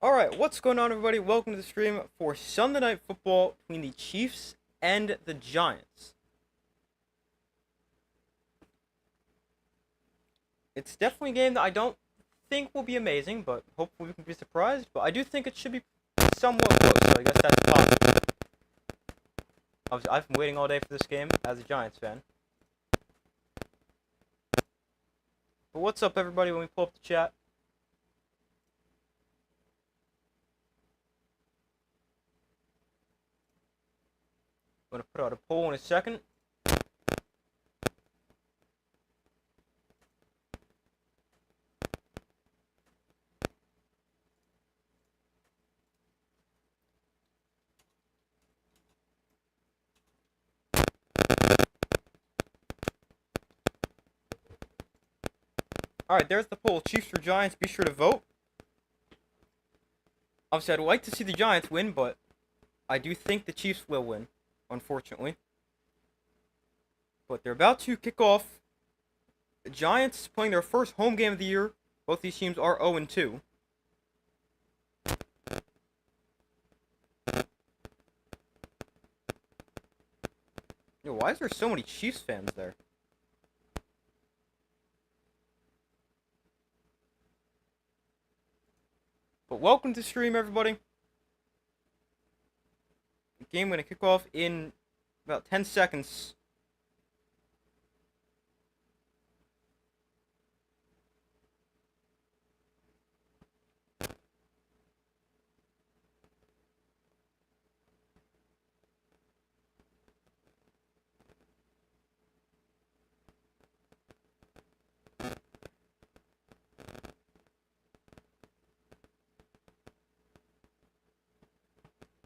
Alright, what's going on, everybody? Welcome to the stream for Sunday Night Football between the Chiefs and the Giants. It's definitely a game that I don't think will be amazing, but hopefully we can be surprised. But I do think it should be somewhat close, so I guess that's positive. Obviously, I've been waiting all day for this game as a Giants fan. But what's up, everybody, when we pull up the chat? I'm going to put out a poll in a second. Alright, there's the poll. Chiefs or Giants, be sure to vote. Obviously, I'd like to see the Giants win, but I do think the Chiefs will win, unfortunately. But they're about to kick off. The Giants playing their first home game of the year. Both these teams are 0-2. Yo, why is there so many Chiefs fans there? But welcome to the stream, everybody. The game going to kick off in about 10 seconds.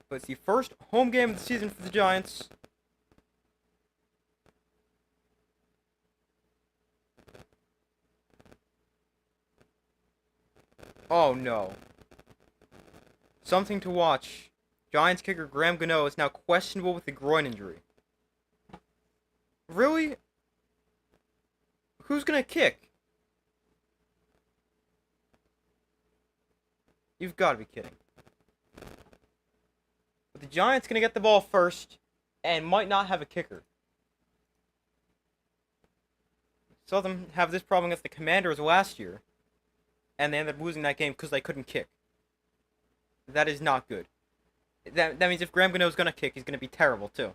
But it's the first home game of the season for the Giants. Oh no. Something to watch. Giants kicker Graham Gano is now questionable with a groin injury. Really? Who's gonna kick? You've got to be kidding. But the Giants gonna get the ball first and might not have a kicker. Saw them have this problem against the Commanders last year, and they ended up losing that game because they couldn't kick. That is not good. That means if Graham Gano is gonna kick, he's gonna be terrible too.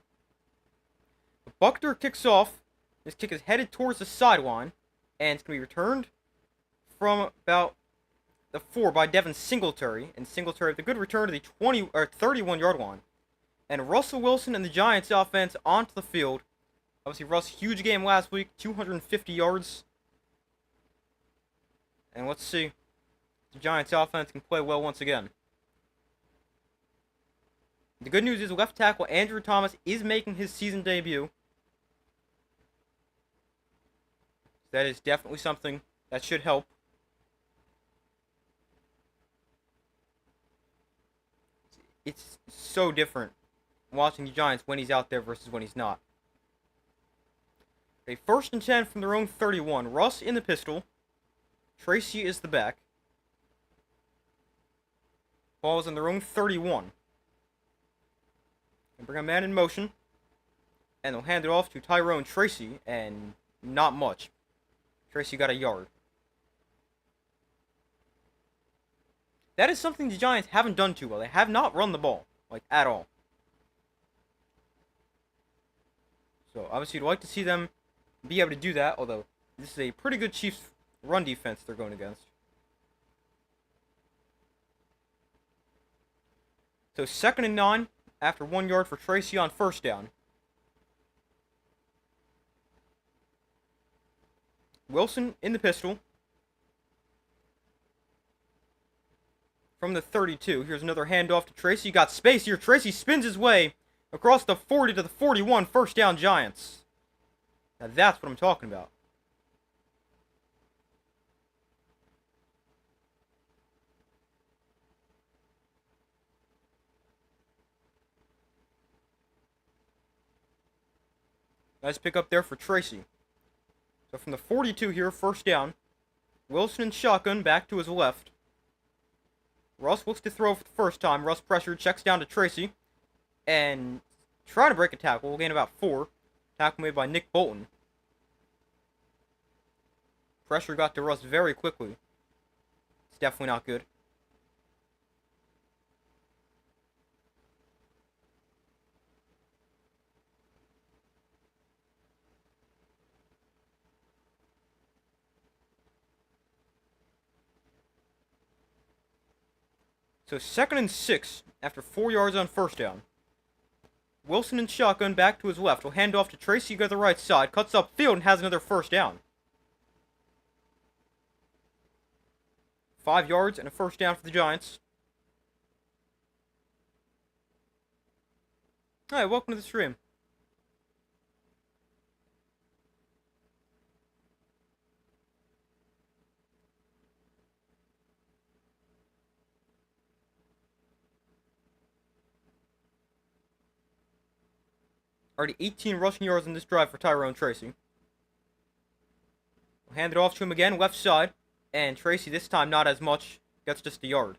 Buckner kicks off. This kick is headed towards the sideline, and it's gonna be returned from about the 4 by Devin Singletary, and Singletary with a good return to the 31-yard line. And Russell Wilson and the Giants offense onto the field. Obviously, Russ, huge game last week, 250 yards. And let's see if the Giants offense can play well once again. The good news is left tackle Andrew Thomas is making his season debut. That is definitely something that should help. It's so different watching the Giants when he's out there versus when he's not. A 1st and 10 from their own 31. Russ in the pistol. Tracy is the back. Ball is on their own 31. And bring a man in motion. And they'll hand it off to Tyrone Tracy, and not much. Tracy got a yard. That is something the Giants haven't done too well. They have not run the ball, like, at all. So, obviously, you'd like to see them be able to do that, although this is a pretty good Chiefs run defense they're going against. So, 2nd and 9, after 1 yard for Tracy on 1st down. Wilson in the pistol. From the 32, here's another handoff to Tracy. You got space here. Tracy spins his way across the 40 to the 41. 1st down, Giants. Now that's what I'm talking about. Nice pick up there for Tracy. So from the 42 here, 1st down. Wilson in shotgun, back to his left. Russ looks to throw for the first time. Russ pressure, checks down to Tracy, and trying to break a tackle. We'll gain about 4. Tackle made by Nick Bolton. Pressure got to Russ very quickly. It's definitely not good. So 2nd and 6 after 4 yards on first down. Wilson in shotgun back to his left. Will hand off to Tracy to the right side. Cuts upfield and has another first down. 5 yards and a first down for the Giants. Hi, welcome to the stream. Already 18 rushing yards in this drive for Tyrone Tracy. We'll hand it off to him again, left side. And Tracy, this time not as much, gets just a yard.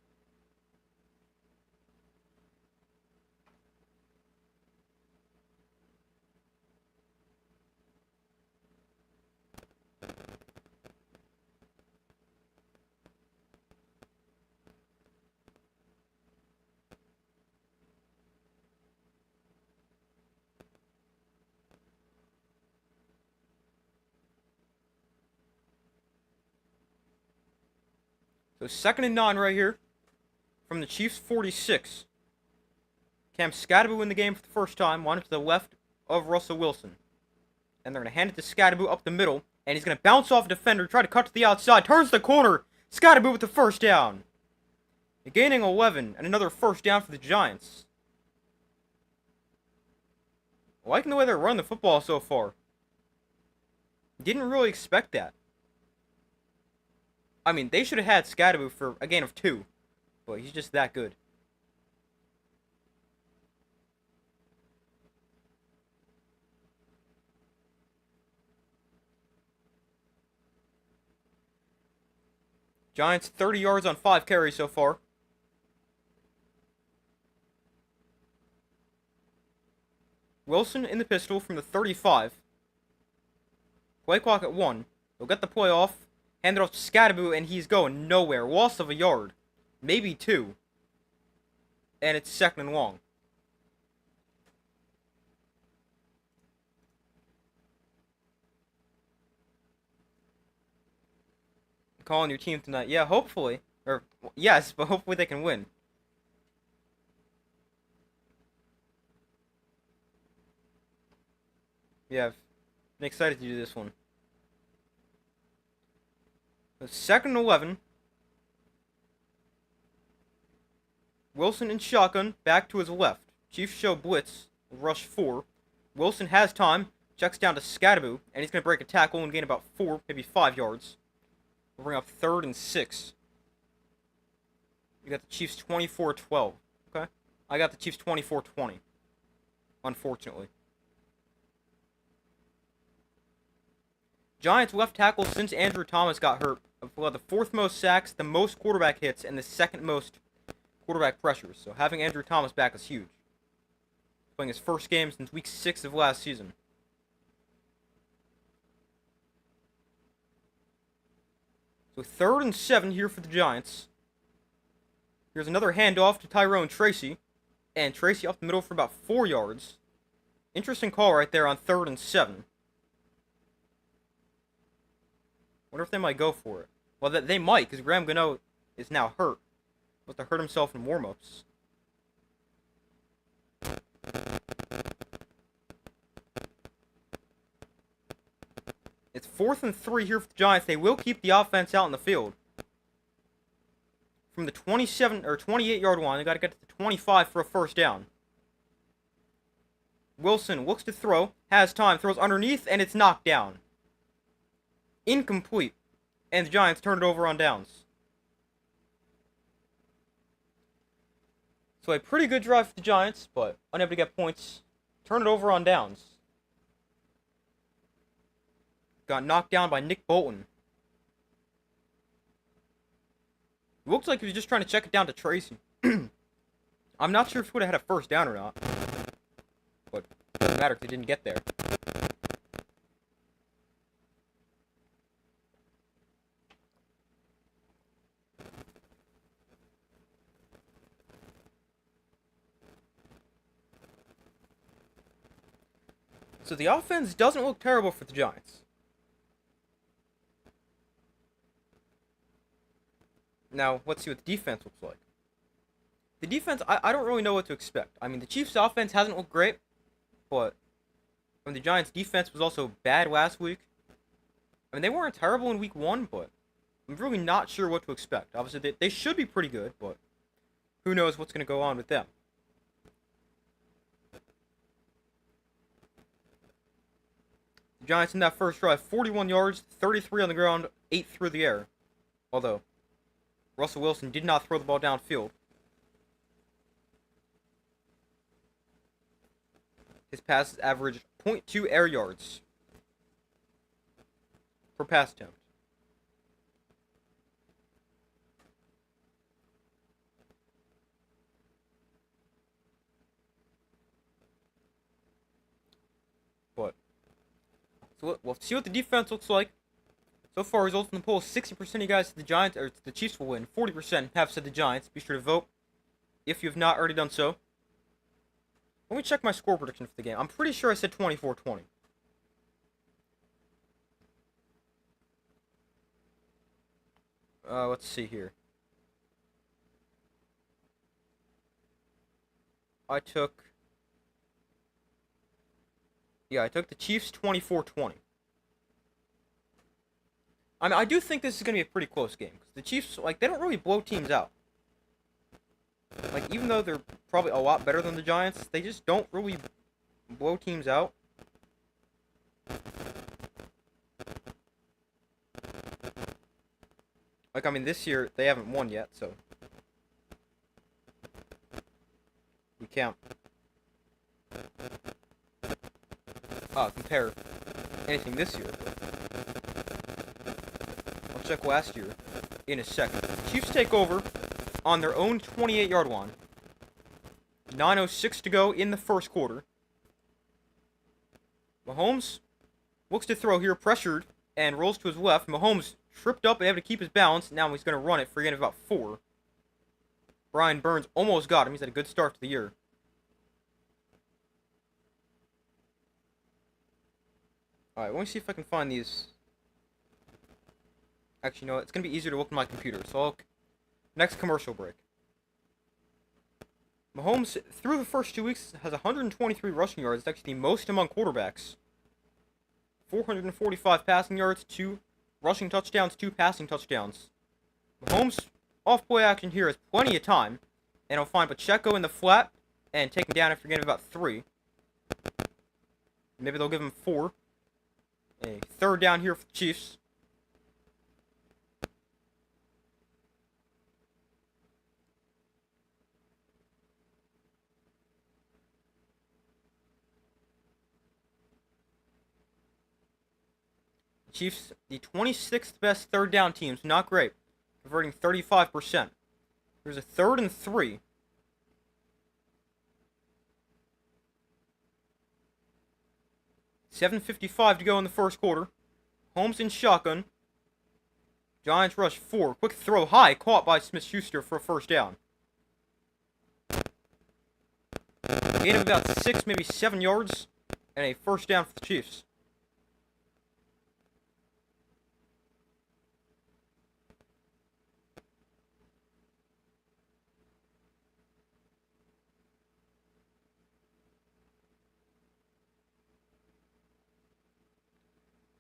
So 2nd and 9 right here from the Chiefs' 46. Cam Skattebo in the game for the first time, lined up to the left of Russell Wilson. And they're going to hand it to Skattebo up the middle, and he's going to bounce off a defender, try to cut to the outside, turns the corner. Skattebo with the first down. Gaining 11, and another first down for the Giants. Liking the way they're running the football so far. Didn't really expect that. I mean, they should have had Skattebo for a gain of 2. But he's just that good. Giants 30 yards on 5 carries so far. Wilson in the pistol from the 35. Play clock at 1. They'll get the play off. Hand it off to Skattebo, and he's going nowhere. Loss of a yard. Maybe 2. And it's 2nd and long. Calling your team tonight. Yeah, hopefully. Or, yes, but hopefully they can win. Yeah, I've been excited to do this one. 2nd and 11. Wilson in shotgun, back to his left. Chiefs show blitz, rush 4. Wilson has time, checks down to Skattebo, and he's going to break a tackle and gain about 4, maybe 5 yards. We'll bring up 3rd and 6. You got the Chiefs 24-12, okay? I got the Chiefs 24-20, unfortunately. Giants left tackle since Andrew Thomas got hurt. The 4th most sacks, the most quarterback hits, and the 2nd most quarterback pressures. So having Andrew Thomas back is huge. Playing his first game since week 6 of last season. So 3rd and 7 here for the Giants. Here's another handoff to Tyrone Tracy. And Tracy up the middle for about 4 yards. Interesting call right there on 3rd and 7. Wonder if they might go for it. Well, they might, because Graham Gano is now hurt. Must have hurt himself in warm-ups. It's 4th and 3 here for the Giants. They will keep the offense out in the field. From the 27 or 28-yard line, they got to get to the 25 for a first down. Wilson looks to throw, has time, throws underneath, and it's knocked down. Incomplete. And the Giants turn it over on downs. So a pretty good drive for the Giants, but unable to get points. Turn it over on downs. Got knocked down by Nick Bolton. It looks like he was just trying to check it down to Tracy. I'm not sure if he would have had a first down or not. But it doesn't matter because he didn't get there. So the offense doesn't look terrible for the Giants. Now, let's see what the defense looks like. The defense, I don't really know what to expect. I mean, the Chiefs' offense hasn't looked great, but the Giants' defense was also bad last week. I mean, they weren't terrible in week 1, but I'm really not sure what to expect. Obviously, they should be pretty good, but who knows what's going to go on with them. The Giants in that first drive, 41 yards, 33 on the ground, 8 through the air. Although, Russell Wilson did not throw the ball downfield. His passes averaged 0.2 air yards per pass attempt. But, so we'll see what the defense looks like. So far, results in the poll: 60% of you guys said the Giants or the Chiefs will win. 40% have said the Giants. Be sure to vote if you have not already done so. Let me check my score prediction for the game. I'm pretty sure I said 24-20. Let's see here. I took the Chiefs 24-20. I mean, I do think this is going to be a pretty close game. Because the Chiefs, like, they don't really blow teams out. Like, even though they're probably a lot better than the Giants, they just don't really blow teams out. Like, I mean, this year, they haven't won yet, so we can't compare anything this year. I'll check last year in a second. Chiefs take over on their own 28-yard line. 9:06 to go in the first quarter. Mahomes looks to throw here, pressured, and rolls to his left. Mahomes tripped up and able to keep his balance. Now he's going to run it for a gain of about 4. Brian Burns almost got him. He's had a good start to the year. Alright, let me see if I can find these. Actually, no, it's going to be easier to look at my computer. So I'll... Next commercial break. Mahomes, through the first 2 weeks, has 123 rushing yards. It's actually the most among quarterbacks. 445 passing yards, 2 rushing touchdowns, 2 passing touchdowns. Mahomes, off-play action here has plenty of time. And he'll find Pacheco in the flat and take him down after getting about 3. Maybe they'll give him 4. A third down here for the Chiefs. Chiefs, the 26th best third down team, so not great. Converting 35%. There's a 3rd and 3. $7:55 to go in the first quarter. Holmes in shotgun. Giants rush 4. Quick throw high, caught by Smith-Schuster for a first down. Gain of about 6, maybe 7 yards, and a first down for the Chiefs.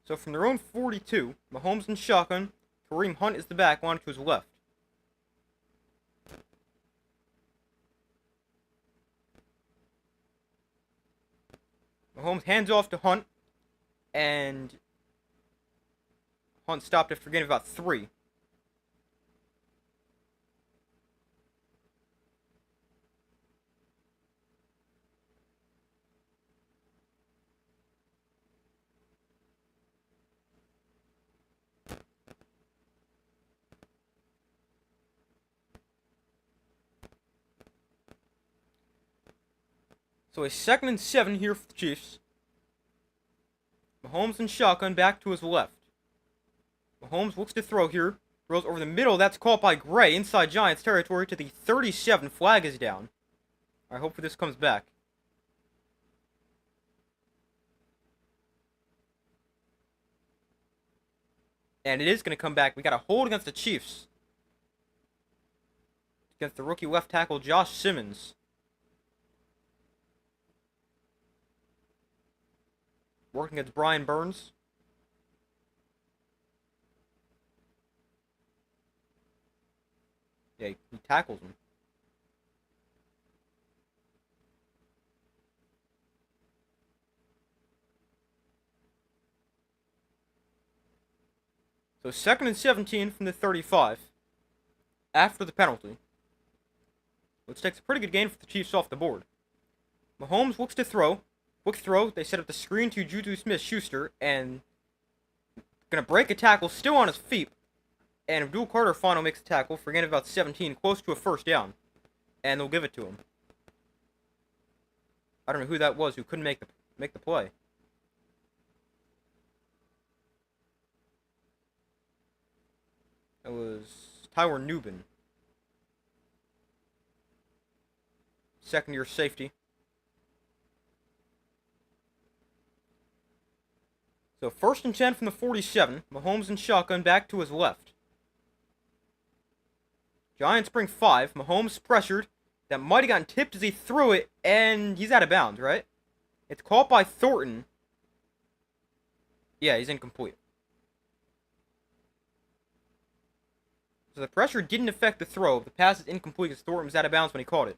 So from their own 42, Mahomes in shotgun, Kareem Hunt is the back, line to his left. Mahomes hands off to Hunt, and Hunt stopped after getting about 3. So a 2nd and 7 here for the Chiefs. Mahomes in shotgun back to his left. Mahomes looks to throw here. Throws over the middle. That's caught by Gray inside Giants territory to the 37. Flag is down. I hope this comes back. And it is going to come back. We got a hold against the Chiefs. Against the rookie left tackle Josh Simmons. Working against Brian Burns. Yeah, he tackles him. So 2nd and 17 from the 35. After the penalty. Which takes a pretty good gain for the Chiefs off the board. Mahomes looks to throw. Quick throw. They set up the screen to Juju Smith-Schuster. And gonna break a tackle. Still on his feet. And Abdul Carter final makes a tackle for a gain of about 17. Close to a first down. And they'll give it to him. I don't know who that was who couldn't make the play. It was Tyler Nubin. Second-year safety. So 1st and 10 from the 47. Mahomes in shotgun back to his left. Giants bring 5. Mahomes pressured. That might have gotten tipped as he threw it, and he's out of bounds, right? It's caught by Thornton. Yeah, he's incomplete. So the pressure didn't affect the throw. The pass is incomplete because Thornton was out of bounds when he caught it.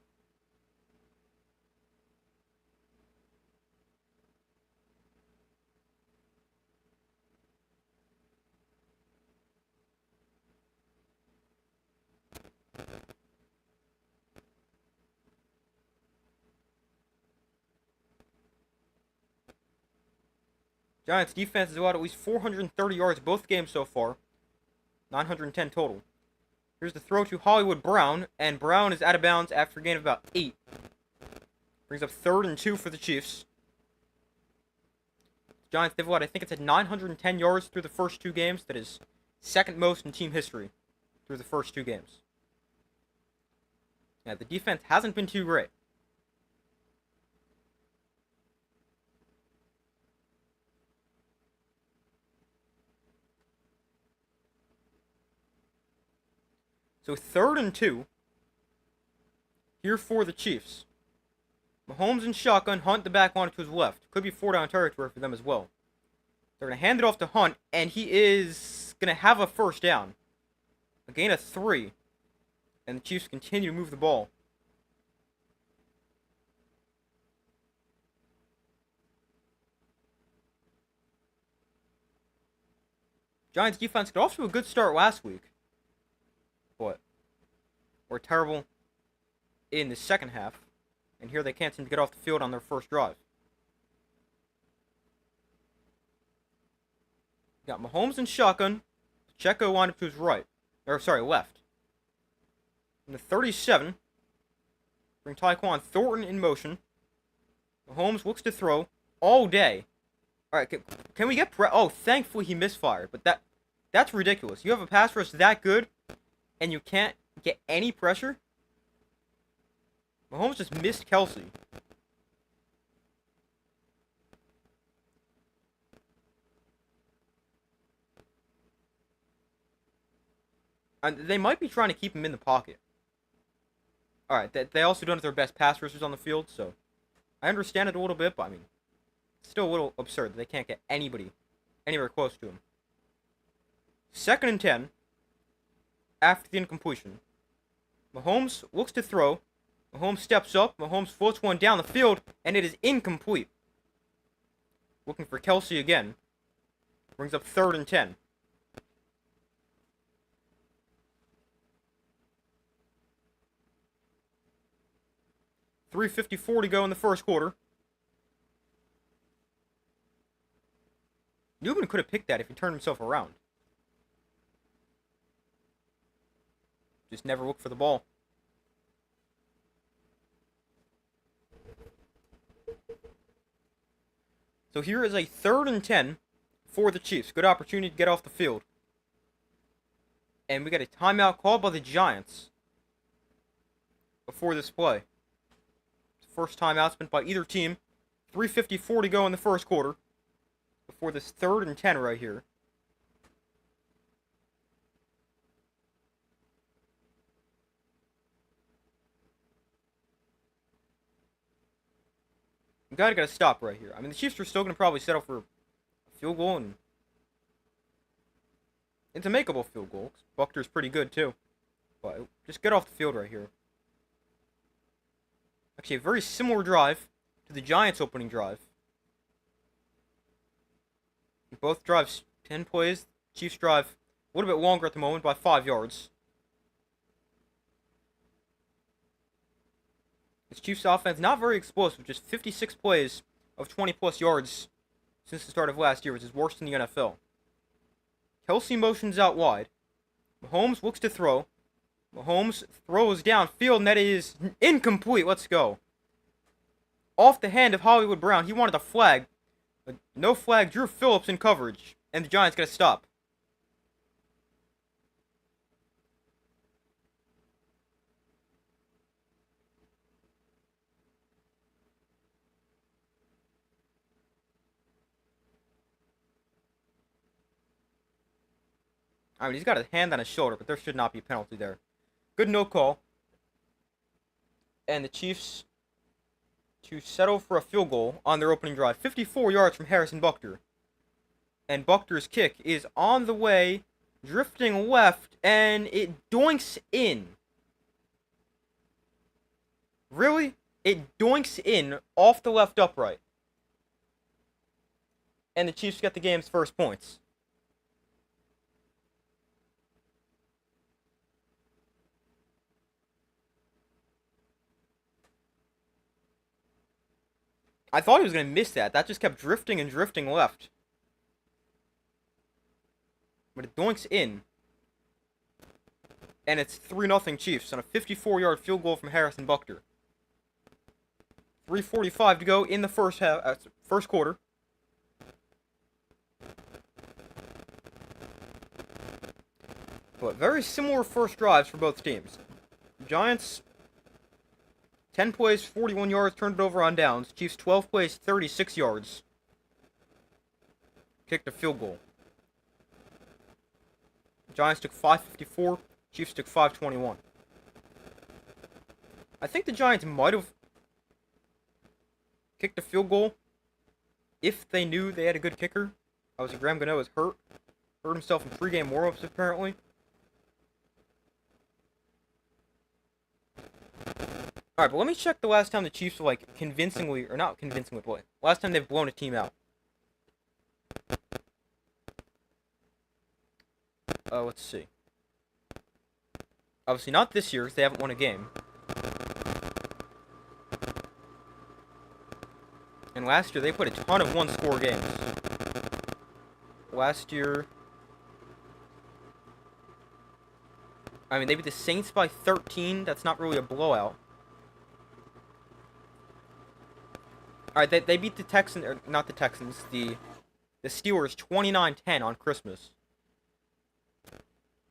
Giants defense has allowed at least 430 yards both games so far. 910 total. Here's the throw to Hollywood Brown, and Brown is out of bounds after a gain of about 8. Brings up 3rd and 2 for the Chiefs. Giants, they've allowed, I think it's at 910 yards through the first 2 games. That is second most in team history through the first 2 games. Yeah, the defense hasn't been too great. So 3rd and 2 here for the Chiefs. Mahomes in shotgun, Hunt the back line to his left. Could be 4-down territory for them as well. They're going to hand it off to Hunt, and he is going to have a first down. A gain of 3. And the Chiefs continue to move the ball. Giants defense got off to a good start last week. But were terrible in the second half. And here they can't seem to get off the field on their first drive. Got Mahomes in shotgun. Pacheco wound up to his right. Or, sorry, left. In the 37. Bring Tyquan Thornton in motion. Mahomes looks to throw all day. Alright, can we get oh, thankfully he misfired. But that's ridiculous. You have a pass rush that good, and you can't get any pressure? Mahomes just missed Kelsey. And they might be trying to keep him in the pocket. Alright, they also don't have their best pass rushers on the field, so I understand it a little bit, but I mean, it's still a little absurd that they can't get anybody anywhere close to him. 2nd and 10. After the incompletion. Mahomes looks to throw. Mahomes steps up. Mahomes floats one down the field, and it is incomplete. Looking for Kelsey again. Brings up 3rd and 10. $3:54 to go in the first quarter. Newman could have picked that if he turned himself around. Just never look for the ball. So here is a 3rd and 10 for the Chiefs. Good opportunity to get off the field. And we got a timeout called by the Giants before this play. First timeout spent by either team. 3:54 to go in the first quarter before this 3rd and 10 right here. We gotta stop right here. I mean, the Chiefs are still gonna probably settle for a field goal, and it's a makeable field goal. Buckner's pretty good too, but just get off the field right here. Actually, a very similar drive to the Giants' opening drive. Both drives 10 plays. Chiefs drive a little bit longer at the moment by 5 yards. This Chiefs offense not very explosive, just 56 plays of 20-plus yards since the start of last year, which is worse than the NFL. Kelsey motions out wide. Mahomes looks to throw. Mahomes throws downfield, and that is incomplete. Let's go. Off the hand of Hollywood Brown. He wanted a flag. But no flag. Drew Phillips in coverage. And the Giants got to stop. I mean, he's got a hand on his shoulder, but there should not be a penalty there. Good no call. And the Chiefs to settle for a field goal on their opening drive. 54 yards from Harrison Butker. And Butker's kick is on the way, drifting left, and it doinks in. Really? It doinks in off the left upright. And the Chiefs get the game's first points. I thought he was going to miss that. That just kept drifting and drifting left. But it doinks in. And it's 3-0 Chiefs on a 54-yard field goal from Harrison Butker. 3:45 to go in the first quarter. But very similar first drives for both teams. Giants, 10 plays, 41 yards, turned it over on downs. Chiefs, 12 plays, 36 yards. Kicked a field goal. Giants took 5:54. Chiefs took 5:21. I think the Giants might have kicked a field goal if they knew they had a good kicker. Obviously, Graham Gano is hurt. Hurt himself in pregame warm-ups, apparently. Alright, but let me check the last time the Chiefs were, like, convincingly, or not convincingly, but last time they've blown a team out. Let's see. Obviously not this year, because they haven't won a game. And last year, they put a ton of one-score games. Last year, I mean, they beat the Saints by 13. That's not really a blowout. Alright, they beat the Texans, or not the Texans, the Steelers 29-10 on Christmas.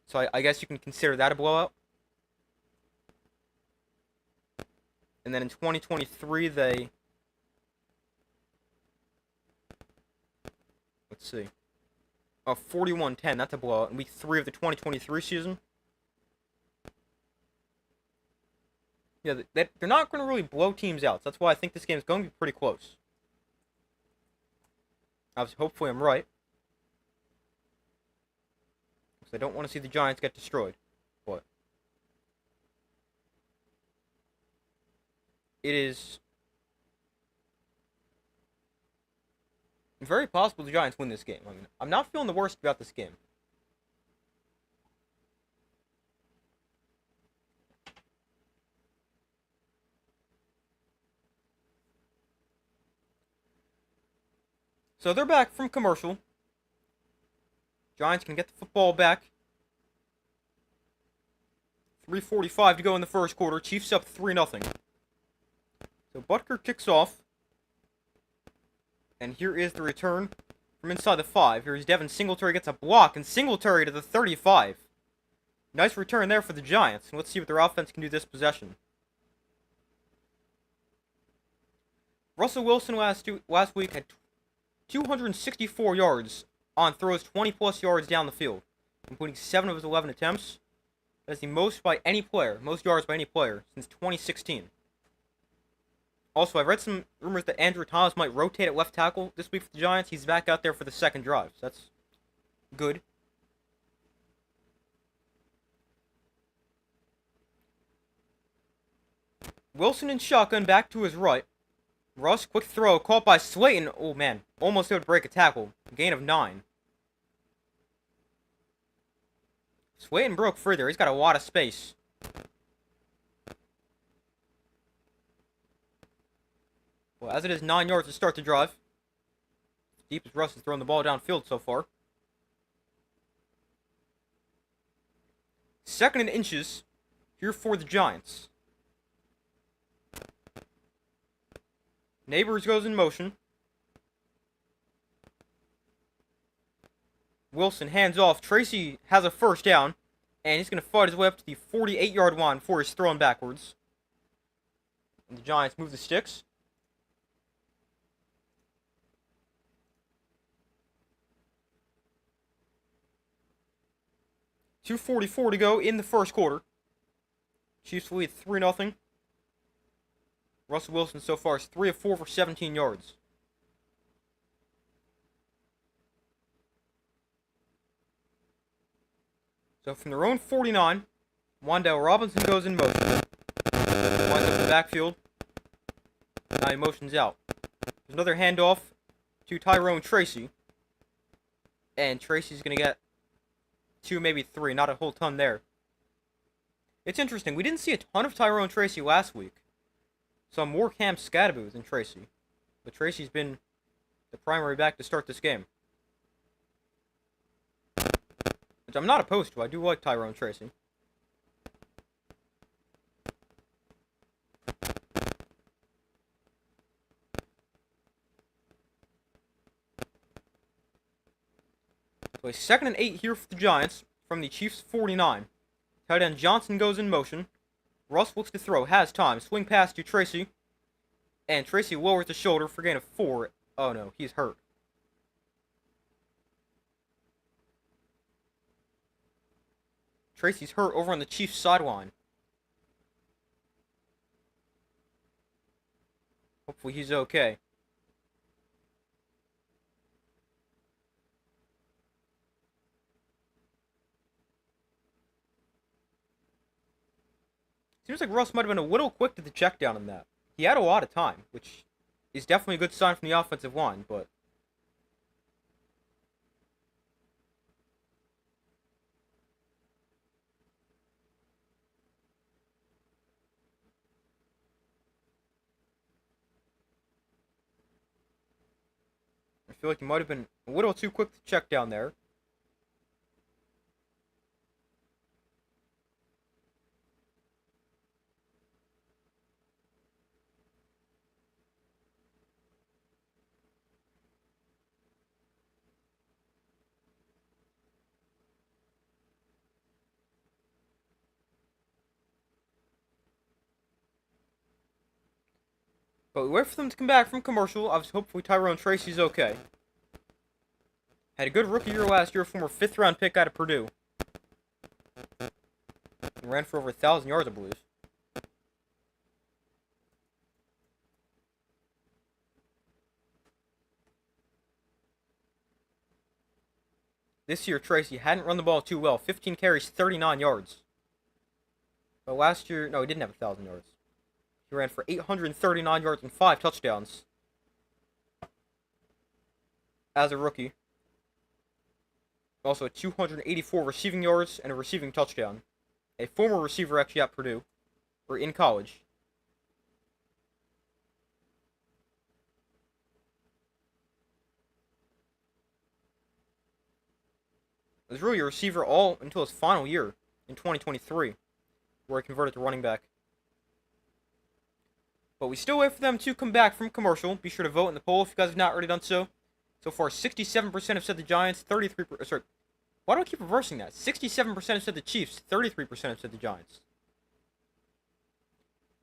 So I guess you can consider that a blowout. And then in 2023, they... Let's see. Oh, 41-10, that's a blowout. In week 3 of the 2023 season. Yeah, they're not going to really blow teams out. So that's why I think this game is going to be pretty close. Obviously, hopefully I'm right. Because I don't want to see the Giants get destroyed. But it is very possible the Giants win this game. I mean, I'm not feeling the worst about this game. So they're back from commercial. Giants can get the football back. 3:45 to go in the first quarter. Chiefs up 3-0. So Butker kicks off. And here is the return from inside the 5. Here's Devin Singletary gets a block, and Singletary to the 35. Nice return there for the Giants. And let's see what their offense can do this possession. Russell Wilson last week had 264 yards on throws 20-plus yards down the field, completing 7 of his 11 attempts. That is the most by any player, most yards by any player since 2016. Also, I've read some rumors that Andrew Thomas might rotate at left tackle this week for the Giants. He's back out there for the second drive, so that's good. Wilson in shotgun, back to his right. Russ, quick throw, caught by Slayton. Oh, man. Almost able to break a tackle. Gain of 9. Slayton broke free there. He's got a lot of space. Well, as it is 9 yards to start the drive. Deep as Russ has thrown the ball downfield so far. 2nd and inches here for the Giants. Neighbors goes in motion. Wilson hands off. Tracy has a first down. And he's going to fight his way up to the 48-yard line before he's thrown backwards. And the Giants move the sticks. .244 to go in the first quarter. Chiefs lead 3-0. Russell Wilson so far is 3 of 4 for 17 yards. So from their own 49, Wan'Dale Robinson goes in motion. Winds up in the backfield. Now he motions out. There's another handoff to Tyrone Tracy. And Tracy's going to get 2, maybe 3. Not a whole ton there. It's interesting. We didn't see a ton of Tyrone Tracy last week. Saw more Cam Skattebo than Tracy. But Tracy's been the primary back to start this game. Which I'm not opposed to. I do like Tyrone Tracy. So a 2nd and 8 here for the Giants from the Chiefs' 49. Tight end Johnson goes in motion. Russ looks to throw, has time. Swing pass to Tracy. And Tracy lowers the shoulder for gain of 4. Oh no, he's hurt. Tracy's hurt over on the Chiefs' sideline. Hopefully he's okay. Seems like Russ might have been a little quick to the check down on that. He had a lot of time, which is definitely a good sign from the offensive line, but I feel like he might have been a little too quick to check down there. But we wait for them to come back from commercial. Obviously, hopefully Tyrone Tracy's okay. Had a good rookie year last year, former 5th-round pick out of Purdue. He ran for over 1,000 yards, I believe. This year, Tracy hadn't run the ball too well. 15 carries, 39 yards. But last year, no, he didn't have 1,000 yards. He ran for 839 yards and 5 touchdowns as a rookie. Also, 284 receiving yards and a receiving touchdown. A former receiver actually at Purdue, or in college. He was really a receiver all until his final year in 2023, where he converted to running back. But we still wait for them to come back from commercial. Be sure to vote in the poll if you guys have not already done so. So far, 67% have said the Giants, 33%. Sorry, why do I keep reversing that? 67% have said the Chiefs, 33% have said the Giants.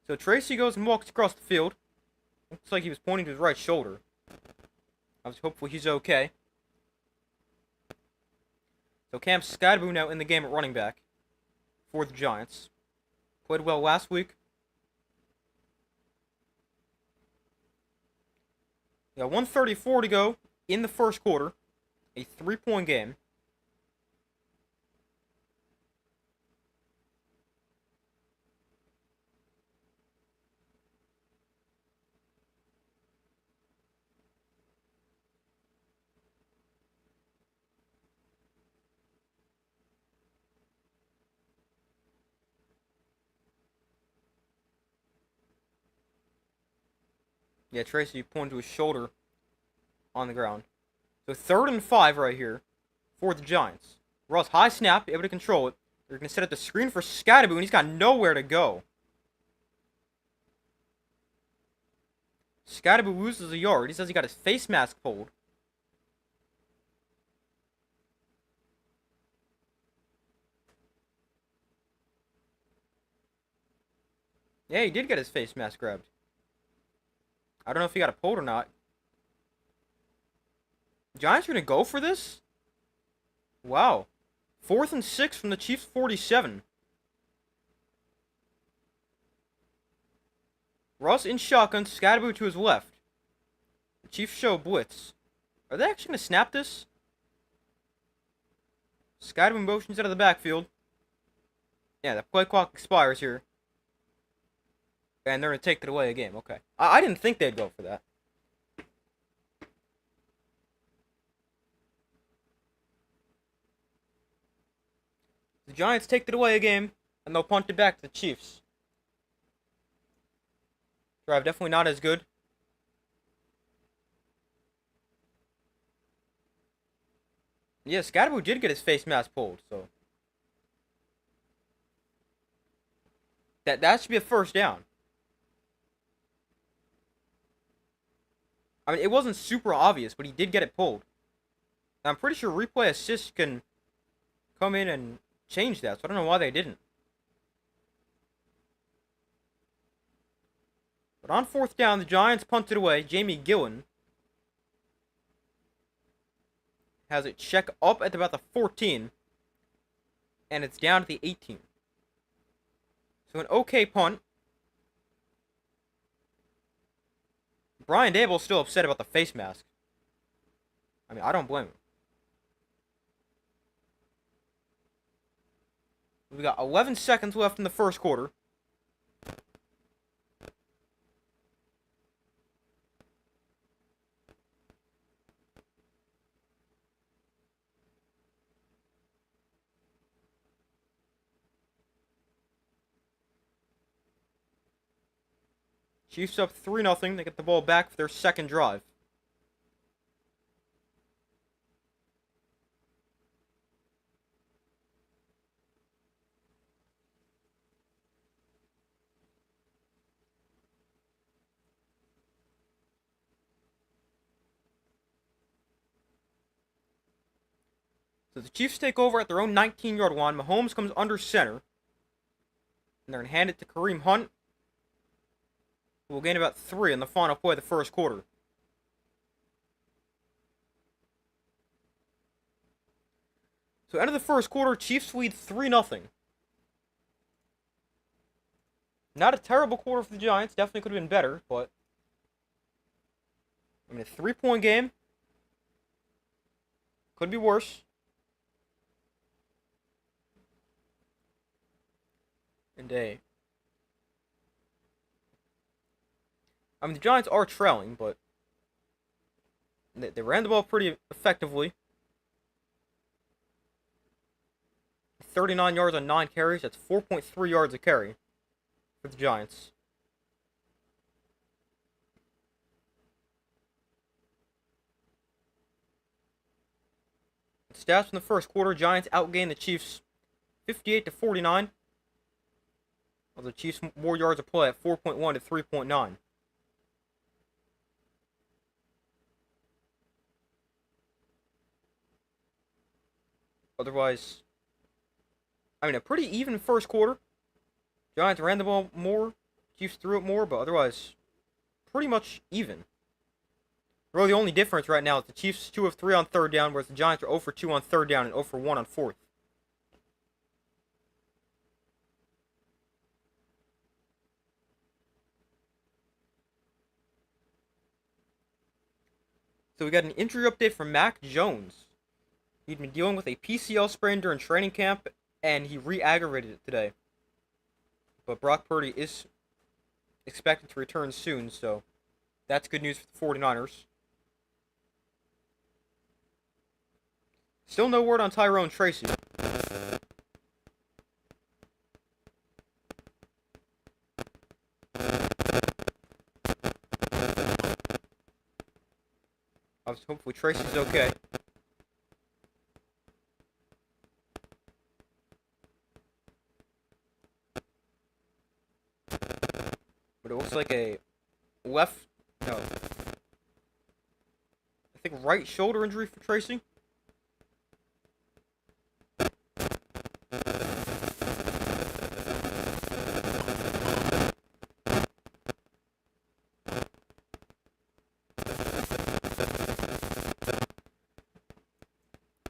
So Tracy goes and walks across the field. Looks like he was pointing to his right shoulder. I was hopeful he's okay. So Cam Skattebo now in the game at running back for the Giants. Played well last week. We got 1:34 to go in the first quarter. A 3-point game. Yeah, Tracy pointed to his shoulder on the ground. So 3rd and 5 right here for the Giants. Ross, high snap, able to control it. They're going to set up the screen for Skattebo, and he's got nowhere to go. Skattebo loses a yard. He says he got his face mask pulled. Yeah, he did get his face mask grabbed. I don't know if he got it pulled or not. Giants are going to go for this? Wow. 4th and 6 from the Chiefs' 47. Russ in shotgun, Skattebo to his left. The Chiefs show blitz. Are they actually going to snap this? Skattebo motions out of the backfield. Yeah, the play clock expires here. And they're going to take the delay a game. Okay. I didn't think they'd go for that. The Giants take the delay a game, and they'll punt it back to the Chiefs. Drive definitely not as good. Yeah, Skattebo did get his face mask pulled, so that should be a first down. I mean, it wasn't super obvious, but he did get it pulled. I'm pretty sure replay assist can come in and change that, so I don't know why they didn't. But on 4th down, the Giants punted away. Jamie Gillen has it check up at about the 14, and it's down to the 18. So an okay punt. Brian Daboll's still upset about the face mask. I mean, I don't blame him. We got 11 seconds left in the first quarter. Chiefs up 3-0. They get the ball back for their second drive. So the Chiefs take over at their own 19-yard line. Mahomes comes under center. And they're going to hand it to Kareem Hunt, who will gain about 3 in the final play of the first quarter. So end of the first quarter, Chiefs lead 3-0. Not a terrible quarter for the Giants. Definitely could have been better, but I mean, a 3-point game. Could be worse. And I mean, the Giants are trailing, but they ran the ball pretty effectively. 39 yards on 9 carries. That's 4.3 yards a carry for the Giants. Stats from the first quarter: Giants outgained the Chiefs 58-49. While the Chiefs more yards of play at 4.1 to 3.9. Otherwise, I mean, a pretty even first quarter. Giants ran the ball more, Chiefs threw it more, but otherwise, pretty much even. Really, the only difference right now is the Chiefs 2 of 3 on third down, whereas the Giants are 0 for 2 on third down and 0 for 1 on fourth. So we got an injury update from Mac Jones. He'd been dealing with a PCL sprain during training camp, and he re-aggravated it today. But Brock Purdy is expected to return soon, so that's good news for the 49ers. Still no word on Tyrone Tracy. Hopefully Tracy's okay. But it looks like a left, no, I think right shoulder injury for Tracy.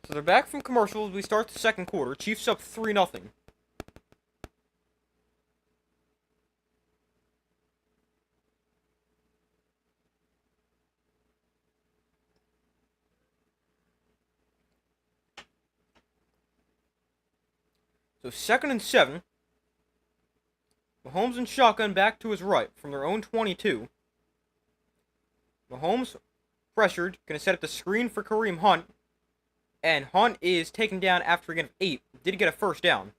So they're back from commercials. We start the second quarter. Chiefs up 3-0. So 2nd and 7. Mahomes and shotgun back to his right from their own 22. Mahomes pressured, gonna set up the screen for Kareem Hunt. And Hunt is taken down after a gain of 8. Did get a first down.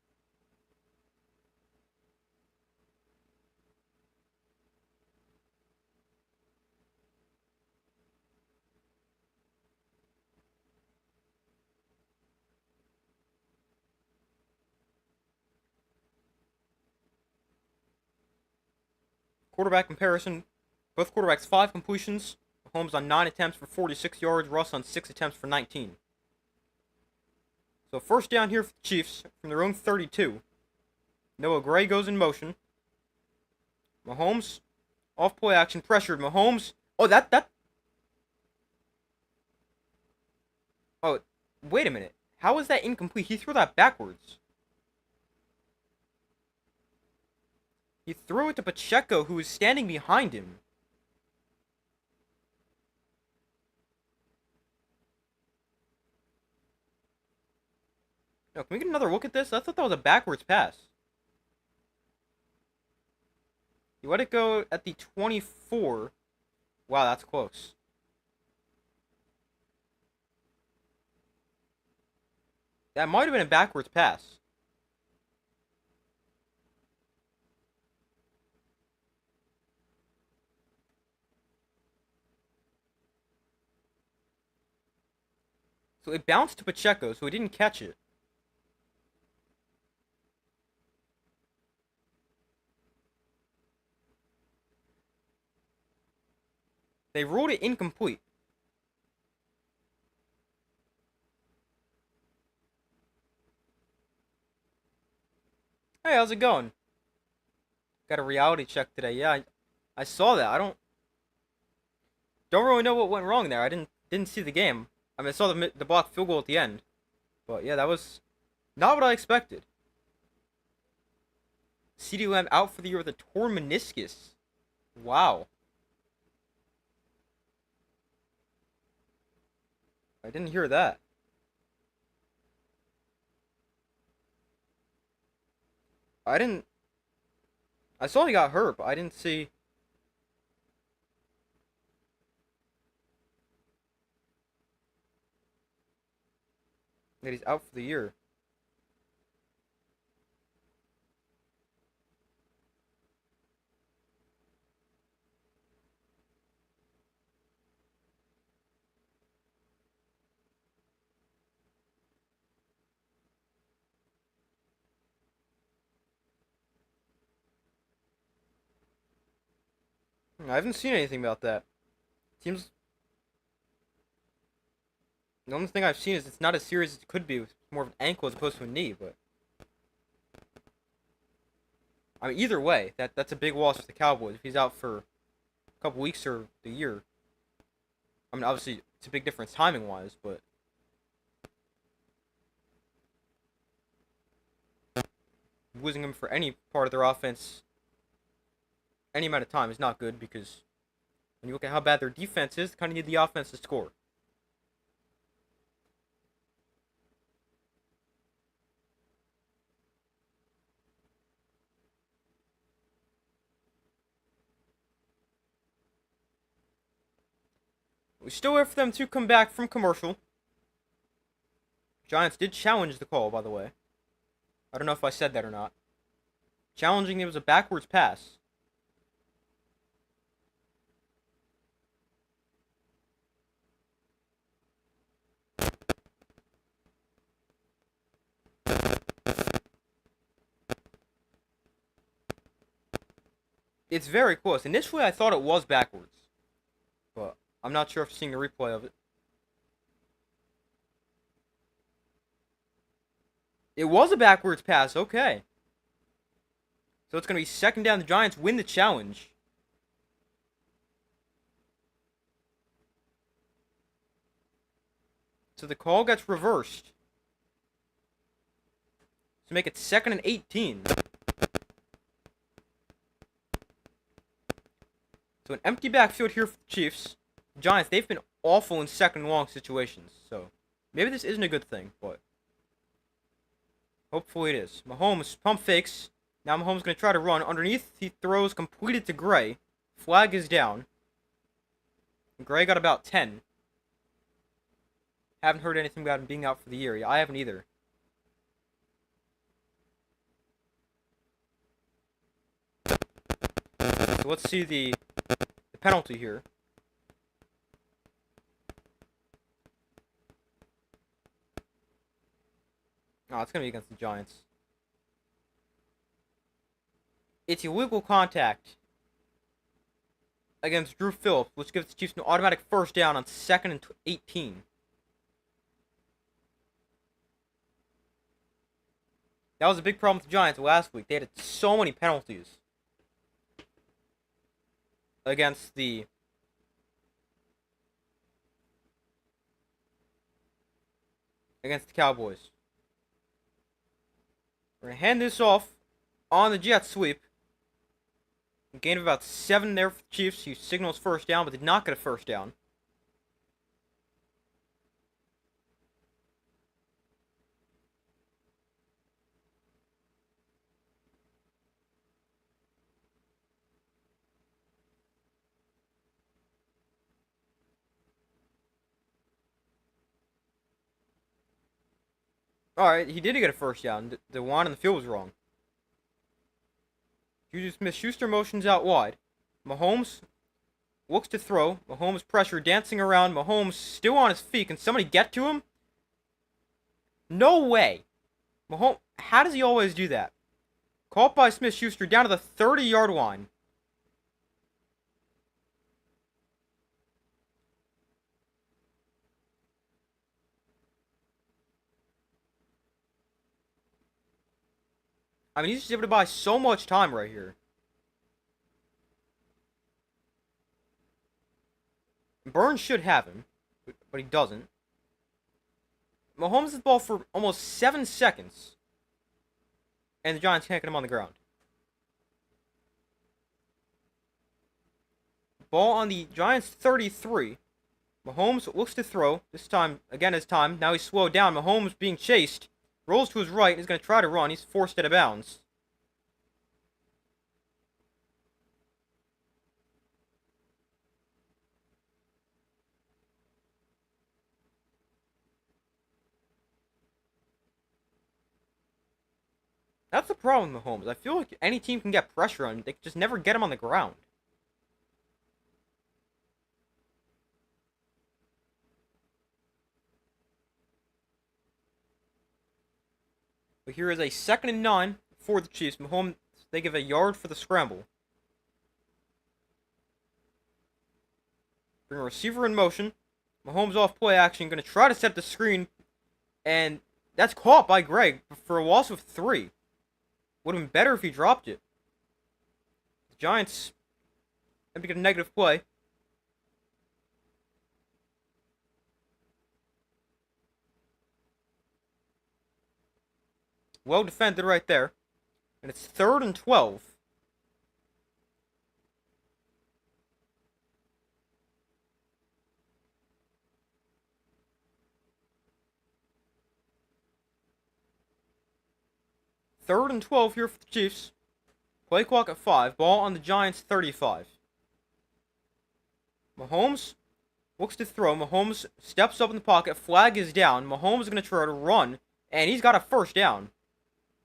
Quarterback comparison. Both quarterbacks 5 completions. Mahomes on 9 attempts for 46 yards. Russ on 6 attempts for 19. So first down here for the Chiefs from their own 32. Noah Gray goes in motion. Mahomes, off play action, pressured. Mahomes. Oh, that. Oh, wait a minute. How is that incomplete? He threw that backwards. He threw it to Pacheco, who was standing behind him. No, can we get another look at this? I thought that was a backwards pass. He let it go at the 24. Wow, that's close. That might have been a backwards pass. So it bounced to Pacheco, so he didn't catch it. They ruled it incomplete. Hey, how's it going? Got a reality check today. Yeah, I saw that. I don't really know what went wrong there. I didn't see the game. I mean, I saw the blocked field goal at the end. But yeah, that was not what I expected. CeeDee Lamb out for the year with a torn meniscus. Wow. I didn't hear that. I didn't. I saw he got hurt, but I didn't see. That he's out for the year. I haven't seen anything about that. Seems the only thing I've seen is it's not as serious as it could be with more of an ankle as opposed to a knee, but I mean, either way, that's a big loss for the Cowboys. If he's out for a couple weeks or the year, I mean, obviously it's a big difference timing wise, but losing him for any part of their offense, any amount of time is not good because when you look at how bad their defense is, they kind of need the offense to score. We still wait for them to come back from commercial. Giants did challenge the call, by the way. I don't know if I said that or not. Challenging it was a backwards pass. It's very close. Initially, I thought it was backwards, but I'm not sure if seeing the replay of it. It was a backwards pass, okay. So it's going to be second down. The Giants win the challenge. So the call gets reversed. To make it 2nd and 18. So an empty backfield here for the Chiefs. Giants, they've been awful in second and long situations. So maybe this isn't a good thing, but hopefully it is. Mahomes pump fakes. Now Mahomes going to try to run. Underneath, he throws completed to Gray. Flag is down. Gray got about 10. Haven't heard anything about him being out for the year. I haven't either. So let's see the penalty here. Oh, it's going to be against the Giants. It's illegal contact against Drew Phillips, which gives the Chiefs an automatic first down on 2nd and 18. That was a big problem with the Giants last week. They had so many penalties against the Cowboys. We're going to hand this off on the jet sweep. Gain of about 7 there for the Chiefs. He signals first down, but did not get a first down. Alright, he did get a first down. The line on the field was wrong. Juju Smith-Schuster motions out wide. Mahomes looks to throw. Mahomes pressure, dancing around. Mahomes still on his feet. Can somebody get to him? No way. Mahomes, how does he always do that? Caught by Smith-Schuster down to the 30-yard line. I mean, he's just able to buy so much time right here. Burns should have him, but he doesn't. Mahomes has the ball for almost 7 seconds. And the Giants can't get him on the ground. Ball on the Giants 33. Mahomes looks to throw. This time, again, his time. Now he's slowed down. Mahomes being chased. Rolls to his right. He's going to try to run. He's forced out of bounds. That's the problem with Mahomes. I feel like any team can get pressure on him. They can just never get him on the ground. But here is a 2nd and 9 for the Chiefs. Mahomes, they give a yard for the scramble. Bring a receiver in motion. Mahomes off play action. Going to try to set the screen. And That's caught by Greg for a loss of 3. Would have been better if he dropped it. The Giants had to get a negative play. Well defended right there. And it's 3rd and 12. Third and 12 here for the Chiefs. Play clock at 5. Ball on the Giants 35. Mahomes looks to throw. Mahomes steps up in the pocket. Flag is down. Mahomes is going to try to run. And he's got a first down.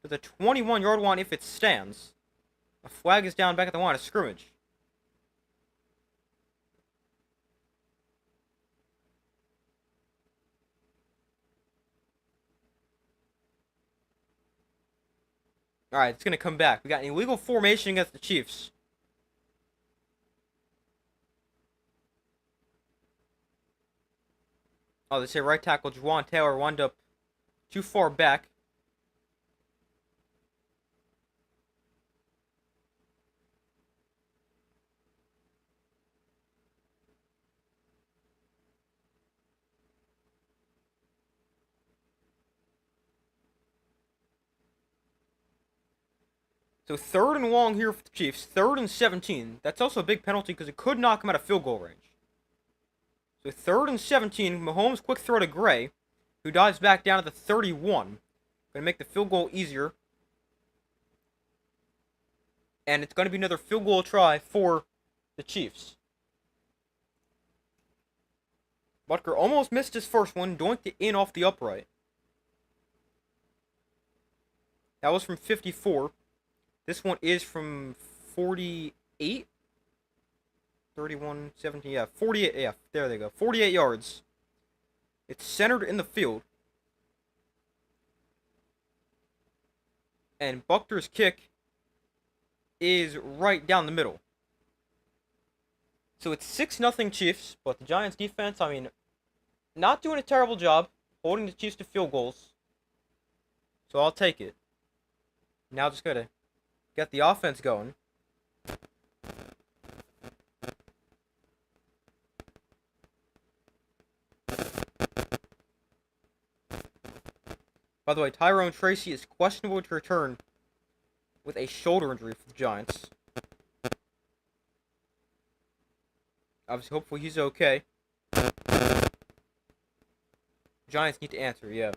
To the 21-yard line if it stands. A flag is down back at the line of scrimmage. Alright, it's going to come back. We got an illegal formation against the Chiefs. Oh, they say right tackle Juwan Taylor wound up too far back. So 3rd and long here for the Chiefs. 3rd and 17. That's also a big penalty because it could knock him out of field goal range. So 3rd and 17. Mahomes quick throw to Gray, who dives back down to the 31. Going to make the field goal easier. And it's going to be another field goal try for the Chiefs. Butker almost missed his first one. Doinked it in off the upright. That was from 54. This one is from 48? 31, 17, yeah, 48, yeah, there they go. 48 yards. It's centered in the field. And Butker's kick is right down the middle. So it's 6-0 Chiefs, but the Giants defense, I mean, not doing a terrible job holding the Chiefs to field goals. So I'll take it. Now just gotta get the offense going. By the way, Tyrone Tracy is questionable to return with a shoulder injury for the Giants. Obviously, hopefully he's okay. Giants need to answer, yeah.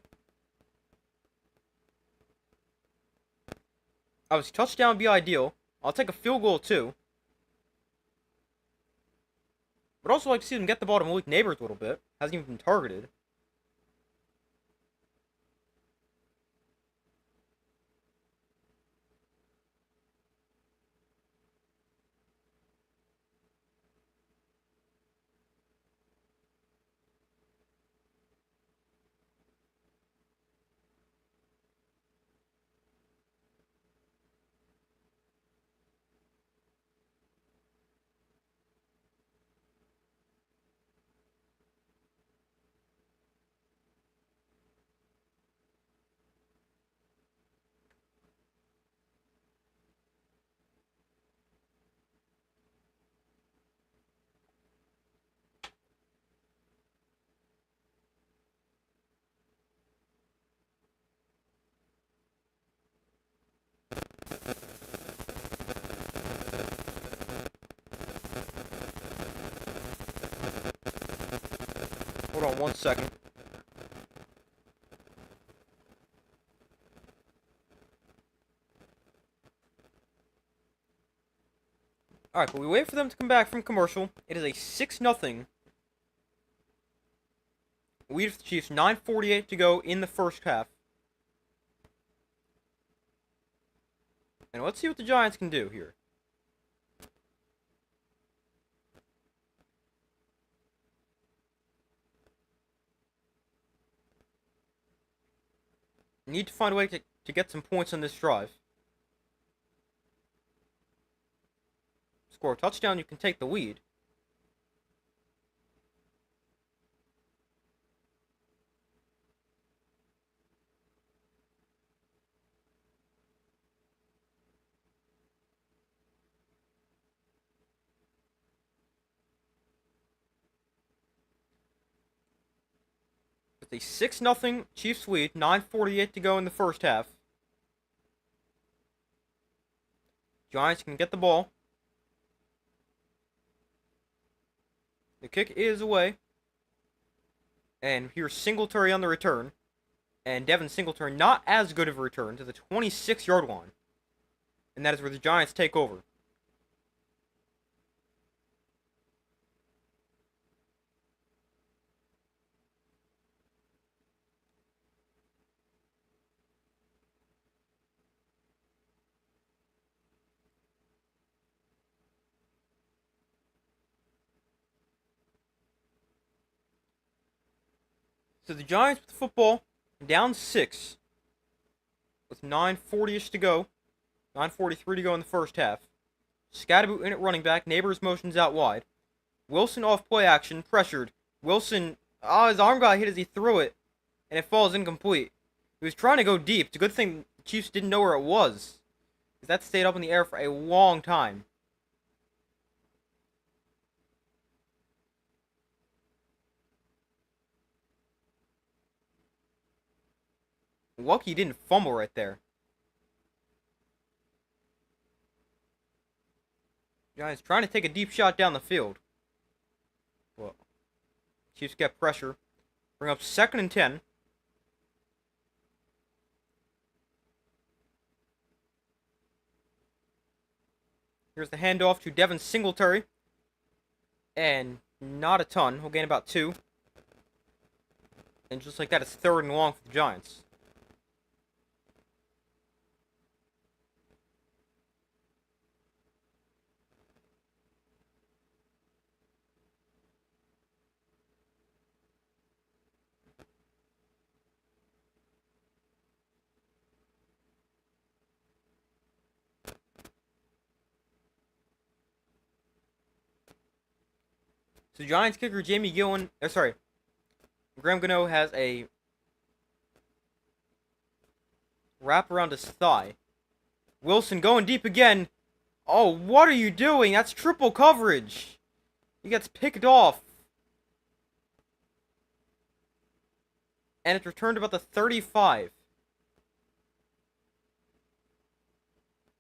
Obviously, touchdown would be ideal. I'll take a field goal too. But also like to see them get the ball to Malik Neighbors a little bit. Hasn't even been targeted. Hold on 1 second. Alright, but we wait for them to come back from commercial. It is a 6-0 lead for the Chiefs. 9:48 to go in the first half. And let's see what the Giants can do here. Need to find a way to get some points on this drive. Score a touchdown, you can take the lead. it's a 6-0 Chiefs lead. 9:48 to go in the first half. Giants can get the ball. The kick is away. And here's Singletary on the return. And Devin Singletary not as good of a return to the 26-yard line. And that is where the Giants take over. So the Giants with the football, down 6, with 9:40-ish to go. 9:43 to go in the first half. Scatterboot in at running back. Neighbors motions out wide. Wilson off play action, pressured. Wilson, his arm got hit as he threw it, and it falls incomplete. He was trying to go deep. It's a good thing the Chiefs didn't know where it was, because that stayed up in the air for a long time. Lucky he didn't fumble right there. Giants trying to take a deep shot down the field. Well, Chiefs get pressure. Bring up 2nd and 10. Here's the handoff to Devin Singletary. And not a ton. He'll gain about 2. And just like that, it's 3rd and long for the Giants. So Giants kicker Jamie Gillen, Graham Gano has a wrap around his thigh. Wilson going deep again. Oh, what are you doing? That's triple coverage. He gets picked off. And it's returned about the 35.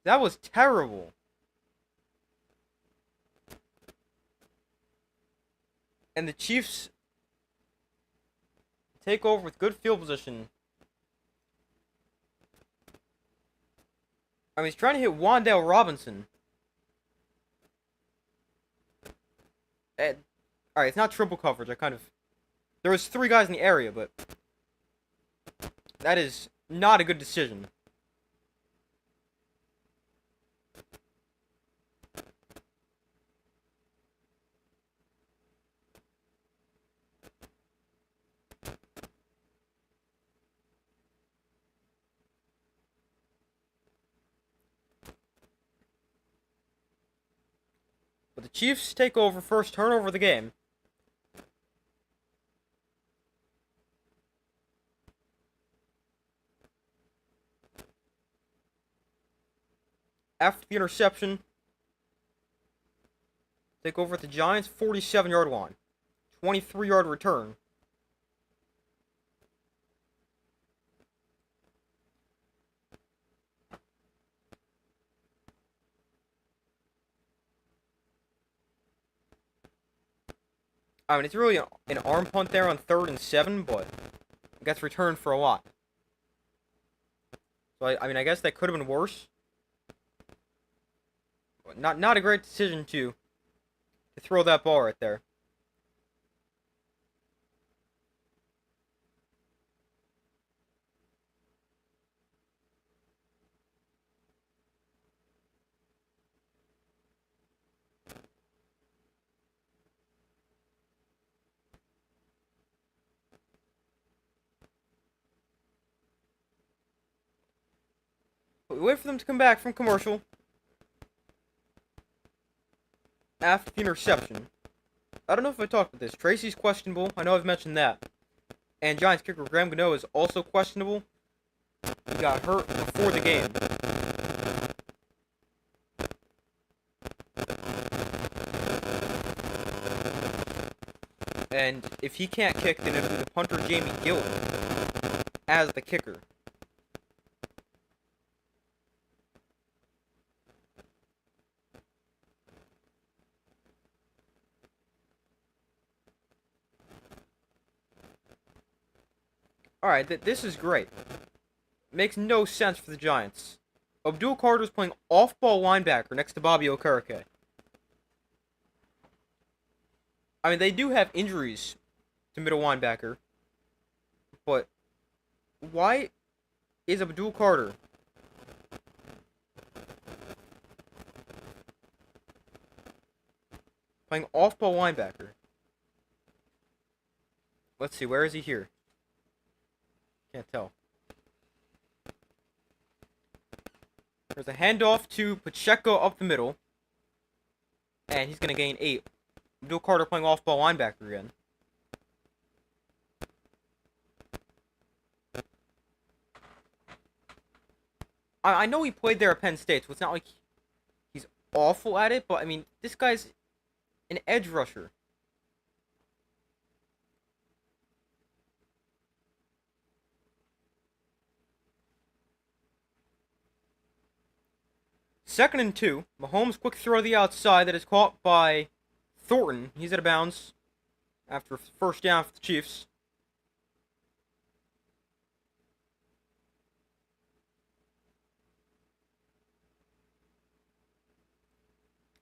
That was terrible. And the Chiefs take over with good field position. I mean, he's trying to hit Wan'Dale Robinson. Alright, it's not triple coverage. There was 3 guys in the area, but that is not a good decision. But the Chiefs take over, first turnover of the game. After the interception, take over at the Giants' 47-yard line. 23-yard return. I mean, it's really an arm punt there on 3rd and 7, but it gets returned for a lot. So, I guess that could have been worse. But not a great decision to throw that ball right there. But we wait for them to come back from commercial. After the interception. I don't know if I talked about this. Tracy's questionable. I know I've mentioned that. And Giants kicker Graham Gano is also questionable. He got hurt before the game. And if he can't kick, then it'll be the punter Jamie Gillen as the kicker. Alright, this is great. Makes no sense for the Giants. Abdul Carter's playing off-ball linebacker next to Bobby Okereke. I mean, they do have injuries to middle linebacker. But why is Abdul Carter playing off-ball linebacker? Let's see, where is he here? Can't tell. There's a handoff to Pacheco up the middle. And he's going to gain 8. Abdul Carter playing off-ball linebacker again. I know he played there at Penn State, so it's not like he's awful at it, but I mean, this guy's an edge rusher. Second and 2. Mahomes quick throw to the outside that is caught by Thornton. He's out of bounds after first down for the Chiefs.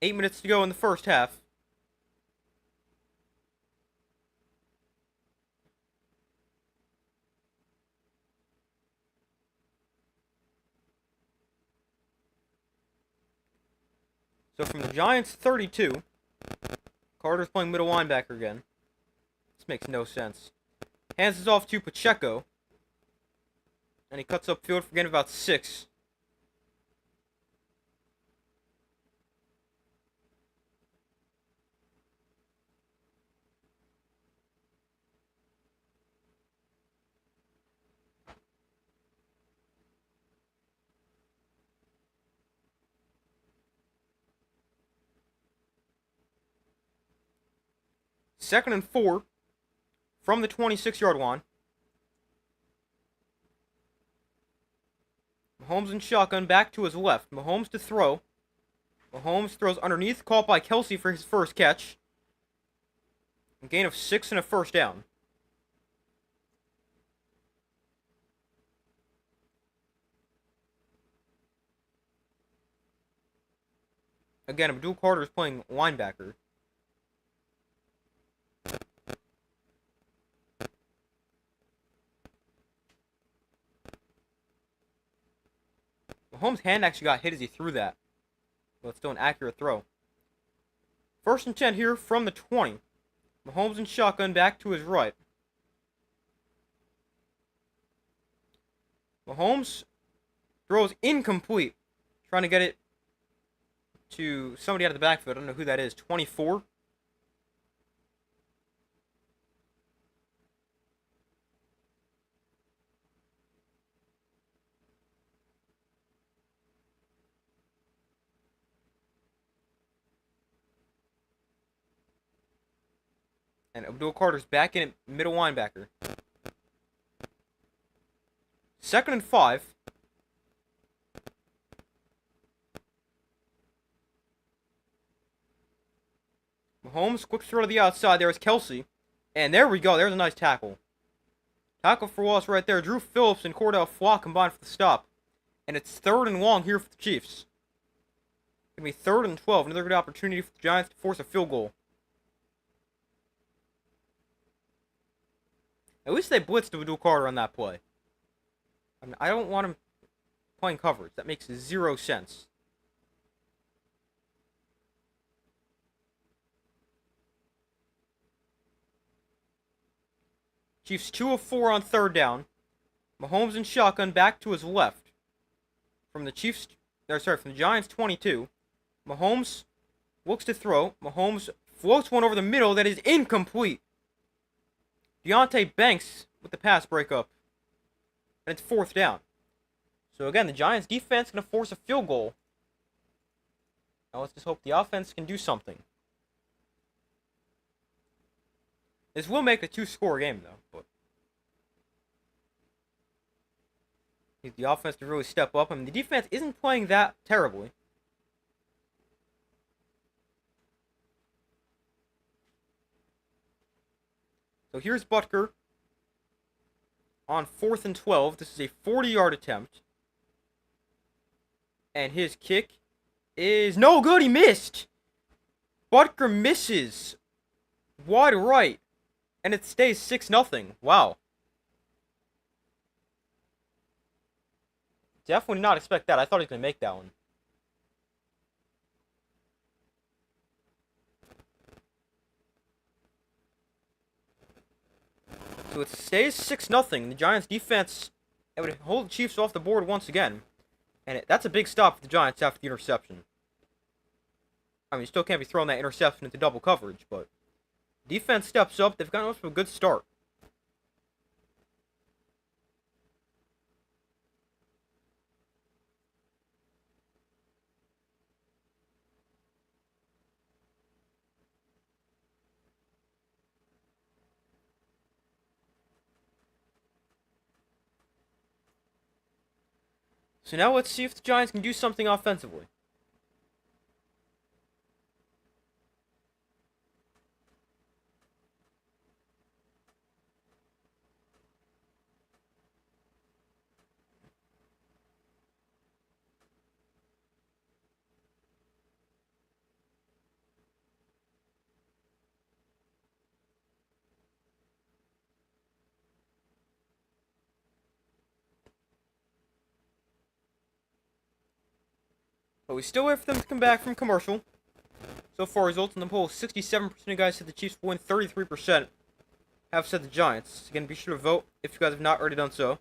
Eight minutes to go in the first half. So from the Giants' 32, Carter's playing middle linebacker again. This makes no sense. Hands this off to Pacheco. And he cuts upfield for gain of about 6. Second and 4 from the 26-yard line. Mahomes in shotgun back to his left. Mahomes to throw. Mahomes throws underneath, caught by Kelsey for his first catch. A gain of 6 and a first down. Again, Abdul Carter is playing linebacker. Mahomes' hand actually got hit as he threw that. But it's still an accurate throw. First and 10 here from the 20. Mahomes in shotgun back to his right. Mahomes throws incomplete. Trying to get it to somebody out of the backfield. I don't know who that is. 24. And Abdul Carter's back in at middle linebacker. Second and 5. Mahomes, quick throw to the outside. There's Kelsey. And there we go. There's a nice tackle. Tackle for loss right there. Drew Phillips and Cordell Flock combined for the stop. And it's third and long here for the Chiefs. It's going to be third and 12. Another good opportunity for the Giants to force a field goal. At least they blitzed Abdul Carter on that play. I mean, I don't want him playing coverage. That makes 0 sense. Chiefs 2 of 4 on third down. Mahomes in shotgun back to his left. From the from the Giants 22. Mahomes looks to throw. Mahomes floats one over the middle that is incomplete. Deonte Banks with the pass breakup. And it's fourth down. So again, the Giants defense going to force a field goal. Now let's just hope the offense can do something. This will make a 2-score game, though. But need the offense to really step up. I mean, the defense isn't playing that terribly. So here's Butker on 4th and 12. This is a 40-yard attempt. And his kick is no good. He missed. Butker misses wide right. And it stays 6-0. Wow. Definitely not expect that. I thought he was going to make that one. So it stays 6-0. The Giants' defense would hold the Chiefs off the board once again. And that's a big stop for the Giants after the interception. I mean, you still can't be throwing that interception into double coverage, but defense steps up. They've gotten off to a good start. So now let's see if the Giants can do something offensively. But we still wait for them to come back from commercial. So far, results in the poll: 67% of guys said the Chiefs will win, 33% have said the Giants. Again, be sure to vote if you guys have not already done so.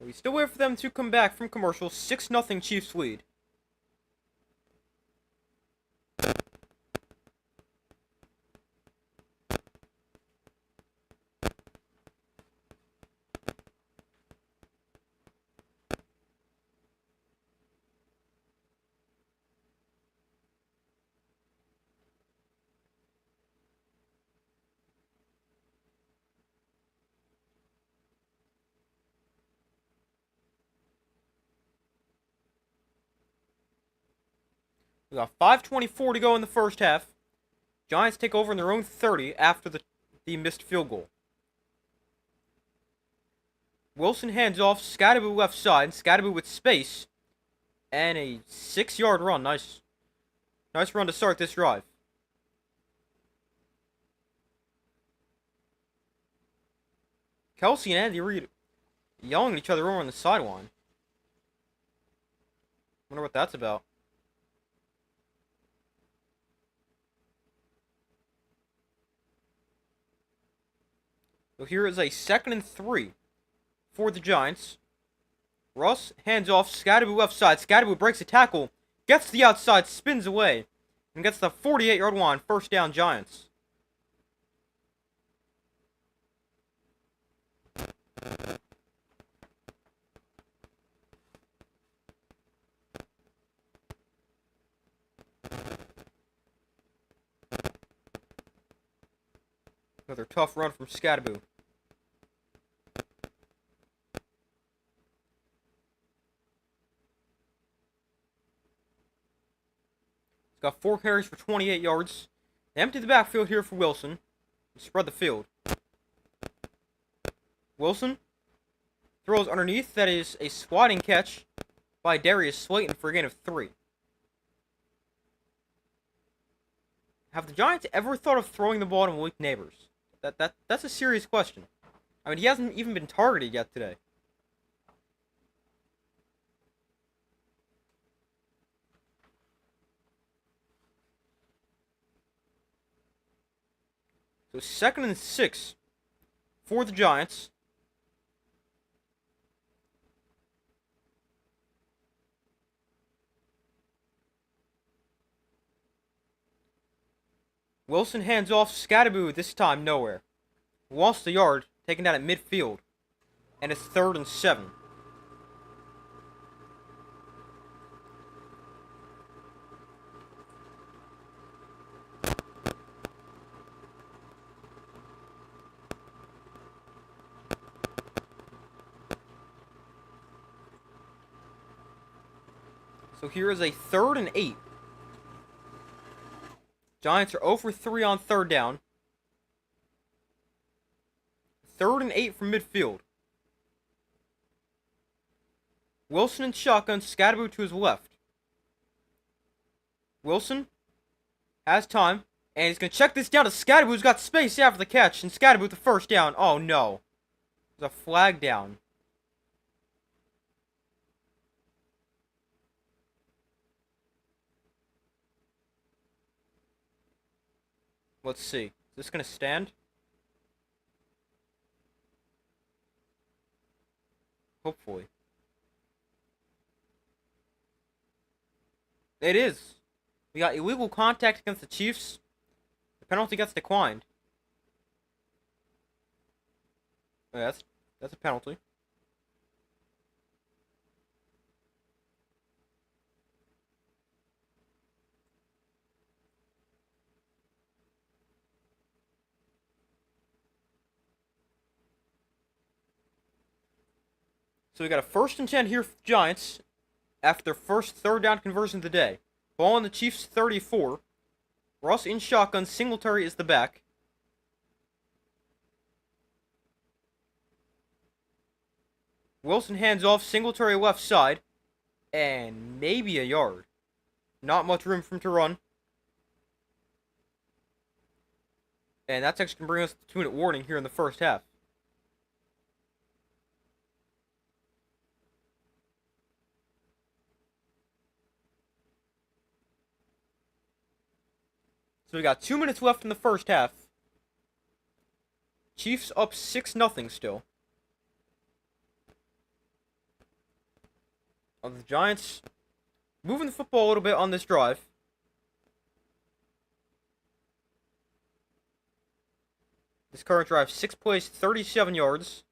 We still wait for them to come back from commercial. 6-0 Chiefs lead. We got 5:24 to go in the first half. Giants take over in their own 30 after the missed field goal. Wilson hands off. Skattebo left side. Skattebo with space. And a 6-yard run. Nice run to start this drive. Kelsey and Andy Reid yelling at each other over on the sideline. Wonder what that's about. So here is a 2nd and 3 for the Giants. Russ hands off. Skattebo left side. Skattebo breaks a tackle. Gets to the outside. Spins away. And gets the 48-yard line. First down, Giants. Another tough run from Skattebo. Got 4 carries for 28 yards. They empty the backfield here for Wilson. Spread the field. Wilson throws underneath. That is a swatting catch by Darius Slayton for a gain of 3. Have the Giants ever thought of throwing the ball to Malik Nabers? That's a serious question. I mean, he hasn't even been targeted yet today. So 2nd and 6 for the Giants. Wilson hands off. Scatterboo this time nowhere. Lost the yard, taken down at midfield. And it's 3rd and 7. So here is a 3rd and 8. Giants are 0 for 3 on 3rd down. 3rd and 8 from midfield. Wilson in shotgun, Scatterboo to his left. Wilson has time, and he's going to check this down to Scatterboo, who's got space after the catch, and Scatterboo the first down. Oh no. There's a flag down. Let's see. Is this going to stand? Hopefully. It is. We got illegal contact against the Chiefs. The penalty gets declined. Yeah, that's a penalty. So we got a 1st and 10 here for the Giants after their first 3rd down conversion of the day. Ball on the Chiefs 34. Russ in shotgun. Singletary is the back. Wilson hands off. Singletary left side. And maybe a yard. Not much room for him to run. And that's actually going to bring us to 2-minute warning here in the first half. So we got 2 minutes left in the first half. Chiefs up 6-0 still. The Giants moving the football a little bit on this drive. This current drive, 6 plays, 37 yards.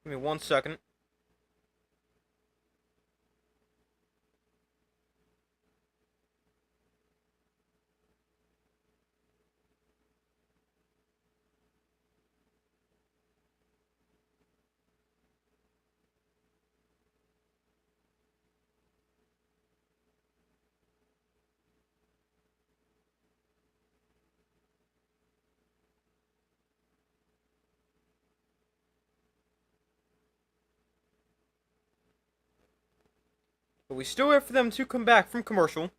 Give me 1 second. But we still wait for them to come back from commercial.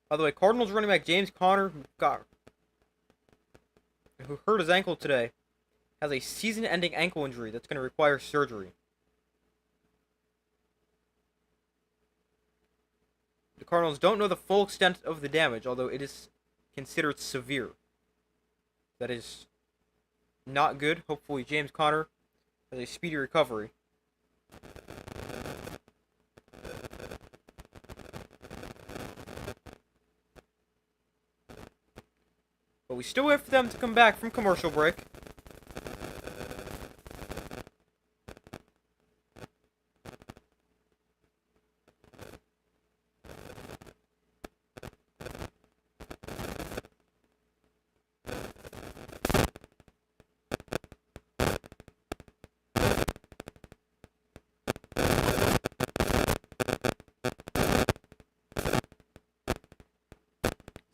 By the way, Cardinals running back James Conner, who hurt his ankle today, has a season-ending ankle injury that's going to require surgery. The Cardinals don't know the full extent of the damage, although it is considered severe. That is not good. Hopefully James Conner has a speedy recovery. But we still wait for them to come back from commercial break.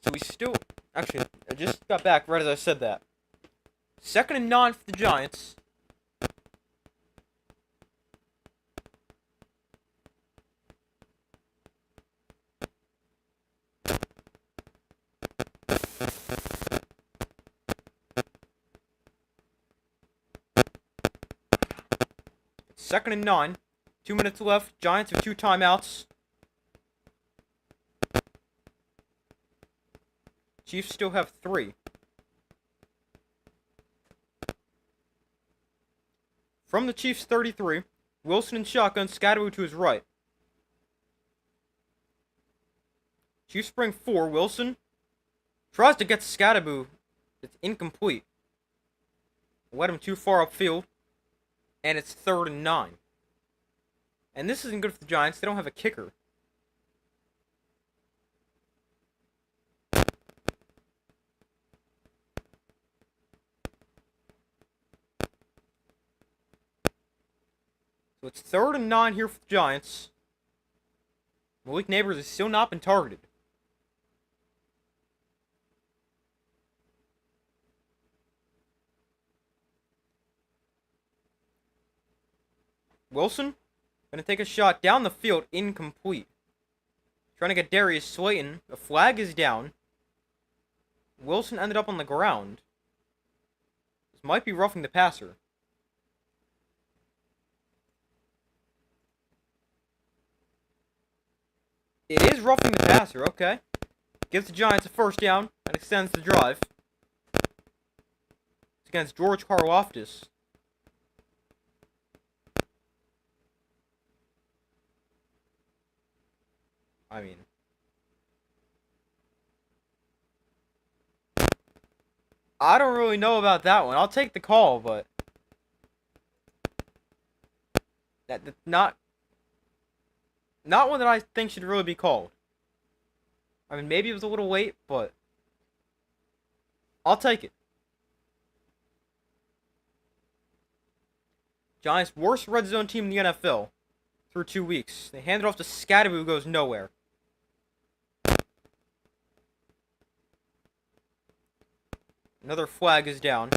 So we still... Actually, I just got back right as I said that. 2nd and 9 for the Giants. Second and 9. 2 minutes left. Giants have 2 timeouts. Chiefs still have 3. From the Chiefs 33, Wilson in shotgun, Skattebo to his right. Chiefs bring 4, Wilson tries to get to Skattebo. It's incomplete. Led him too far upfield. And it's 3rd and 9. And this isn't good for the Giants. They don't have a kicker. So it's 3rd and 9 here for the Giants. Malik Nabers has still not been targeted. Wilson gonna take a shot down the field, incomplete. Trying to get Darius Slayton. The flag is down. Wilson ended up on the ground. This might be roughing the passer. It is roughing the passer, okay. Gives the Giants a 1st down and extends the drive. It's against George Karlaftis. I mean, I don't really know about that one. I'll take the call, but that's not one that I think should really be called. I mean, maybe it was a little late, but I'll take it. Giants' worst red zone team in the NFL through 2 weeks. They hand it off to Skattebo, who goes nowhere. Another flag is down.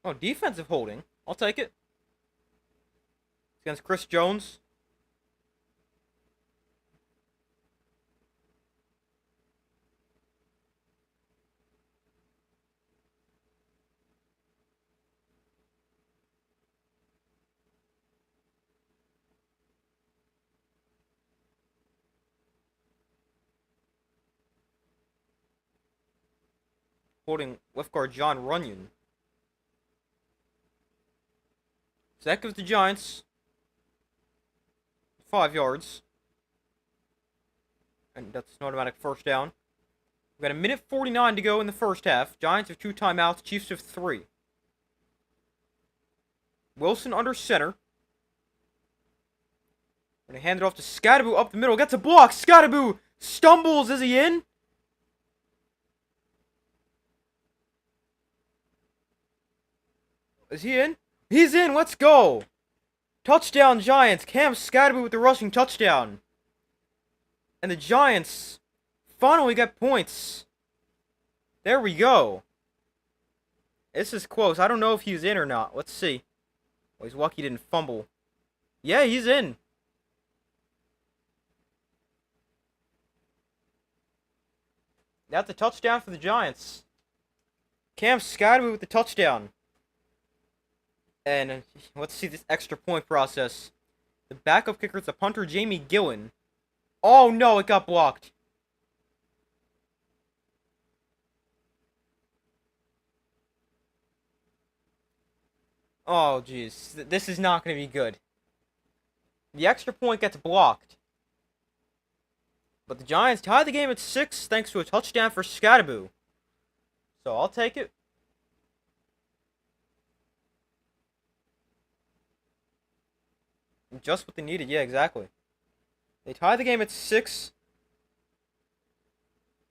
Oh, defensive holding. I'll take it. It's against Chris Jones. Holding left guard John Runyon. So that gives the Giants 5 yards. And that's an automatic 1st down. We've got 1:49 to go in the 1st half. Giants have 2 timeouts. Chiefs have 3. Wilson under center. Gonna hand it off to Skattebo up the middle. Gets a block. Skattebo stumbles. Is he in? Is he in? He's in. Let's go. Touchdown Giants. Cam Skattebo with the rushing touchdown. And the Giants finally get points. There we go. This is close. I don't know if he's in or not. Let's see. Well, he's lucky he didn't fumble. Yeah, he's in. That's a touchdown for the Giants. Cam Skattebo with the touchdown. And let's see this extra point process. The backup kicker is the punter, Jamie Gillen. Oh no, it got blocked. Oh jeez, this is not going to be good. The extra point gets blocked. But the Giants tie the game at 6 thanks to a touchdown for Skattebo. So I'll take it. Just what they needed, yeah, exactly. They tie the game at 6.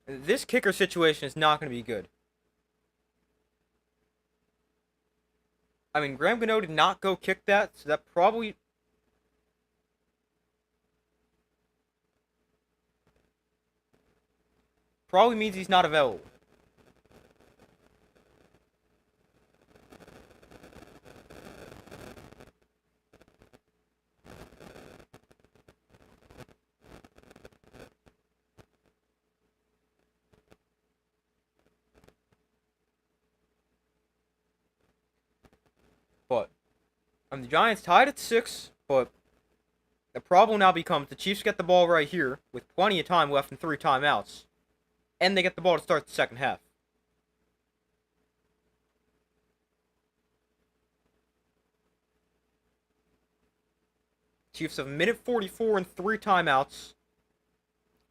This kicker situation is not going to be good. I mean, Graham Gano did not go kick that, so that probably means he's not available. But the Giants tied at 6, but the problem now becomes the Chiefs get the ball right here with plenty of time left and 3 timeouts, and they get the ball to start the second half. Chiefs have a minute 44 and 3 timeouts,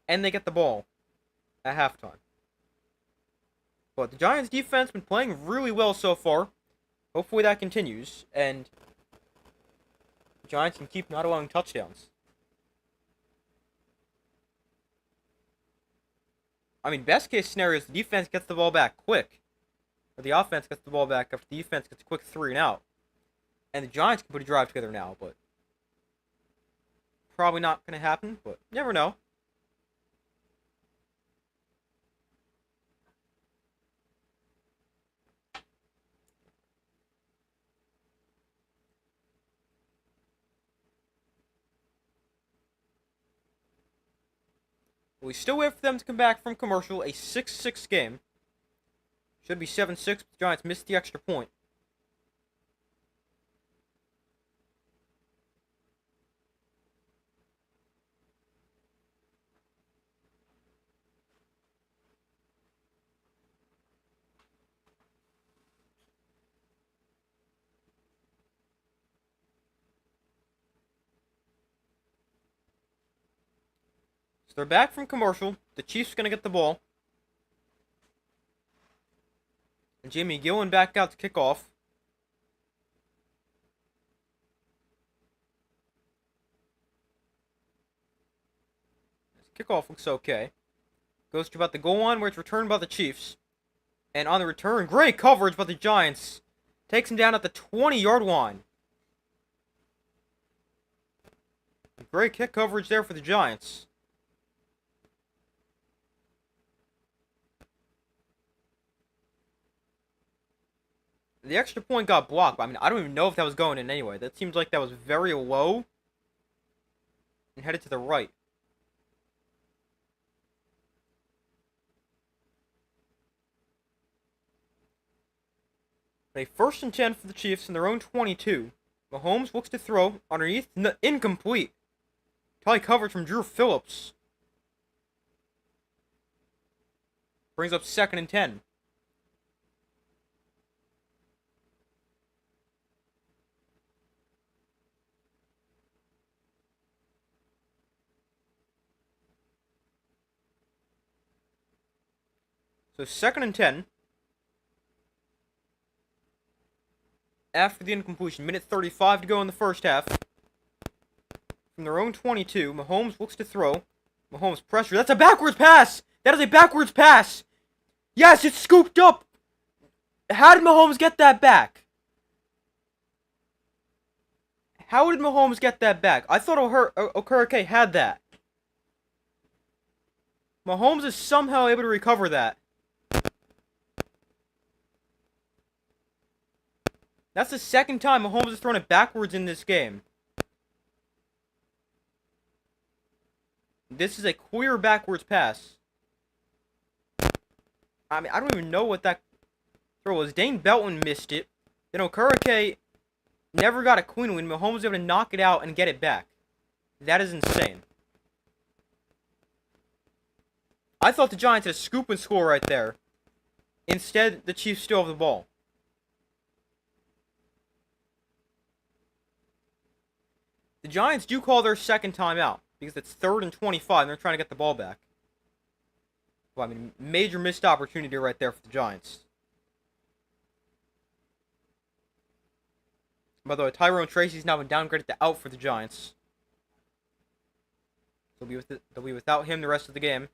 and they get the ball at halftime. But the Giants defense been playing really well so far. Hopefully that continues, and the Giants can keep not allowing touchdowns. I mean, best case scenario is the defense gets the ball back quick. Or the offense gets the ball back after the defense gets a quick 3 and out. And the Giants can put a drive together now, but probably not going to happen, but never know. We still wait for them to come back from commercial. A 6-6 game. Should be 7-6, but the Giants missed the extra point. So they're back from commercial. The Chiefs are going to get the ball. And Jamie Gillen back out to kick off. This kickoff looks okay. Goes to about the goal line where it's returned by the Chiefs. And on the return, great coverage by the Giants. Takes him down at the 20-yard line. Great kick coverage there for the Giants. The extra point got blocked, but I mean, I don't even know if that was going in anyway. That seems like that was very low and headed to the right. A 1st and 10 for the Chiefs in their own 22. Mahomes looks to throw underneath, incomplete. Tight coverage from Drew Phillips. Brings up 2nd and 10. So 2nd and 10. After the incompletion, minute 35 to go in the first half. From their own 22, Mahomes looks to throw. Mahomes pressure. That's a backwards pass! That is a backwards pass! Yes, it's scooped up! How did Mahomes get that back? How did Mahomes get that back? I thought Okereke had that. Mahomes is somehow able to recover that. That's the 2nd time Mahomes has thrown it backwards in this game. This is a clear backwards pass. I mean, I don't even know what that throw was. Dane Belton missed it. Then Okereke never got a clean win. Mahomes was able to knock it out and get it back. That is insane. I thought the Giants had a scoop and score right there. Instead, the Chiefs still have the ball. The Giants do call their 2nd timeout because it's 3rd and 25 and they're trying to get the ball back. Well, I mean, major missed opportunity right there for the Giants. By the way, Tyrone Tracy's now been downgraded to out for the Giants. They'll be without him the rest of the game.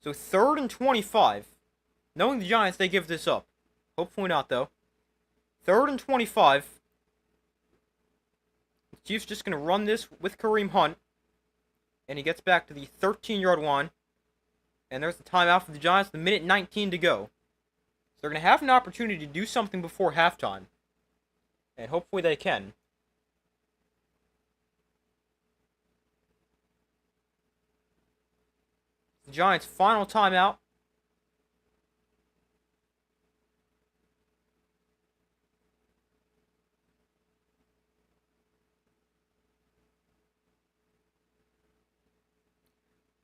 So 3rd and 25. Knowing the Giants, they give this up. Hopefully not, though. 3rd and 25. The Chiefs just going to run this with Kareem Hunt. And he gets back to the 13-yard line. And there's the timeout for the Giants, the minute 19 to go. So they're going to have an opportunity to do something before halftime. And hopefully they can. The Giants' final timeout.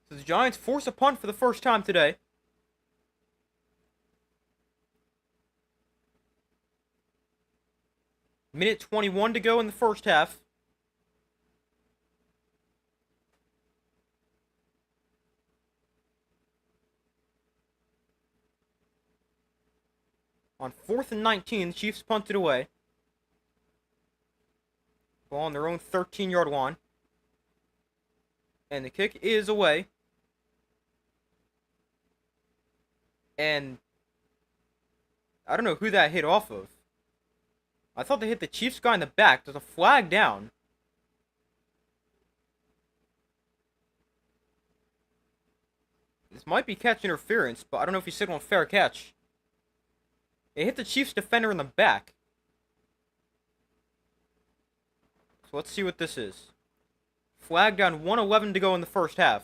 So the Giants force a punt for the first time today. Minute 21 to go in the first half. On 4th and 19, the Chiefs punted away. Ball on their own 13-yard line. And the kick is away. And I don't know who that hit off of. I thought they hit the Chiefs guy in the back. There's a flag down. This might be catch interference, but I don't know if he signaled fair catch. It hit the Chiefs defender in the back. So let's see what this is. Flag down, 1:11 to go in the first half.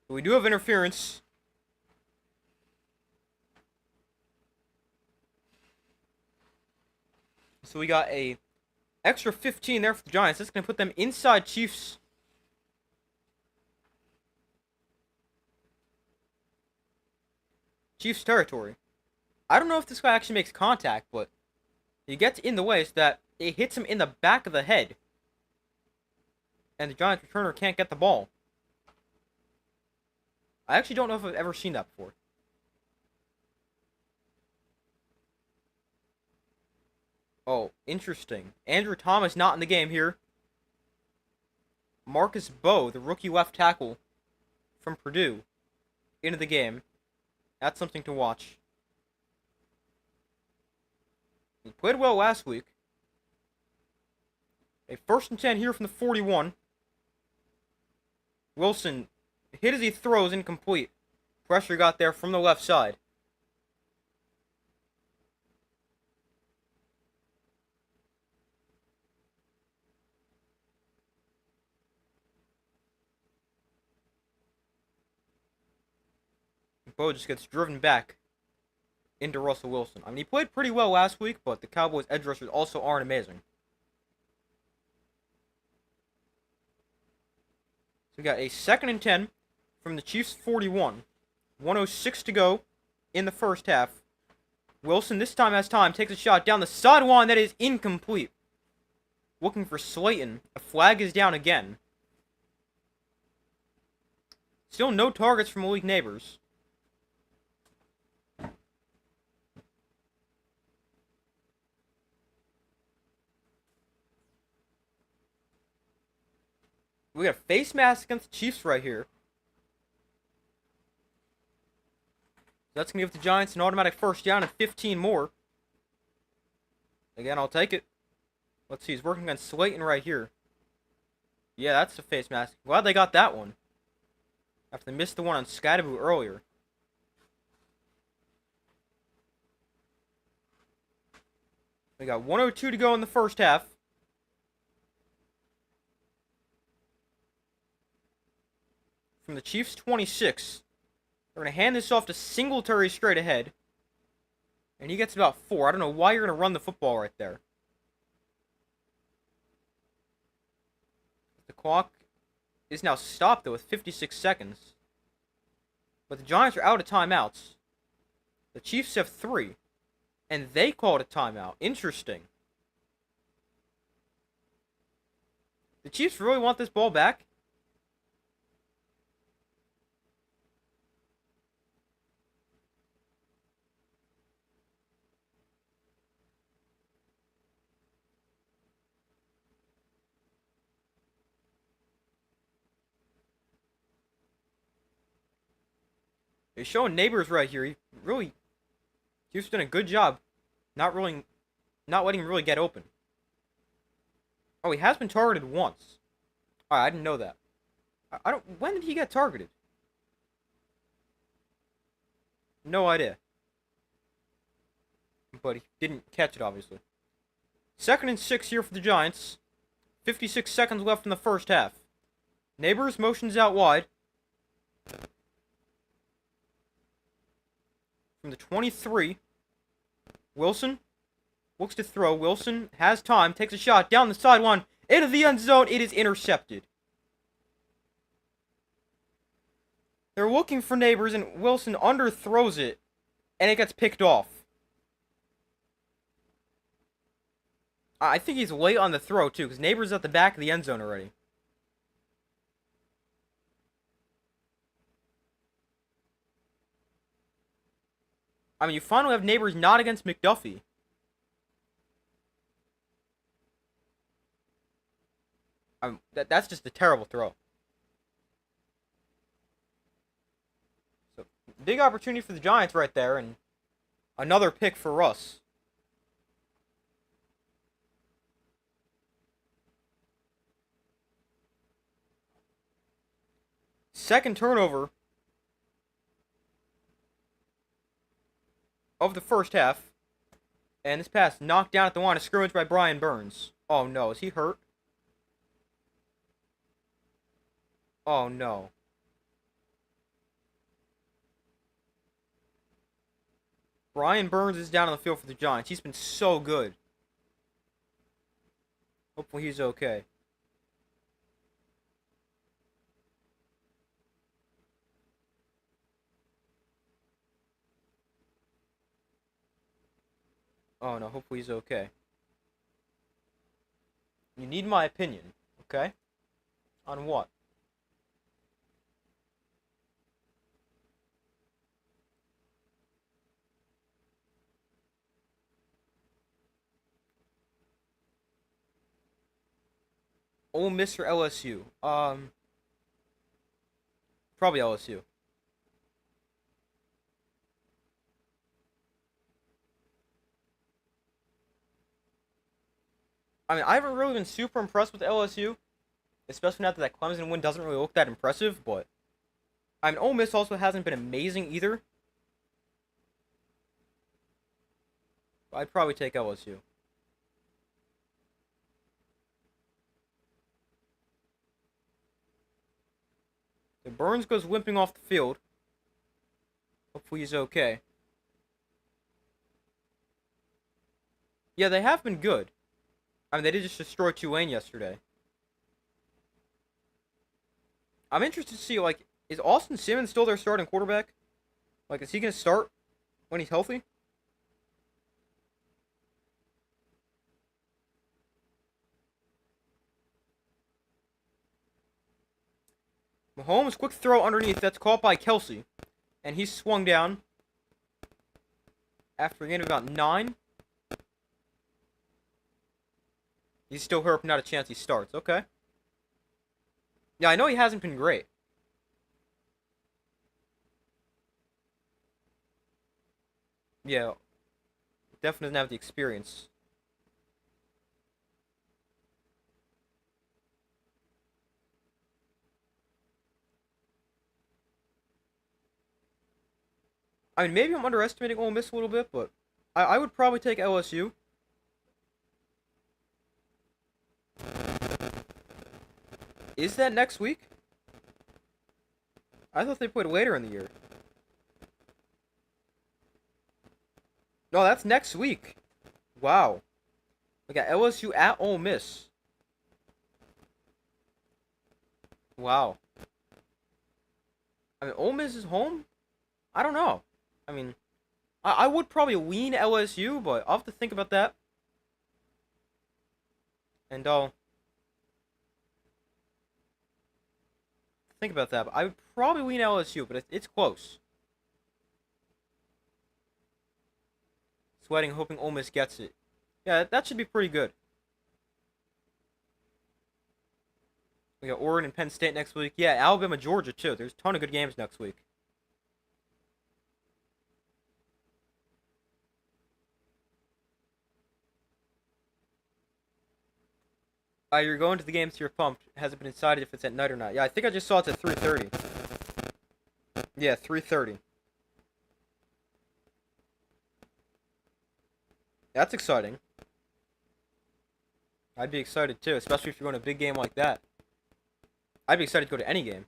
But we do have interference. So we got a extra 15 there for the Giants. That's going to put them inside Chiefs territory. I don't know if this guy actually makes contact, but he gets in the way so that it hits him in the back of the head. And the Giants returner can't get the ball. I actually don't know if I've ever seen that before. Oh, interesting. Andrew Thomas not in the game here. Marcus Bowe, the rookie left tackle from Purdue, into the game. That's something to watch. He played well last week. A 1st and 10 here from the 41. Wilson hit as he throws, incomplete. Pressure got there from the left side. Bowe just gets driven back into Russell Wilson. I mean, he played pretty well last week, but the Cowboys' edge rushers also aren't amazing. So we got a 2nd and 10 from the Chiefs' 41. 1:06 to go in the first half. Wilson this time has time, takes a shot down the sideline that is incomplete. Looking for Slayton. A flag is down again. Still no targets from Malik Neighbors. We got a face mask against the Chiefs right here. That's going to give the Giants an automatic first down and 15 more. Again, I'll take it. Let's see, he's working on Slayton right here. Yeah, that's the face mask. Glad they got that one. After they missed the one on Scadaboo earlier. We got 1:02 to go in the first half. From the Chiefs' 26. They're going to hand this off to Singletary straight ahead. And he gets about 4. I don't know why you're going to run the football right there. The clock is now stopped, though, with 56 seconds. But the Giants are out of timeouts. The Chiefs have 3. And they called a timeout. Interesting. The Chiefs really want this ball back? He's showing Neighbors right here. Houston done a good job, not letting him really get open. Oh, he has been targeted once. Alright, I didn't know that. I don't. When did he get targeted? No idea. But he didn't catch it, obviously. 2nd and 6 here for the Giants. 56 seconds left in the first half. Neighbors motions out wide. From the 23. Wilson looks to throw. Wilson has time. Takes a shot down the sideline. Into the end zone. It is intercepted. They're looking for Neighbors, and Wilson underthrows it. And it gets picked off. I think he's late on the throw, too, because Neighbors at the back of the end zone already. I mean, you finally have Neighbors not against McDuffie. That's just a terrible throw. So, big opportunity for the Giants right there, and another pick for Russ. Second turnover of the first half. And this pass knocked down at the line of scrimmage by Brian Burns. Oh no, is he hurt? Oh no. Brian Burns is down on the field for the Giants. He's been so good. Hopefully he's okay. Oh no, hopefully he's okay. You need my opinion, okay? On what? Ole Miss or LSU? Probably LSU. I mean, I haven't really been super impressed with LSU, especially now that that Clemson win doesn't really look that impressive, but I mean, Ole Miss also hasn't been amazing either. I'd probably take LSU. So Burns goes limping off the field. Hopefully he's okay. Yeah, they have been good. I mean, they did just destroy Tulane yesterday. I'm interested to see, like, is Austin Simmons still their starting quarterback? Like, is he going to start when he's healthy? Mahomes, quick throw underneath. That's caught by Kelsey. And he's swung down after a gain of about 9. He's still hurt, not a chance he starts. Okay. Yeah, I know he hasn't been great. Yeah, definitely doesn't have the experience. I mean, maybe I'm underestimating Ole Miss a little bit, but I would probably take LSU. Is that next week? I thought they played later in the year. No, that's next week. Wow. We got LSU at Ole Miss. Wow. I mean, Ole Miss is home? I don't know. I mean, I would probably lean LSU, but I'll have to think about that. And I'll think about that. But I would probably lean LSU, but it's close. Sweating, hoping Ole Miss gets it. Yeah, that should be pretty good. We got Oregon and Penn State next week. Yeah, Alabama, Georgia, too. There's a ton of good games next week. You're going to the game so you're pumped. Hasn't been decided if it's at night or not. Yeah, I think I just saw it's at 3:30. Yeah, 3:30. That's exciting. I'd be excited too, especially if you're going to a big game like that. I'd be excited to go to any game.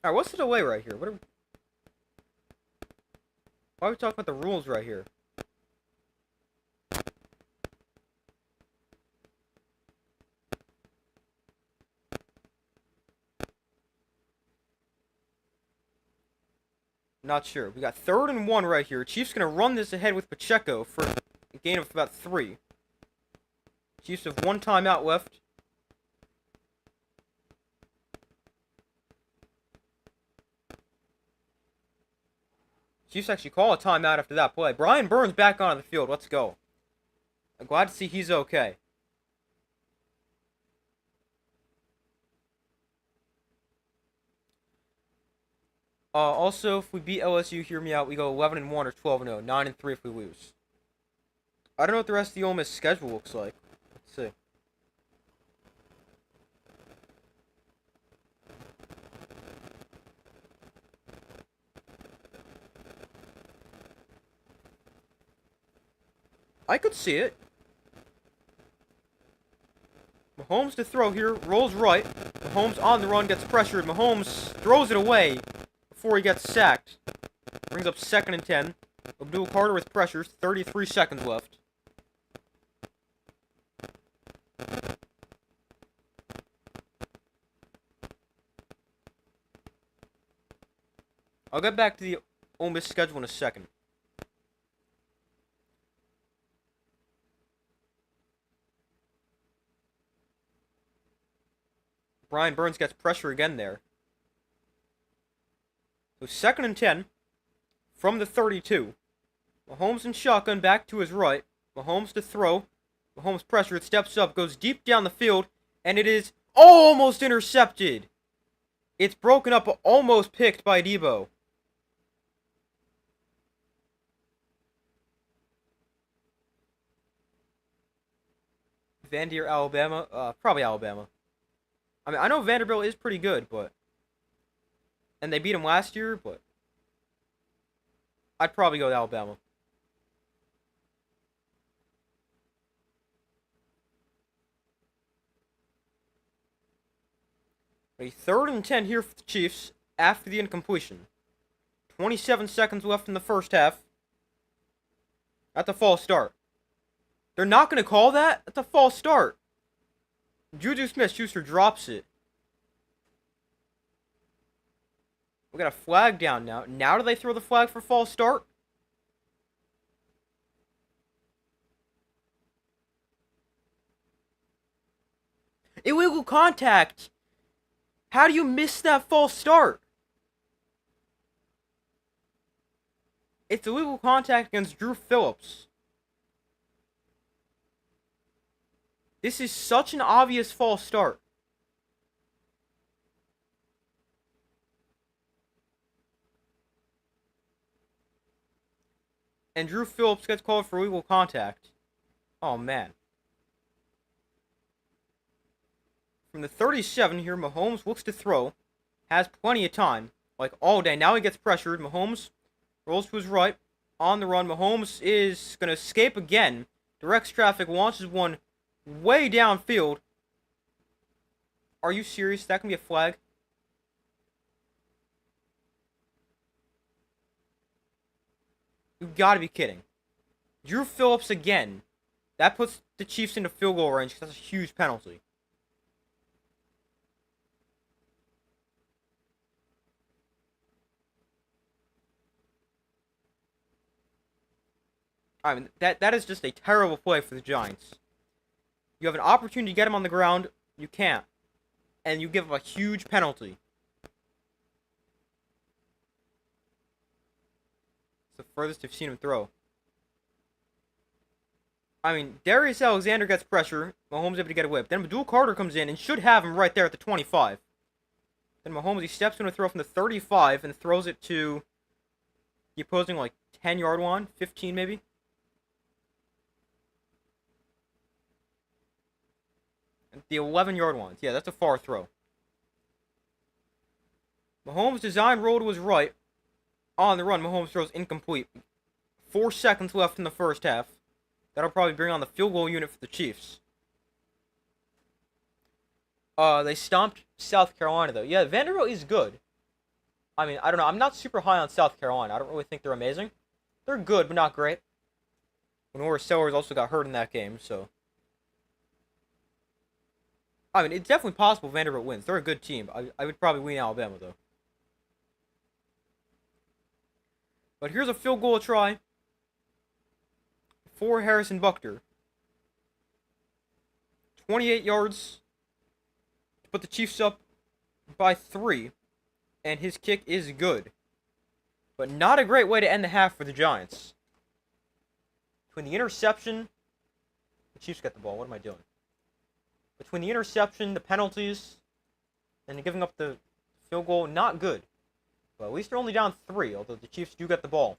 Alright, what's the delay right here? Why are we talking about the rules right here? Not sure. We got 3rd and 1 right here. Chiefs gonna run this ahead with Pacheco for a gain of about 3. Chiefs have 1 timeout left. Chiefs actually call a timeout after that play. Brian Burns back onto the field. Let's go. I'm glad to see he's okay. Also, if we beat LSU, hear me out, we go 11 and 1 or 12 and 0, 9 and 3 if we lose. I don't know what the rest of the Ole Miss schedule looks like. Let's see. I could see it. Mahomes to throw here, rolls right. Mahomes on the run, gets pressured. Mahomes throws it away before he gets sacked. Brings up 2nd and 10. Abdul Carter with pressures, 33 seconds left. I'll get back to the Ole Miss schedule in a second. Brian Burns gets pressure again there. So 2nd and 10 from the 32. Mahomes in shotgun back to his right. Mahomes to throw. Mahomes pressure. It steps up, goes deep down the field, and it is almost intercepted. It's broken up, but almost picked by Debo. Vanderbilt, Alabama. Probably Alabama. I mean, I know Vanderbilt is pretty good, but... And they beat him last year, but... I'd probably go with Alabama. A 3rd and 10 here for the Chiefs after the incompletion. 27 seconds left in the first half. That's a false start. They're not going to call that? That's a false start. Juju Smith-Schuster drops it. We got a flag down now. Now do they throw the flag for false start? Illegal contact. How do you miss that false start? It's illegal contact against Drew Phillips. This is such an obvious false start. And Drew Phillips gets called for illegal contact. Oh, man. From the 37 here, Mahomes looks to throw. Has plenty of time. Like all day. Now he gets pressured. Mahomes rolls to his right. On the run. Mahomes is going to escape again. Directs traffic. Launches one way downfield. Are you serious? That can be a flag? You gotta be kidding. Drew Phillips again. That puts the Chiefs into field goal range because that's a huge penalty. I mean, that is just a terrible play for the Giants. You have an opportunity to get him on the ground. You can't. And you give him a huge penalty. It's the furthest you've seen him throw. I mean, Darius Alexander gets pressure. Mahomes able to get a whip. Then Abdul Carter comes in and should have him right there at the 25. Then Mahomes, he steps in to throw from the 35 and throws it to the opposing like 10-yard line, 15 maybe. The 11-yard lines. Yeah, that's a far throw. Mahomes' design roll was right. On the run, Mahomes throws incomplete. 4 seconds left in the first half. That'll probably bring on the field goal unit for the Chiefs. They stomped South Carolina, though. Yeah, Vanderbilt is good. I mean, I don't know. I'm not super high on South Carolina. I don't really think they're amazing. They're good, but not great. Honora Sellers also got hurt in that game, so. I mean, it's definitely possible Vanderbilt wins. They're a good team. I would probably win Alabama, though. But here's a field goal try for Harrison Buckner. 28 yards to put the Chiefs up by 3. And his kick is good. But not a great way to end the half for the Giants. Between the interception... The Chiefs get the ball. What am I doing? Between the interception, the penalties, and giving up the field goal, not good. But at least they're only down 3, although the Chiefs do get the ball.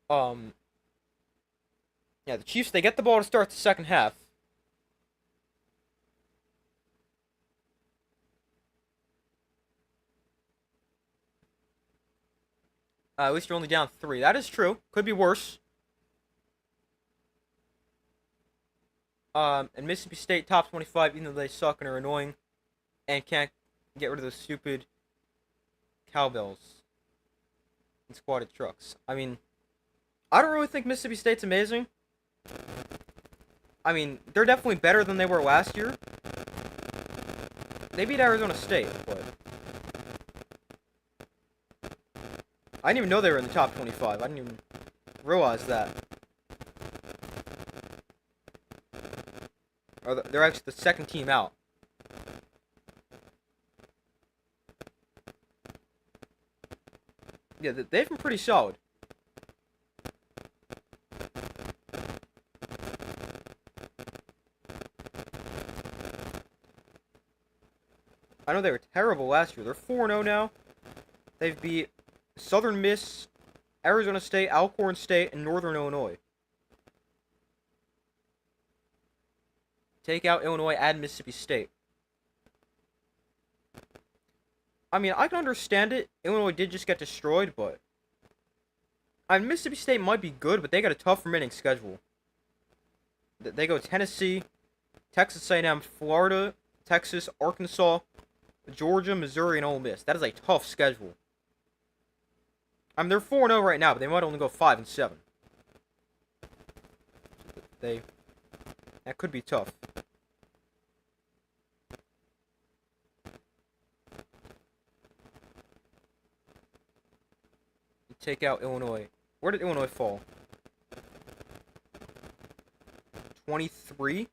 Yeah, the Chiefs, they get the ball to start the second half. At least you're only down 3. That is true. Could be worse. And Mississippi State top 25, even though they suck and are annoying, and can't get rid of those stupid cowbells and squatted trucks. I mean, I don't really think Mississippi State's amazing. I mean, they're definitely better than they were last year. They beat Arizona State, but I didn't even know they were in the top 25. I didn't even realize that. Or they're actually the second team out. Yeah, they've been pretty solid. I know they were terrible last year. They're 4-0 now. They've beat Southern Miss, Arizona State, Alcorn State, and Northern Illinois. Take out Illinois, add Mississippi State. I mean, I can understand it. Illinois did just get destroyed, but I mean, Mississippi State might be good, but they got a tough remaining schedule. They go Tennessee, Texas A&M, Florida, Texas, Arkansas, Georgia, Missouri, and Ole Miss. That is a tough schedule. I mean, they're 4-0 right now, but they might only go 5-7. That could be tough. You take out Illinois. Where did Illinois fall? 23?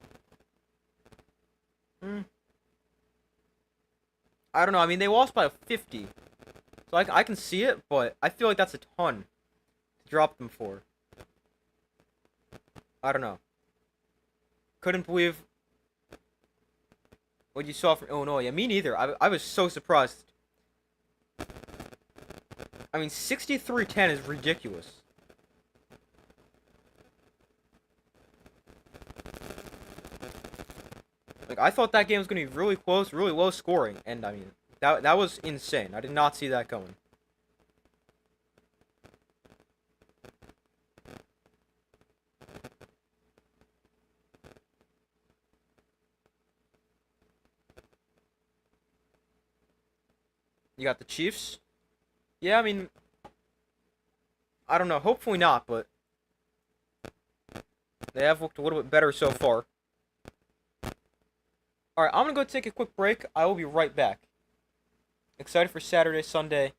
I don't know. I mean, they lost by 50. So I can see it, but I feel like that's a ton to drop them for. I don't know. Couldn't believe what you saw from Illinois. Yeah, me neither. I was so surprised. I mean, 63-10 is ridiculous. Like, I thought that game was going to be really close, really low scoring, and I mean, that was insane. I did not see that coming. You got the Chiefs. Yeah, I mean, I don't know. Hopefully not, but they have looked a little bit better so far. Alright, I'm going to go take a quick break. I will be right back. Excited for Saturday, Sunday.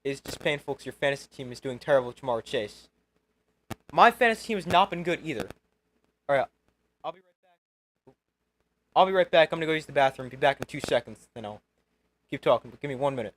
It's just painful because your fantasy team is doing terrible with Jamar Chase. My fantasy team has not been good either. Alright, I'll be right back. I'll be right back. I'm going to go use the bathroom. Be back in 2 seconds. Then I'll keep talking. But give me 1 minute.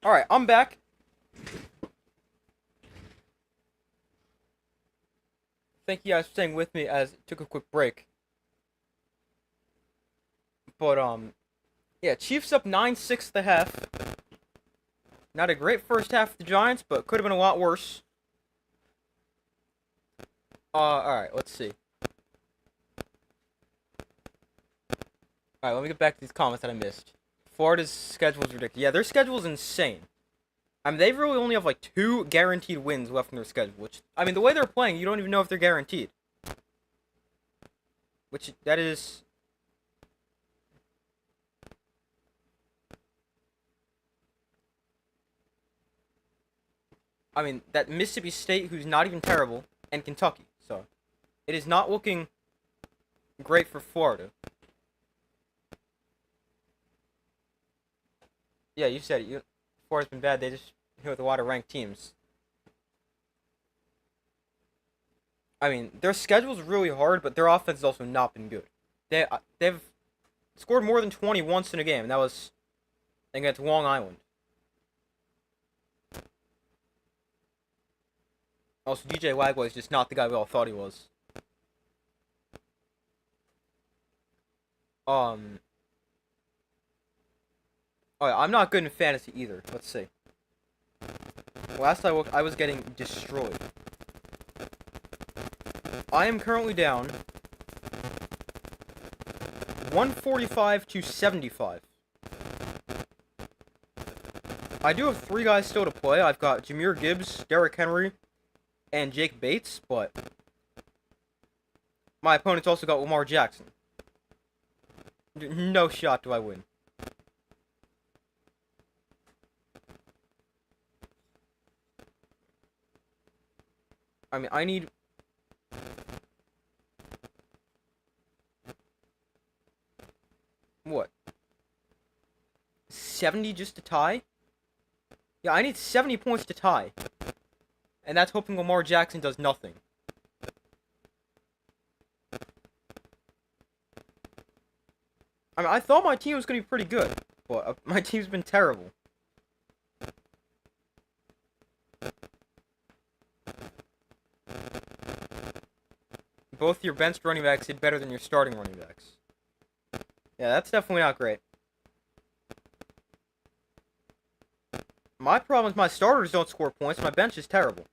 Alright, I'm back. Thank you guys for staying with me as it took a quick break. But, yeah, Chiefs up 9-6 the half. Not a great first half for the Giants, but could have been a lot worse. Alright, let's see. Alright, let me get back to these comments that I missed. Florida's schedule is ridiculous. Yeah, their schedule is insane. I mean, they really only have like 2 guaranteed wins left in their schedule, which, I mean, the way they're playing, you don't even know if they're guaranteed. Which, that is... I mean, that Mississippi State, who's not even terrible, and Kentucky, so... It is not looking great for Florida. Yeah, you said it. Florida's been bad. They just hit with a lot of ranked teams. I mean, their schedule's really hard, but their offense has also not been good. They've scored more than 20 once in a game, and that was against Long Island. Also, DJ Wagway is just not the guy we all thought he was. Oh, yeah, I'm not good in fantasy either. Let's see. Last I looked, I was getting destroyed. I am currently down 145 to 75. I do have 3 guys still to play. I've got Jahmyr Gibbs, Derrick Henry, and Jake Bates, but my opponent's also got Lamar Jackson. No shot do I win. I mean, I need... What? 70 just to tie? Yeah, I need 70 points to tie. And that's hoping Lamar Jackson does nothing. I mean, I thought my team was going to be pretty good, but my team's been terrible. Both your benched running backs did better than your starting running backs. Yeah, that's definitely not great. My problem is my starters don't score points, my bench is terrible.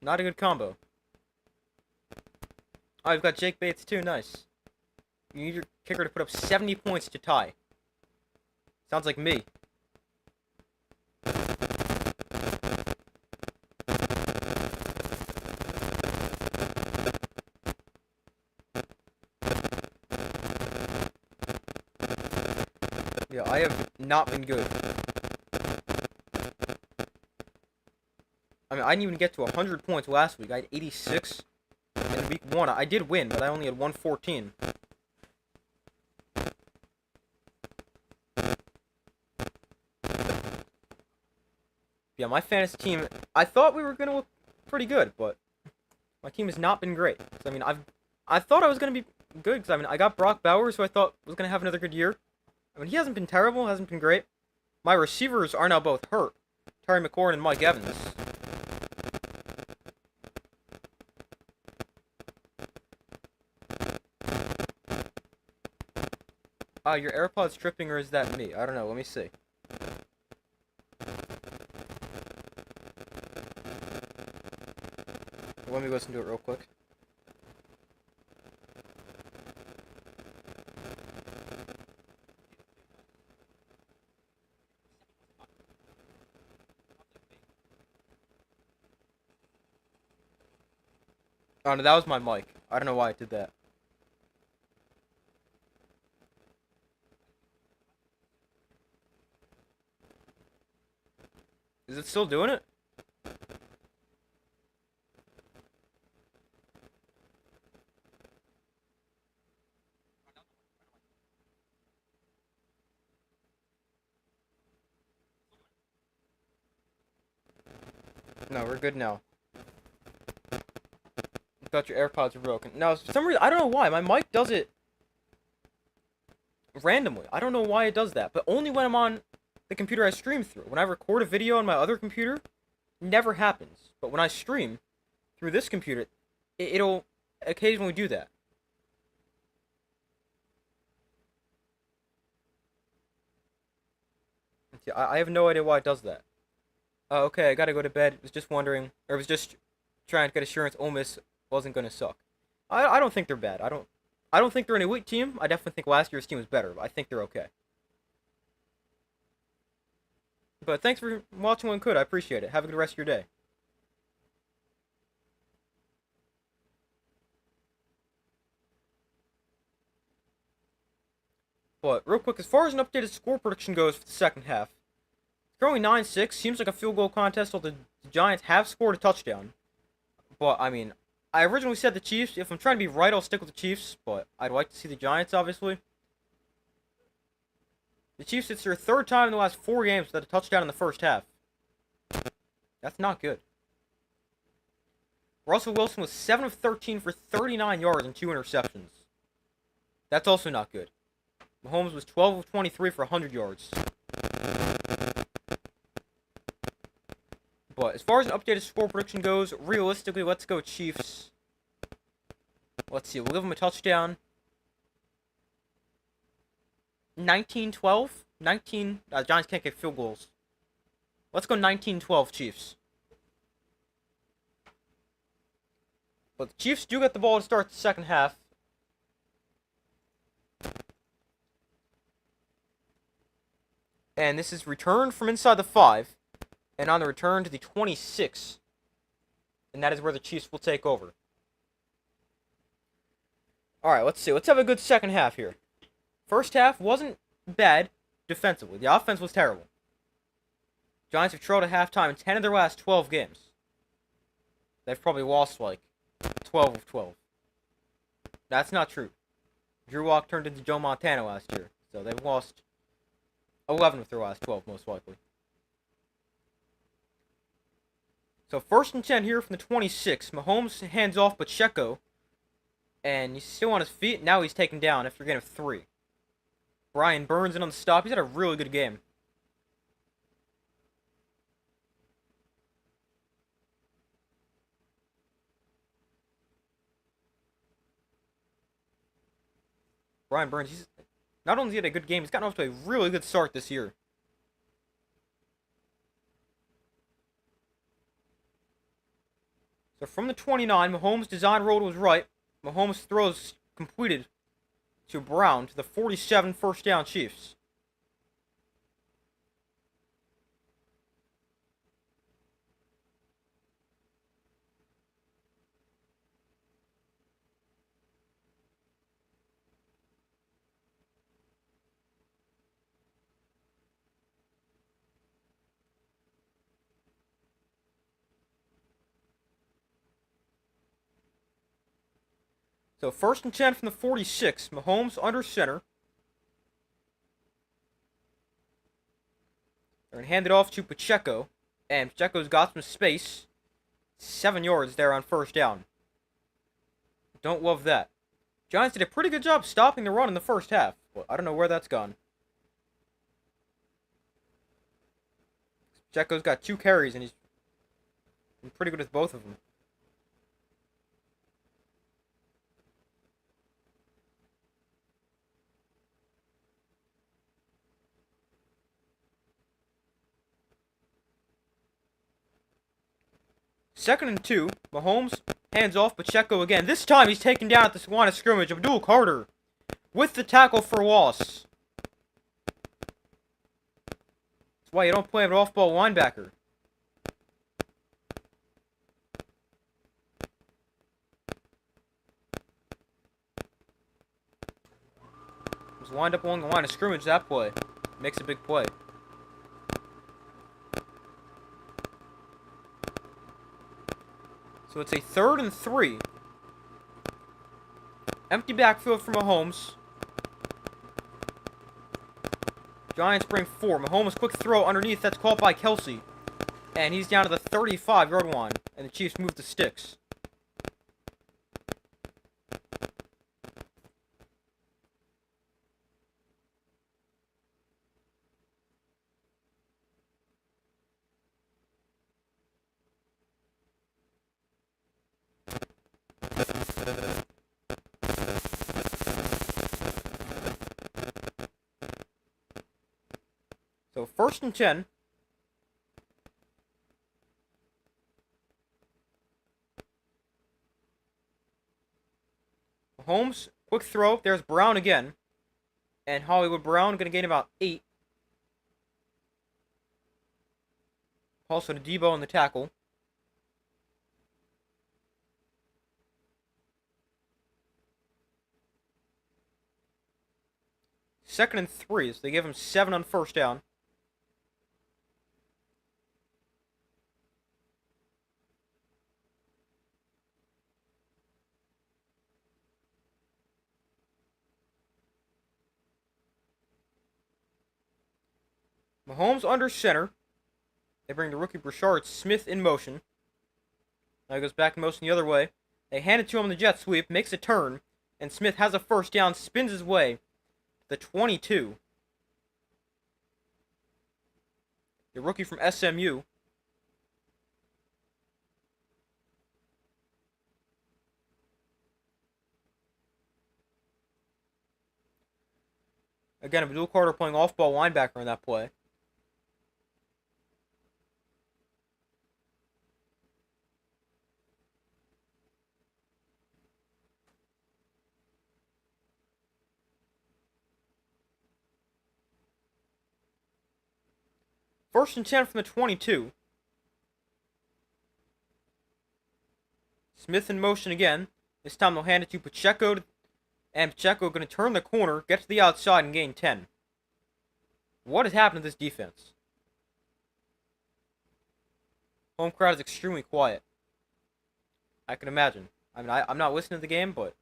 Not a good combo. Oh, you've got Jake Bates too, nice. You need your kicker to put up 70 points to tie. Sounds like me. Yeah, I have not been good. I mean, I didn't even get to 100 points last week. I had 86 in week 1. I did win, but I only had 114. Yeah, my fantasy team, I thought we were going to look pretty good, but my team has not been great. So, I mean, I thought I was going to be good, because, I mean, I got Brock Bowers, who I thought was going to have another good year. I mean, he hasn't been terrible, hasn't been great. My receivers are now both hurt. Terry McLaurin and Mike Evans. Your AirPods tripping, or is that me? I don't know, let me see. Let me listen to it real quick. Oh no, that was my mic. I don't know why it did that. Is it still doing it? No, we're good now. I thought your AirPods were broken. No, for some reason, I don't know why. My mic does it randomly. I don't know why it does that, but only when I'm on the computer I stream through. When I record a video on my other computer, it never happens. But when I stream through this computer, it'll occasionally do that. I have no idea why it does that. Okay, I gotta go to bed. Was just wondering, or was just trying to get assurance Ole Miss wasn't gonna suck. I don't think they're bad. I don't think they're an elite team. I definitely think last year's team was better, but I think they're okay. But thanks for watching when could. I appreciate it. Have a good rest of your day. But real quick, as far as an updated score prediction goes for the second half, it's currently 9-6. Seems like a field goal contest. So the Giants have scored a touchdown. But I mean, I originally said the Chiefs. If I'm trying to be right, I'll stick with the Chiefs. But I'd like to see the Giants, obviously. The Chiefs, it's their third time in the last 4 games without a touchdown in the first half. That's not good. Russell Wilson was 7 of 13 for 39 yards and 2 interceptions. That's also not good. Mahomes was 12 of 23 for 100 yards. But as far as an updated score prediction goes, realistically, let's go Chiefs. Let's see, we'll give them a touchdown. 19-12? Giants can't get field goals. Let's go 19-12 Chiefs. But the Chiefs do get the ball to start the second half. And this is returned from inside the 5. And on the return to the 26. And that is where the Chiefs will take over. Alright, let's see. Let's have a good second half here. First half wasn't bad defensively. The offense was terrible. Giants have trailed at halftime in 10 of their last 12 games. They've probably lost like 12 of 12. That's not true. Drew Lock turned into Joe Montana last year. So they've lost 11 of their last 12, most likely. So 1st and 10 here from the 26. Mahomes hands off Pacheco. And he's still on his feet. Now he's taken down after a gain of 3. Brian Burns in on the stop. He's had a really good game. Brian Burns, he's not only had a good game, he's gotten off to a really good start this year. So from the 29, Mahomes' design roll was right. Mahomes throws completed to Brown to the 47 first down Chiefs. So 1st and 10 from the 46. Mahomes under center. They're going to hand it off to Pacheco. And Pacheco's got some space. 7 yards there on 1st down. Don't love that. Giants did a pretty good job stopping the run in the first half. But I don't know where that's gone. Pacheco's got 2 carries and he's pretty good with both of them. Second and 2. Mahomes hands off Pacheco again. This time he's taken down at the line of scrimmage. Abdul Carter with the tackle for loss. That's why you don't play an off-ball linebacker. Was lined up along the line of scrimmage that play. Makes a big play. So it's a 3rd and 3. Empty backfield for Mahomes. Giants bring 4. Mahomes quick throw underneath. That's caught by Kelsey. And he's down to the 35-yard line. And the Chiefs move the sticks. So 1st and 10. Mahomes, quick throw. There's Brown again. And Hollywood Brown going to gain about 8. Also to Debo on the tackle. Second and 3, so they give him 7 on 1st down. Mahomes under center. They bring the rookie Brashard Smith in motion. Now he goes back in motion the other way. They hand it to him on the jet sweep, makes a turn, and Smith has a 1st down, spins his way to the 22. The rookie from SMU. Again, Abdul Carter playing off-ball linebacker on that play. First and 10 from the 22. Smith in motion again. This time they'll hand it to Pacheco, and Pacheco going to turn the corner, get to the outside, and gain 10. What has happened to this defense? Home crowd is extremely quiet. I can imagine. I mean, I'm not listening to the game, but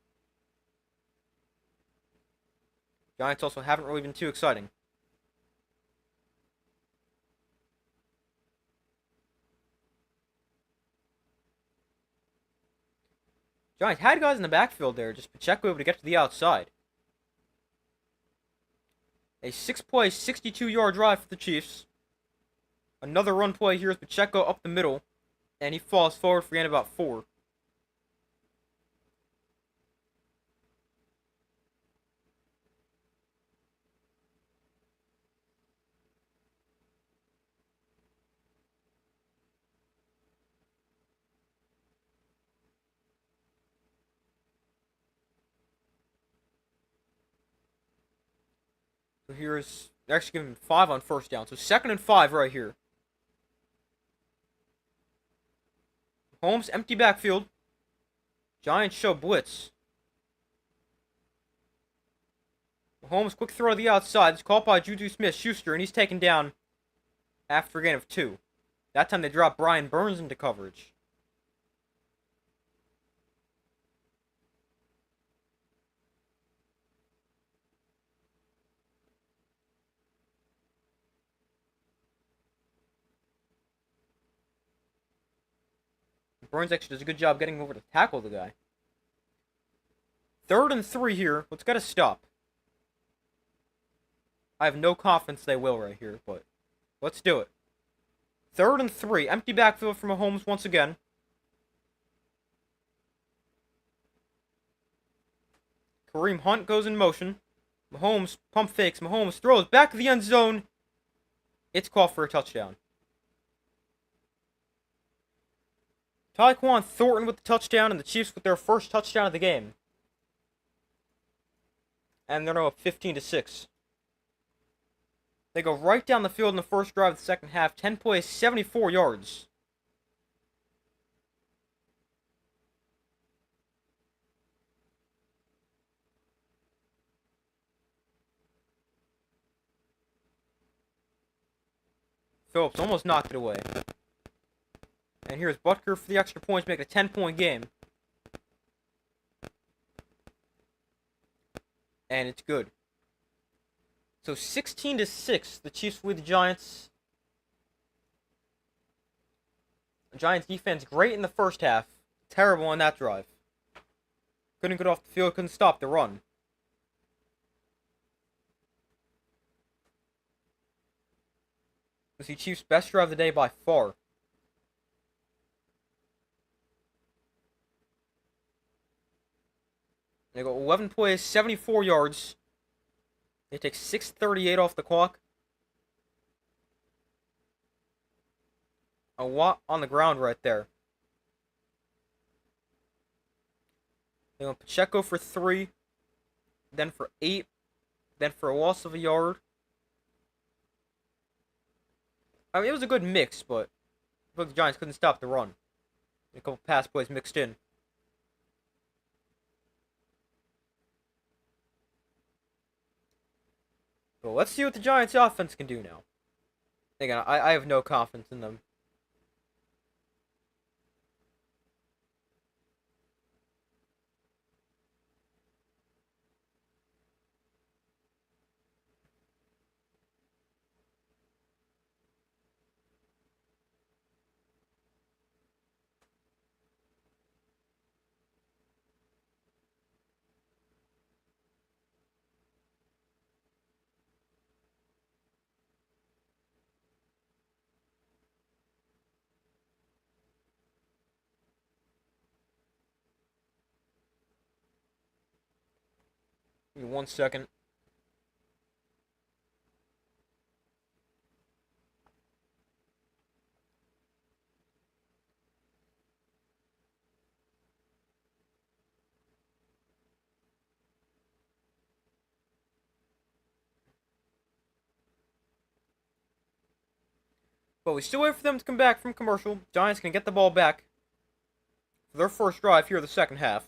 Giants also haven't really been too exciting. Giants had guys in the backfield there, just Pacheco able to get to the outside. A 6-play, 62-yard drive for the Chiefs. Another run play here is Pacheco up the middle, and he falls forward for gain about 4. So here's, they're actually giving him 5 on 1st down. So 2nd and 5 right here. Holmes, empty backfield. Giants show blitz. Mahomes, quick throw to the outside. It's caught by Juju Smith-Schuster, and he's taken down after a gain of 2. That time they drop Brian Burns into coverage. Burns actually does a good job getting over to tackle the guy. 3rd and 3 here. Let's get a stop. I have no confidence they will right here, but let's do it. 3rd and 3. Empty backfield for Mahomes once again. Kareem Hunt goes in motion. Mahomes pump fakes. Mahomes throws back to the end zone. It's called for a touchdown. Tyquan Thornton with the touchdown, and the Chiefs with their 1st touchdown of the game. And they're now up 15-6. They go right down the field in the 1st drive of the 2nd half. 10 plays, 74 yards. Phillips almost knocked it away. And here's Butker for the extra points, make it a 10-point game. And it's good. So 16-6, the Chiefs lead the Giants. The Giants defense great in the 1st half. Terrible on that drive. Couldn't get off the field, couldn't stop the run. This is the Chiefs' best drive of the day by far. They go 11 plays, 74 yards. They take 6:38 off the clock. a lot on the ground right there. They went Pacheco for 3, then for 8, then for a loss of a yard. I mean, it was a good mix, but the Giants couldn't stop the run. A couple pass plays mixed in. But let's see what the Giants' offense can do now. Again, I have no confidence in them. Give me 1 second. But we still wait for them to come back from commercial. Giants can get the ball back for their first drive here in the second half.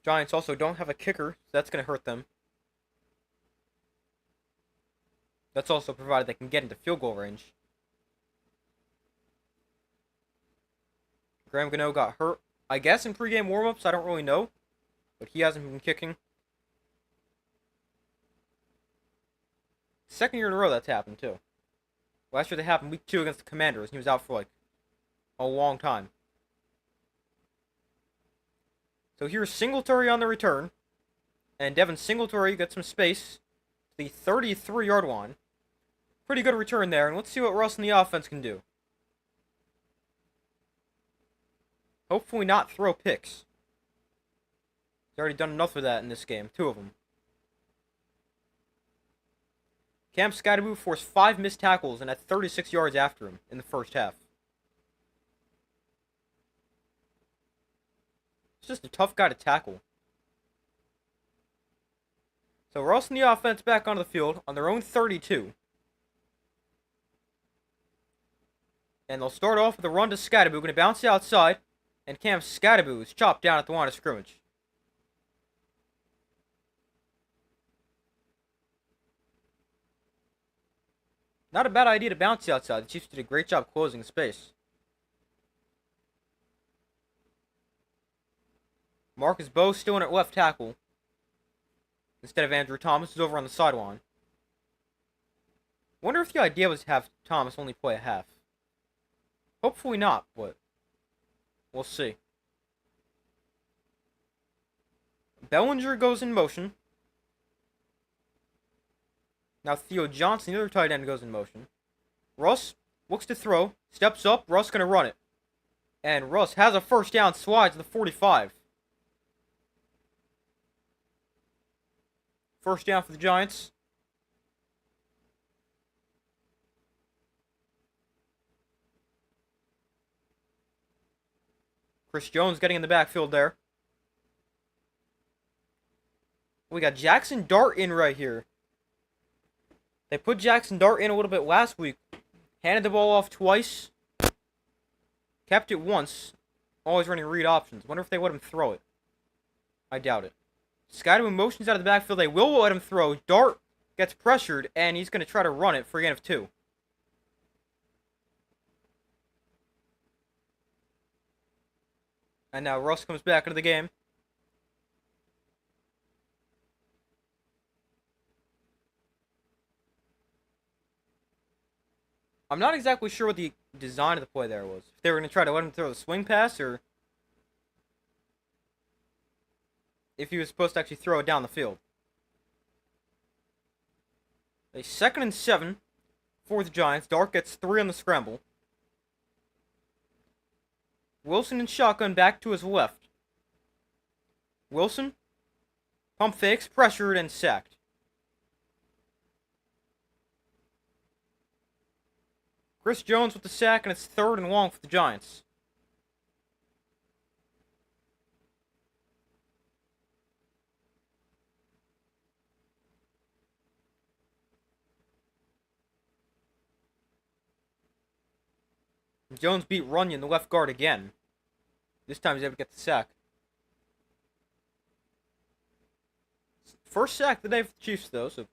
Giants also don't have a kicker, so that's going to hurt them. That's also provided they can get into field goal range. Graham Gano got hurt, I guess, in pregame warmups. I don't really know. But he hasn't been kicking. Second year in a row that's happened, too. Last year that happened week 2 against the Commanders, and he was out for, like, a long time. So here's Singletary on the return. And Devin Singletary gets some space to the 33-yard line. Pretty good return there, and let's see what Russ and the offense can do. Hopefully not throw picks. He's already done enough of that in this game, 2 of them. Cam Skattebo forced 5 missed tackles and had 36 yards after him in the first half. He's just a tough guy to tackle. So Russ and the offense back onto the field on their own 32. And they'll start off with a run to Skattebo, going to bounce it outside. And Cam Skattebo is chopped down at the line of scrimmage. Not a bad idea to bounce outside. The Chiefs did a great job closing space. Marcus Bowe still in at left tackle. Instead of Andrew Thomas, who's over on the sideline. Wonder if the idea was to have Thomas only play a half. Hopefully not, but we'll see. Bellinger goes in motion. Now Theo Johnson, the other tight end, goes in motion. Russ looks to throw. Steps up. Russ going to run it. And Russ has a first down. Slides to the 45. First down for the Giants. Chris Jones getting in the backfield there. We got Jackson Dart in right here. They put Jackson Dart in a little bit last week. Handed the ball off twice. Kept it once. Always running read options. Wonder if they let him throw it. I doubt it. Skattebo motions out of the backfield. They will let him throw. Dart gets pressured, and he's going to try to run it for a gain of 2. And now Russ comes back into the game. I'm not exactly sure what the design of the play there was. If they were going to try to let him throw the swing pass, or if he was supposed to actually throw it down the field. A 2nd and 7 for the Giants. Dart gets 3 on the scramble. Wilson in shotgun back to his left. Wilson, pump fakes, pressured, and sacked. Chris Jones with the sack, and it's 3rd and long for the Giants. Jones beat Runyon, the left guard, again. This time he's able to get the sack. First sack of the day for the Chiefs, though, so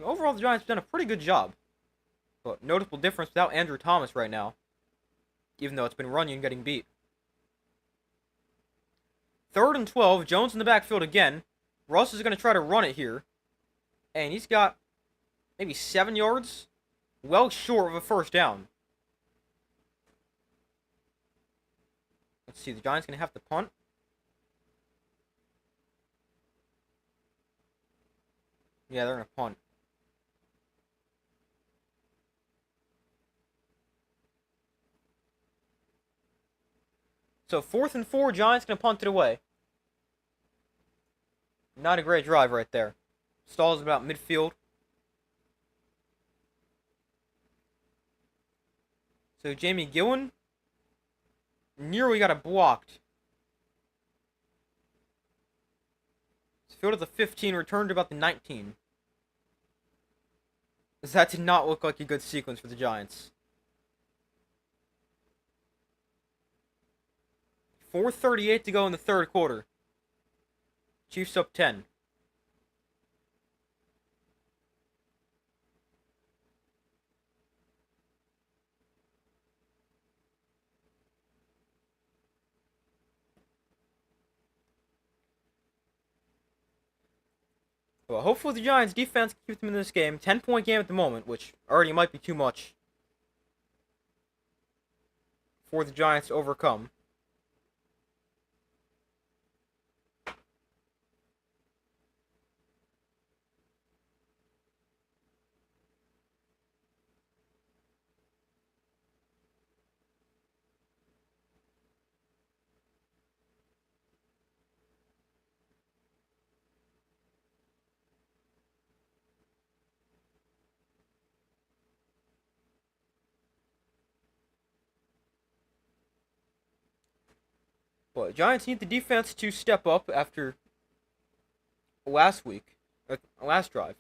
overall the Giants have done a pretty good job. But notable difference without Andrew Thomas right now, even though it's been Runyon getting beat. 3rd and 12, Jones in the backfield again. Russ is going to try to run it here. And he's got maybe 7 yards. Well short of a first down. Let's see, the Giants going to have to punt. Yeah, they're going to punt. So 4th and 4, Giants going to punt it away. Not a great drive right there. Stalls about midfield. So Jamie Gillen nearly got it blocked. It's field at the 15, returned to about the 19. That did not look like a good sequence for the Giants. 4:38 to go in the 3rd quarter. Chiefs up 10. Well, hopefully the Giants defense can keep them in this game. 10-point game at the moment, which already might be too much for the Giants to overcome. But Giants need the defense to step up after last week, last drive.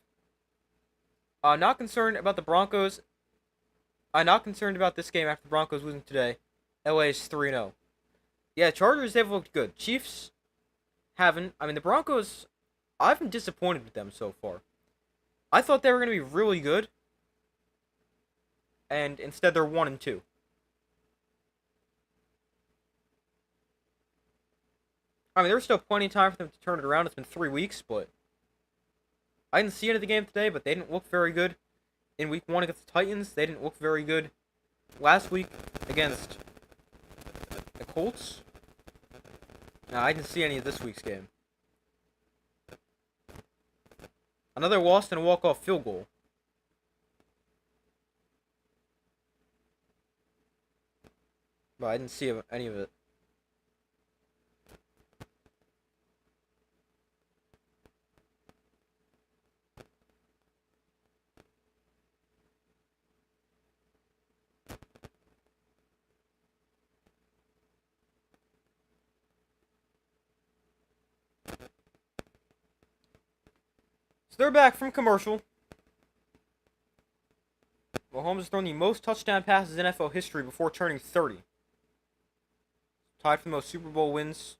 Not concerned about the Broncos. I'm not concerned about this game after the Broncos losing today. LA is 3-0. Yeah, Chargers, they've looked good. Chiefs haven't. I mean, the Broncos, I've been disappointed with them so far. I thought they were going to be really good, and instead they're 1-2. I mean, there's still plenty of time for them to turn it around. It's been 3 weeks, but I didn't see any of the game today, but they didn't look very good. In week 1 against the Titans, they didn't look very good. Last week against the Colts, no, I didn't see any of this week's game. Another loss and a walk-off field goal. But I didn't see any of it. So they're back from commercial. Mahomes has thrown the most touchdown passes in NFL history before turning 30. Tied for the most Super Bowl wins.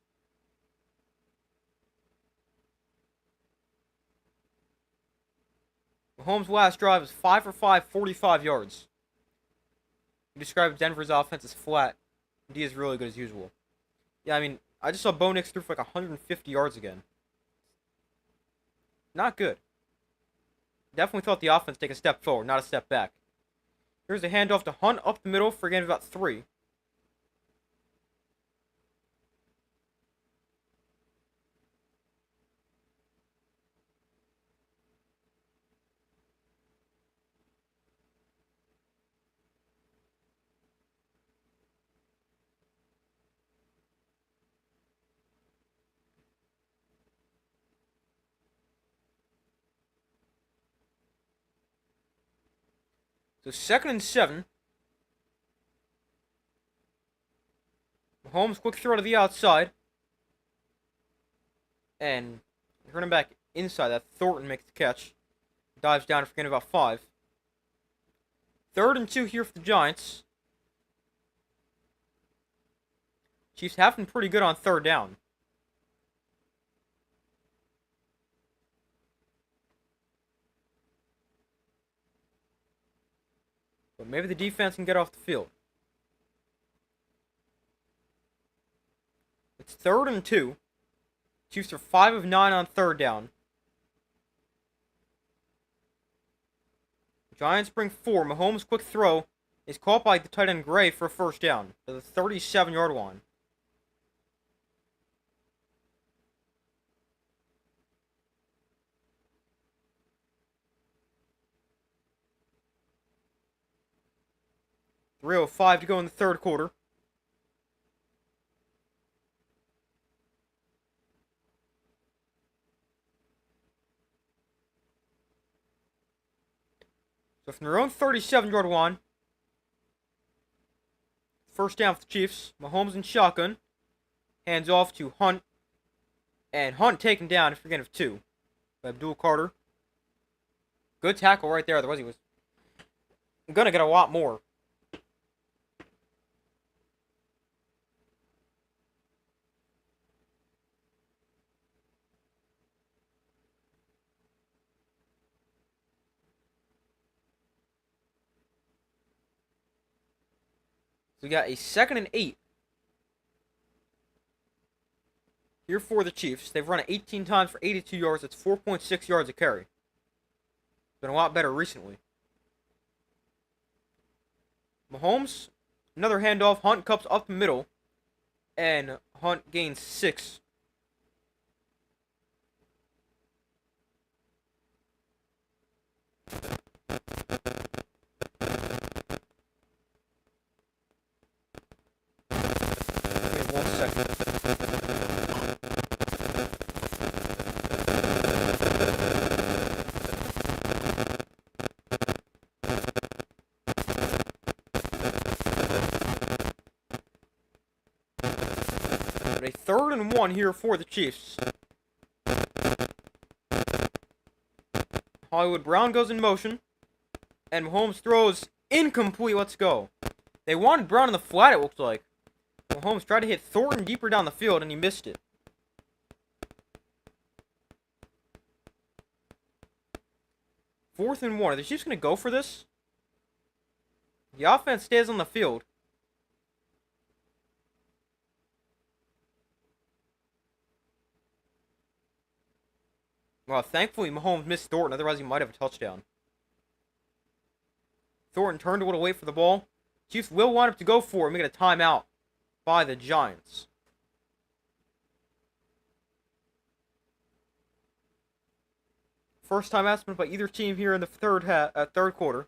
Mahomes' last drive was 5 for 5, 45 yards. He described Denver's offense as flat. D is really good as usual. Yeah, I mean, I just saw Bo Nix through for like 150 yards again. Not good. Definitely thought the offense take a step forward, not a step back. Here's a handoff to Hunt up the middle for a gain of about 3. So 2nd and 7. Mahomes quick throw to the outside. And running back inside that, Thornton makes the catch. Dives down for gain about 5. 3rd and 2 here for the Giants. Chiefs have been pretty good on 3rd down. But maybe the defense can get off the field. It's 3rd and 2. Chiefs are 5 of 9 on 3rd down. Giants bring 4. Mahomes' quick throw is caught by the tight end Gray for a 1st down to the 37-yard line. .305 to go in the 3rd quarter. So from their own 37-yard line, 1st down for the Chiefs. Mahomes in shotgun. Hands off to Hunt. And Hunt taken down for a gain of 2 by Abdul Carter. Good tackle right there. Otherwise he was going to get a lot more. So we got a 2nd and 8 here for the Chiefs. They've run it 18 times for 82 yards. That's 4.6 yards a carry. Been a lot better recently. Mahomes, another handoff. Hunt cups up the middle. And Hunt gains 6. Wait 1 second. But a 3rd and 1 here for the Chiefs. Hollywood Brown goes in motion. And Mahomes throws incomplete. Let's go. They wanted Brown in the flat, it looked like. Mahomes tried to hit Thornton deeper down the field, and he missed it. 4th and 1. Are the Chiefs going to go for this? The offense stays on the field. Well, thankfully Mahomes missed Thornton, otherwise he might have a touchdown. Thornton turned a little late for the ball. Chiefs will want him to go for it and make it a timeout by the Giants. First timeout spent by either team here in the third quarter.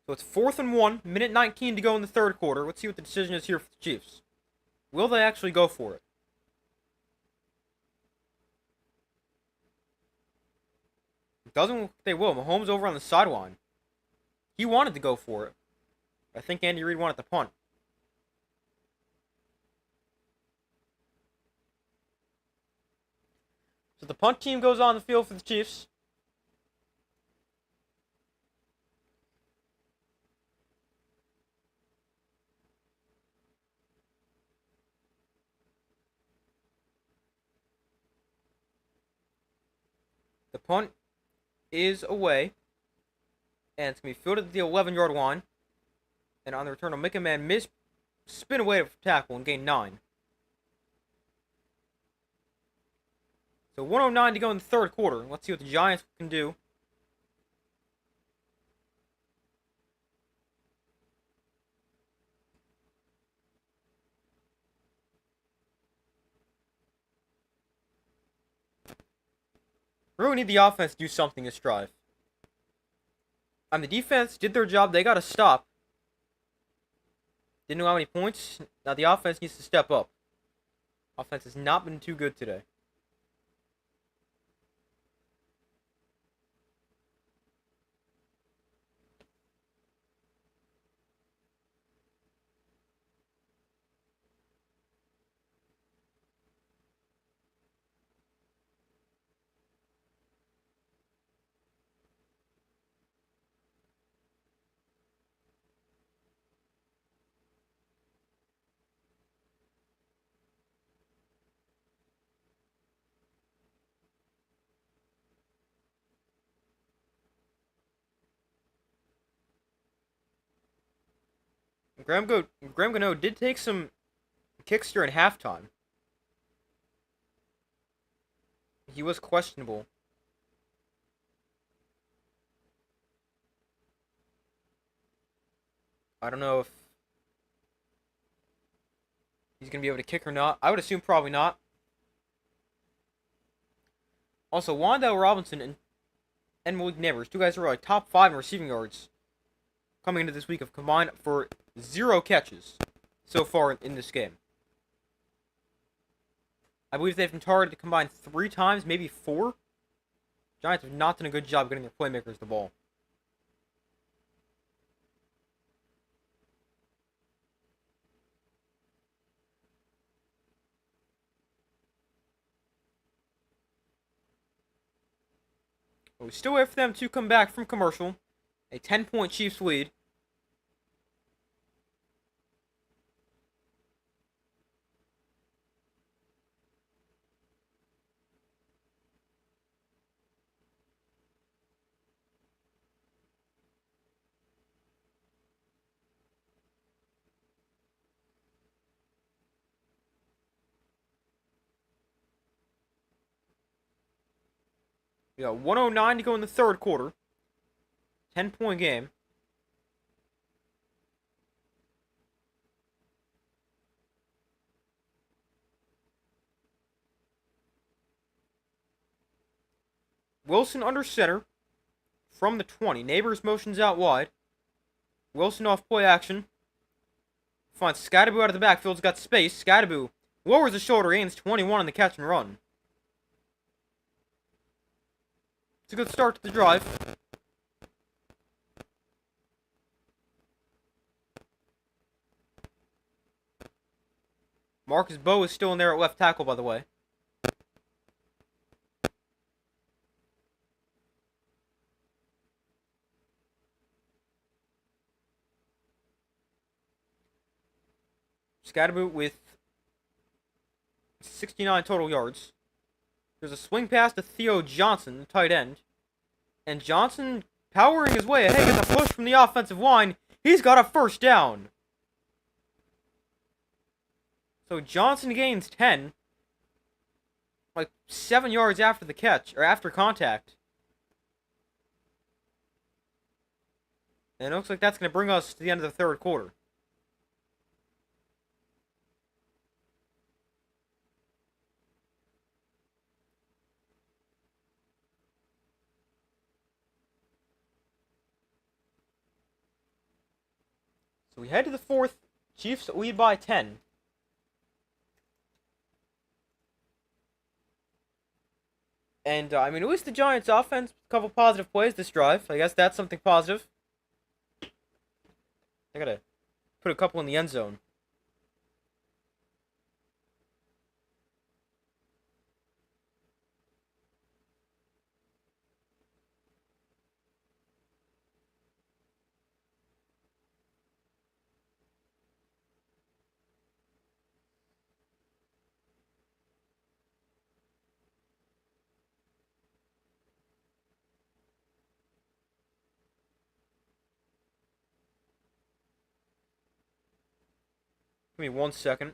So it's 4th and 1, minute 19 to go in the 3rd quarter. Let's see what the decision is here for the Chiefs. Will they actually go for it? It doesn't look like they will. Mahomes over on the sideline. He wanted to go for it. I think Andy Reid wanted to punt. So the punt team goes on the field for the Chiefs. The punt is away. And it's going to be fielded at the 11-yard line. And on the return, will make a man spin away for tackle and gain 9. So 1:09 to go in the 3rd quarter. Let's see what the Giants can do. We really need the offense to do something this drive. The defense did their job. They got to stop. Didn't know how many points. Now the offense needs to step up. Offense has not been too good today. Graham Gano did take some kicks during halftime. He was questionable. I don't know if he's going to be able to kick or not. I would assume probably not. Also, Wan'Dale Robinson and Malik Neighbors, two guys who are like top 5 in receiving yards coming into this week, have combined for 0 catches so far in this game. I believe they've been targeted combined 3 times, maybe 4. Giants have not done a good job getting their playmakers the ball. But we still wait for them to come back from commercial. A 10-point Chiefs lead. We got 109 to go in the third quarter. 10-point game. Wilson under center from the 20. Neighbors motions out wide. Wilson off play action. Finds Scadaboo out of the backfield's got space. Scadaboo lowers the shoulder, gains 21 on the catch and run. It's a good start to the drive. Marcus Bowe is still in there at left tackle, by the way. Scadaboo with 69 total yards. There's a swing pass to Theo Johnson, the tight end. And Johnson powering his way ahead, gets a push from the offensive line. He's got a first down. So Johnson gains 10. Like 7 yards after the catch, or after contact. And it looks like that's going to bring us to the end of the third quarter. So we head to the fourth. Chiefs lead by 10. And, I mean, at least the Giants' offense, a couple positive plays this drive. I guess that's something positive. I gotta put a couple in the end zone. Give me 1 second.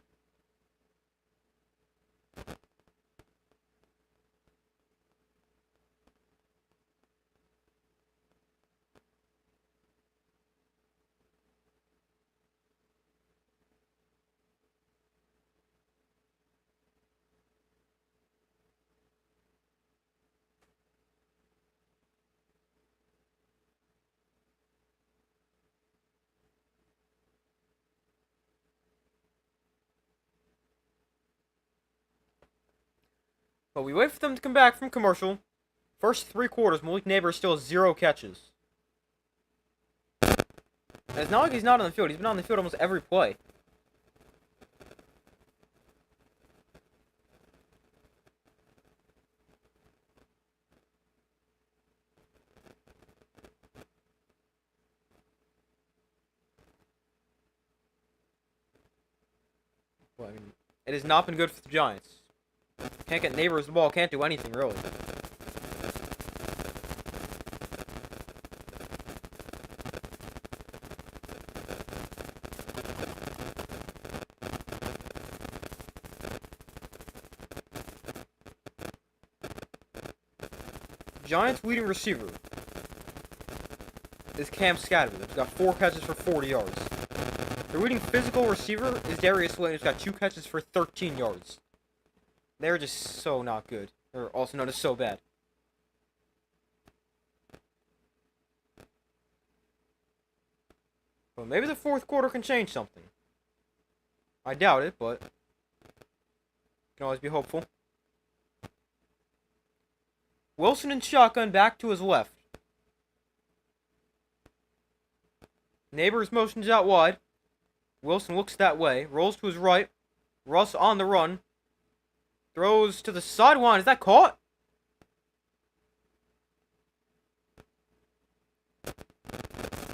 But we wait for them to come back from commercial. First 3 quarters, Malik Neighbors still has 0 catches. And it's not like he's not on the field. He's been on the field almost every play. Well, I mean, it has not been good for the Giants. Can't get Neighbors the ball, can't do anything, really. Giants' leading receiver is Cam Scatterman, who's got 4 catches for 40 yards. The leading physical receiver is Darius Slayton, who's got 2 catches for 13 yards. They're just so not good. They're also known as so bad. Well, maybe the 4th quarter can change something. I doubt it, but can always be hopeful. Wilson in shotgun back to his left. Neighbors motions out wide. Wilson looks that way, rolls to his right. Russ on the run. Throws to the sideline. Is that caught?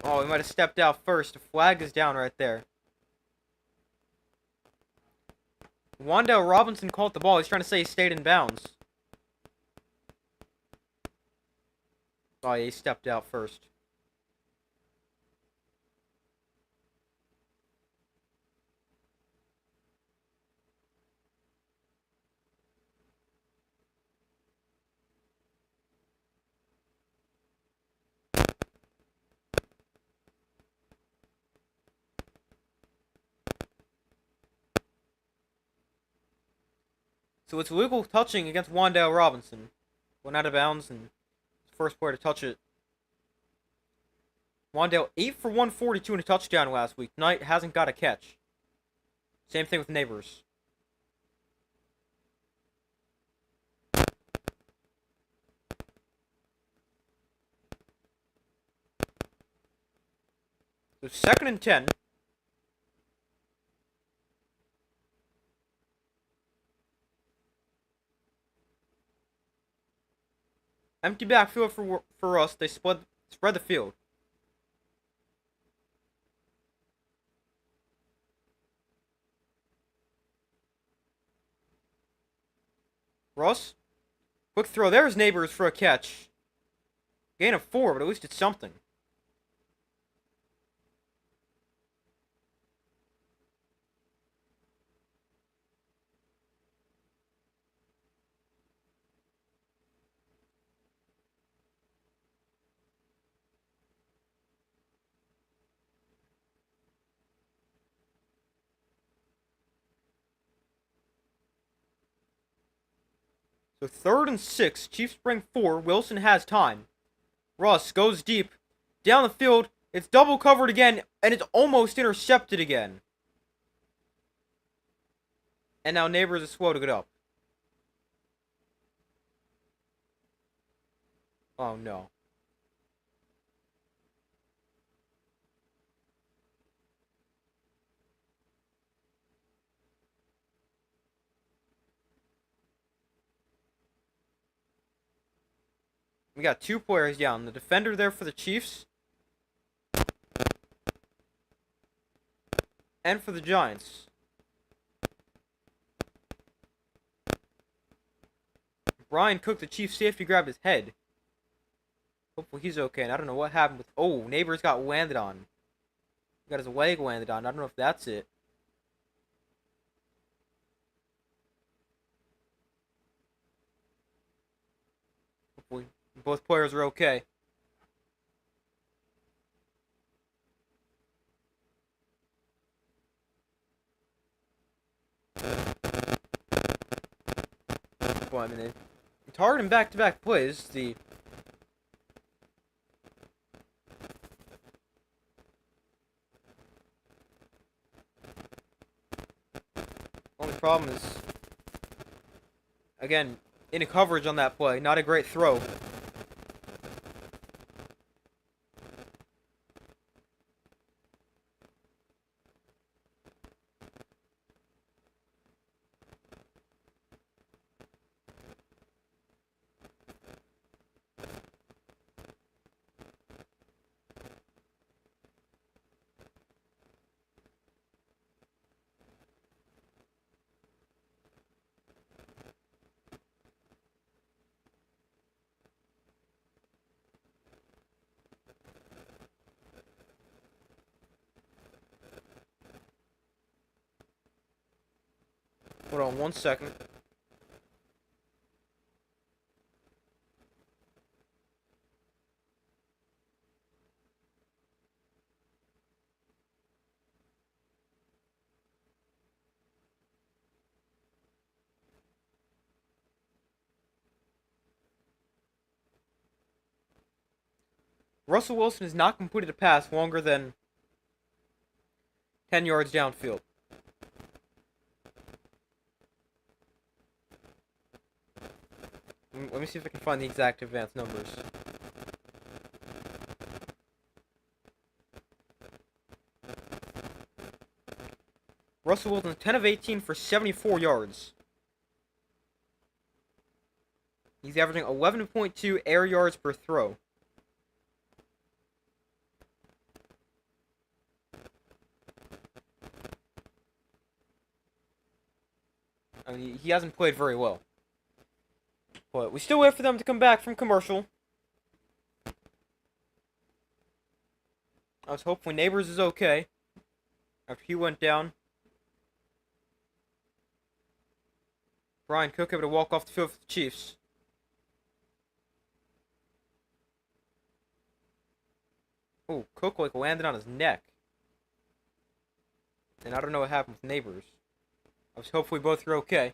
Oh, he might have stepped out first. The flag is down right there. Wan'Dale Robinson caught the ball. He's trying to say he stayed in bounds. Oh, yeah, he stepped out first. So it's illegal touching against Wan'Dale Robinson. Went out of bounds and first player to touch it. Wan'Dale 8 for 142 and a touchdown last week. Tonight hasn't got a catch. Same thing with Neighbors. So 2nd and 10. Empty backfield for us. They spread the field. Russ. Quick throw. There's Neighbors for a catch. Gain of 4, but at least it's something. So 3rd and 6. Chiefs bring 4. Wilson has time. Russ goes deep. Down the field. It's double covered again. And it's almost intercepted again. And now Neighbors is slow to get up. Oh no. We got 2 players down. The defender there for the Chiefs. And for the Giants. Brian Cook, the Chiefs safety, grabbed his head. Hopefully he's okay. And I don't know what happened with... Oh, Neighbors got landed on. He got his leg landed on. I don't know if that's it. Hopefully both players are okay. Well, I mean, they target him back-to-back plays. The only problem is, again, in coverage on that play. Not a great throw. Hold on 1 second. Russell Wilson has not completed a pass longer than 10 yards downfield. Let me see if I can find the exact advanced numbers. Russell Wilson, 10 of 18 for 74 yards. He's averaging 11.2 air yards per throw. I mean, he hasn't played very well. But we still wait for them to come back from commercial. I was hoping Neighbors is okay after he went down. Brian Cook able to walk off the field for the Chiefs. Oh, Cook like landed on his neck. And I don't know what happened with Neighbors. I was hopefully both are okay.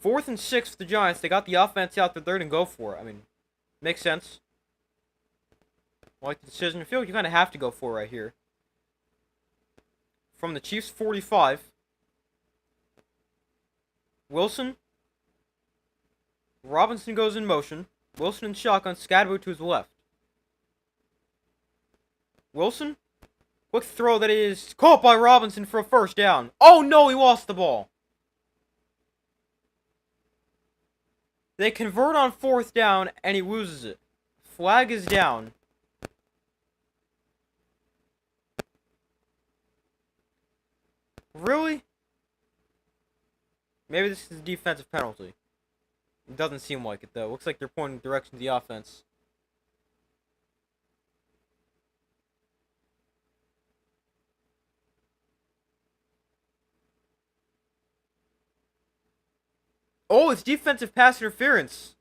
4th and 6 for the Giants. They got the offense out there. They're going to go for it. I mean, makes sense. I like the decision. I feel like you kind of have to go for it right here. From the Chiefs 45. Wilson. Robinson goes in motion. Wilson in shotgun. Scadaboo to his left. Wilson. Quick throw that is caught by Robinson for a first down. Oh no, he lost the ball. They convert on 4th down, and he loses it. Flag is down. Really? Maybe this is a defensive penalty. It doesn't seem like it, though. Looks like they're pointing direction to the offense. Oh, it's defensive pass interference.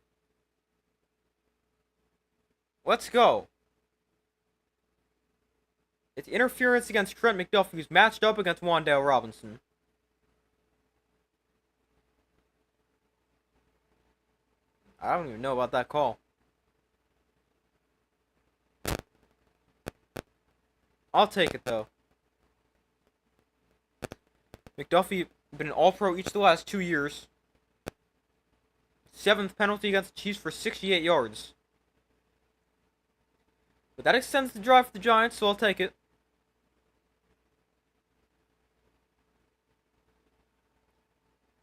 Let's go. It's interference against Trent McDuffie, who's matched up against Wan'Dale Robinson. I don't even know about that call. I'll take it, though. McDuffie been an All-Pro each of the last 2 years. 7th penalty against the Chiefs for 68 yards. But that extends the drive for the Giants, so I'll take it.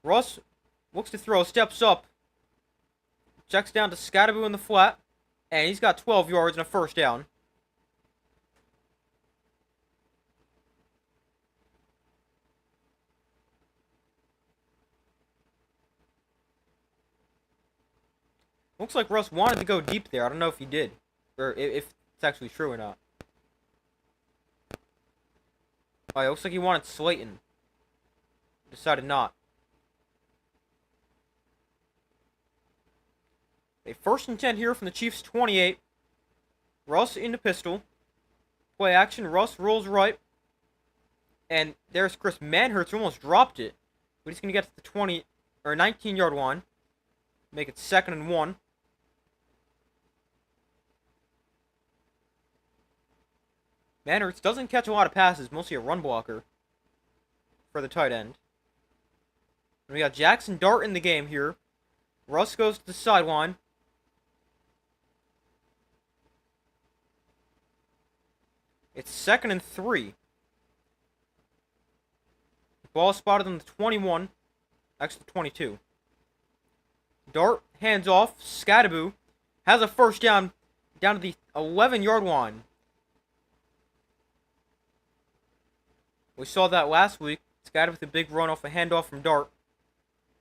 Russ looks to throw, steps up. Checks down to Scadaboo in the flat. And he's got 12 yards and a first down. Looks like Russ wanted to go deep there. I don't know if he did. Or if it's actually true or not. Oh, it looks like he wanted Slayton. Decided not. A 1st and 10 here from the Chiefs 28. Russ into pistol. Play action. Russ rolls right. And there's Chris Manhertz, almost dropped it. But he's going to get to the 20 or 19-yard line. Make it 2nd and 1. Manhertz doesn't catch a lot of passes, mostly a run blocker for the tight end. And we got Jackson Dart in the game here Russ goes to the sideline. It's 2nd and 3. Ball spotted on the 21. Actually, 22. Dart hands off. Skattebo has a first down to the 11-yard line. We saw that last week. Skattebo with a big run off a handoff from Dart.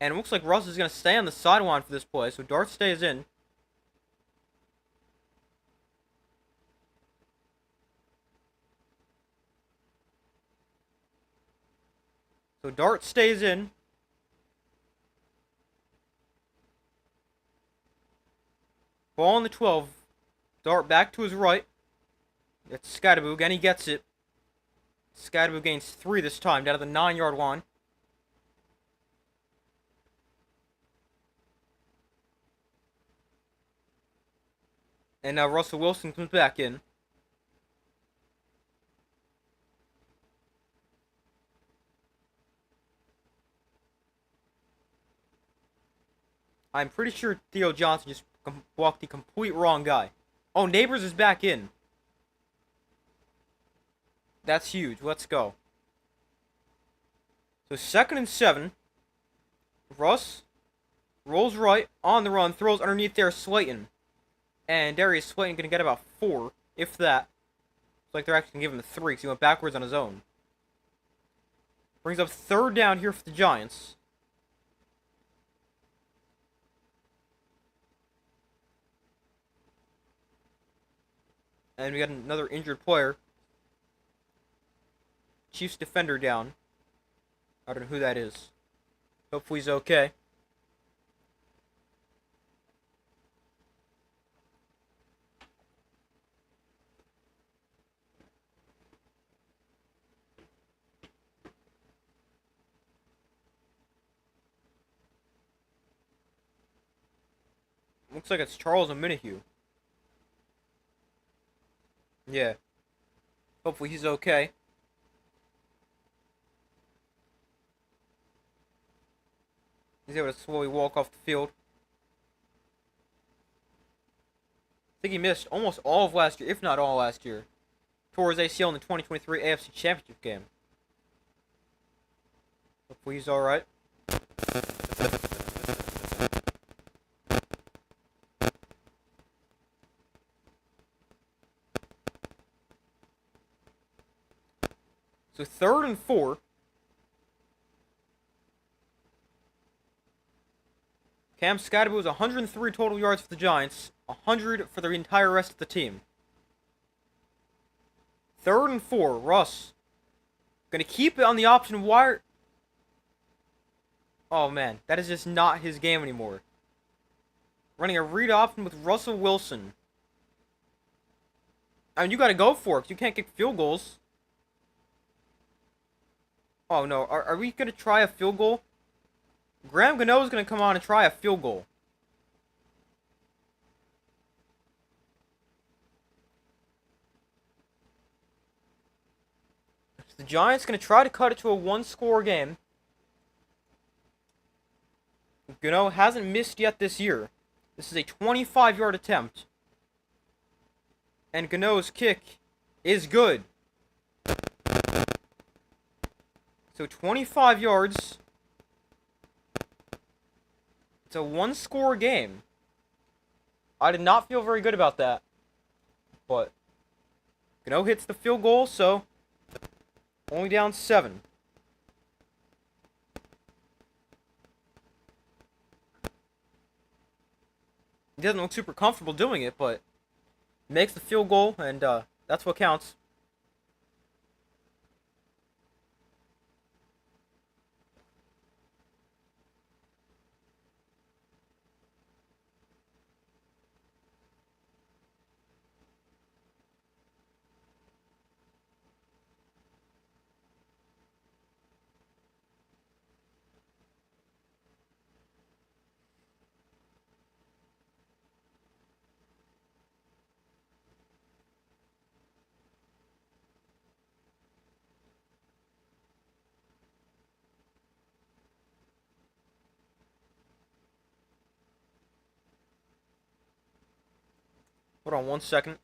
And it looks like Russ is going to stay on the sideline for this play, so Dart stays in. So Dart stays in. Ball on the 12. Dart back to his right. It's Skattebo. Again, he gets it. Skattebo gains 3 this time, down to the 9-yard line. And now Russell Wilson comes back in. I'm pretty sure Theo Johnson just walked the complete wrong guy. Oh, Neighbors is back in. That's huge. Let's go. So 2nd and 7. Russ rolls right on the run, throws underneath there Slayton. And Darius Slayton going to get about 4, if that. It's like they're actually going to give him 3 because he went backwards on his own. Brings up 3rd down here for the Giants. And we got another injured player. Chiefs defender down. I don't know who that is. Hopefully he's okay. Looks like it's Charles Omenihu. Yeah. Hopefully he's okay. He's able to slowly walk off the field. I think he missed almost all of last year, if not all last year. Tore his ACL in the 2023 AFC Championship game. Hopefully he's alright. So 3rd and 4. Cam Skattebo was 103 total yards for the Giants, 100 for the entire rest of the team. 3rd and 4, Russ. Gonna keep it on the option wire. Oh man, that is just not his game anymore. Running a read option with Russell Wilson. I mean, you gotta go for it, 'cause you can't kick field goals. Oh no, are we gonna try a field goal? Graham Gano is going to come on and try a field goal. The Giants going to try to cut it to a 1-score game. Gano hasn't missed yet this year. This is a 25-yard attempt. And Gano's kick is good. So 25 yards. It's a 1-score game. I did not feel very good about that. But Gano hits the field goal, so only down 7. He doesn't look super comfortable doing it, but makes the field goal, and that's what counts. Hold on 1 second.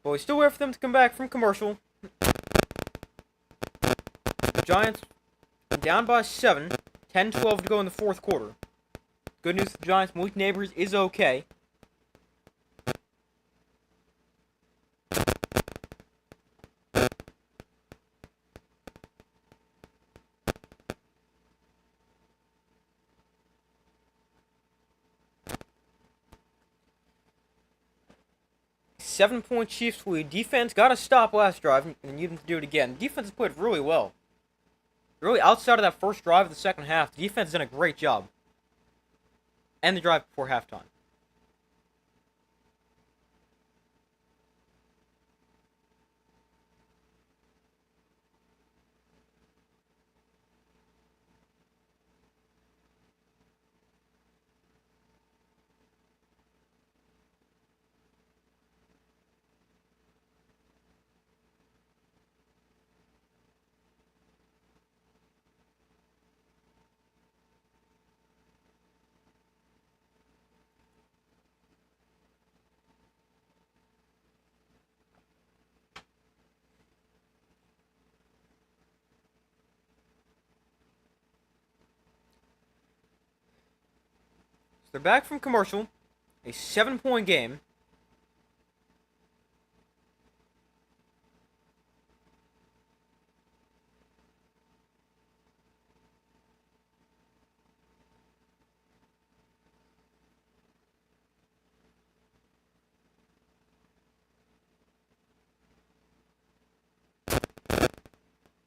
But we still wait for them to come back from commercial. The Giants down by 7. 10-12 to go in the fourth quarter. Good news for the Giants. Malik Neighbors is okay. Seven-point Chiefs lead. Defense got to stop last drive and need them to do it again. Defense has played really well. Really, outside of that first drive of the second half, the defense has done a great job. And the drive before halftime. So they're back from commercial. A 7-point game.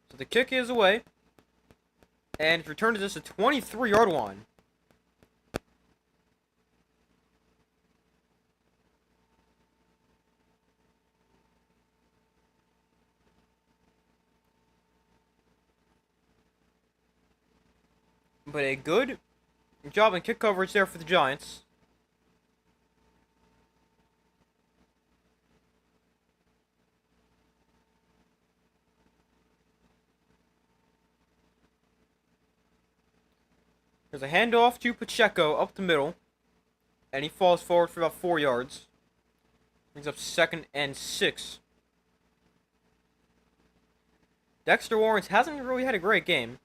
So the kick is away. And it's returned to just a 23-yard line. But a good job in kick coverage there for the Giants. There's a handoff to Pacheco up the middle. And he falls forward for about 4 yards. Brings up 2nd and 6. Dexter Lawrence hasn't really had a great game.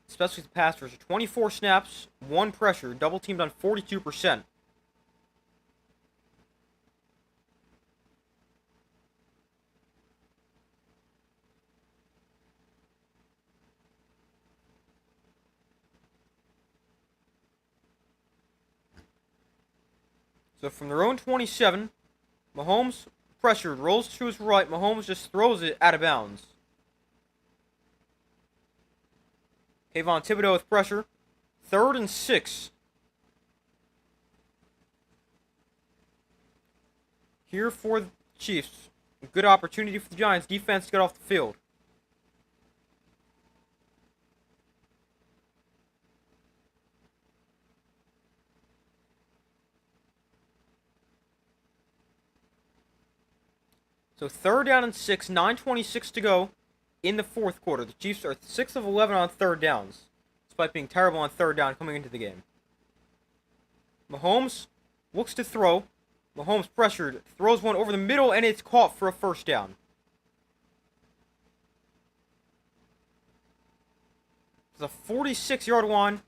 Especially the pass rusher. 24 snaps, 1 pressure, double teamed on 42%. So from their own 27, Mahomes pressured, rolls to his right. Mahomes just throws it out of bounds. Kayvon Thibodeau with pressure. 3rd and 6. Here for the Chiefs. A good opportunity for the Giants defense to get off the field. So 3rd down and 6, 9:26 to go in the fourth quarter. The Chiefs are 6 of 11 on 3rd downs, despite being terrible on 3rd down coming into the game. Mahomes looks to throw. Mahomes pressured, throws one over the middle, and it's caught for a 1st down. It's a 46-yard line.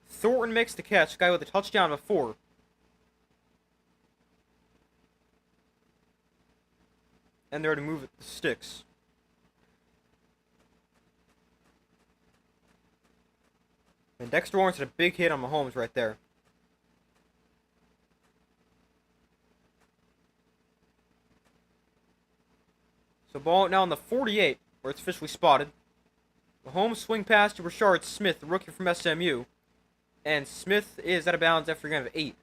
Thornton makes the catch, guy with a touchdown before. And they're to move the sticks. And Dexter Lawrence had a big hit on Mahomes right there. So ball now on the 48, where it's officially spotted. Mahomes swing pass to Rashard Smith, the rookie from SMU. And Smith is out of bounds after a gain of 8.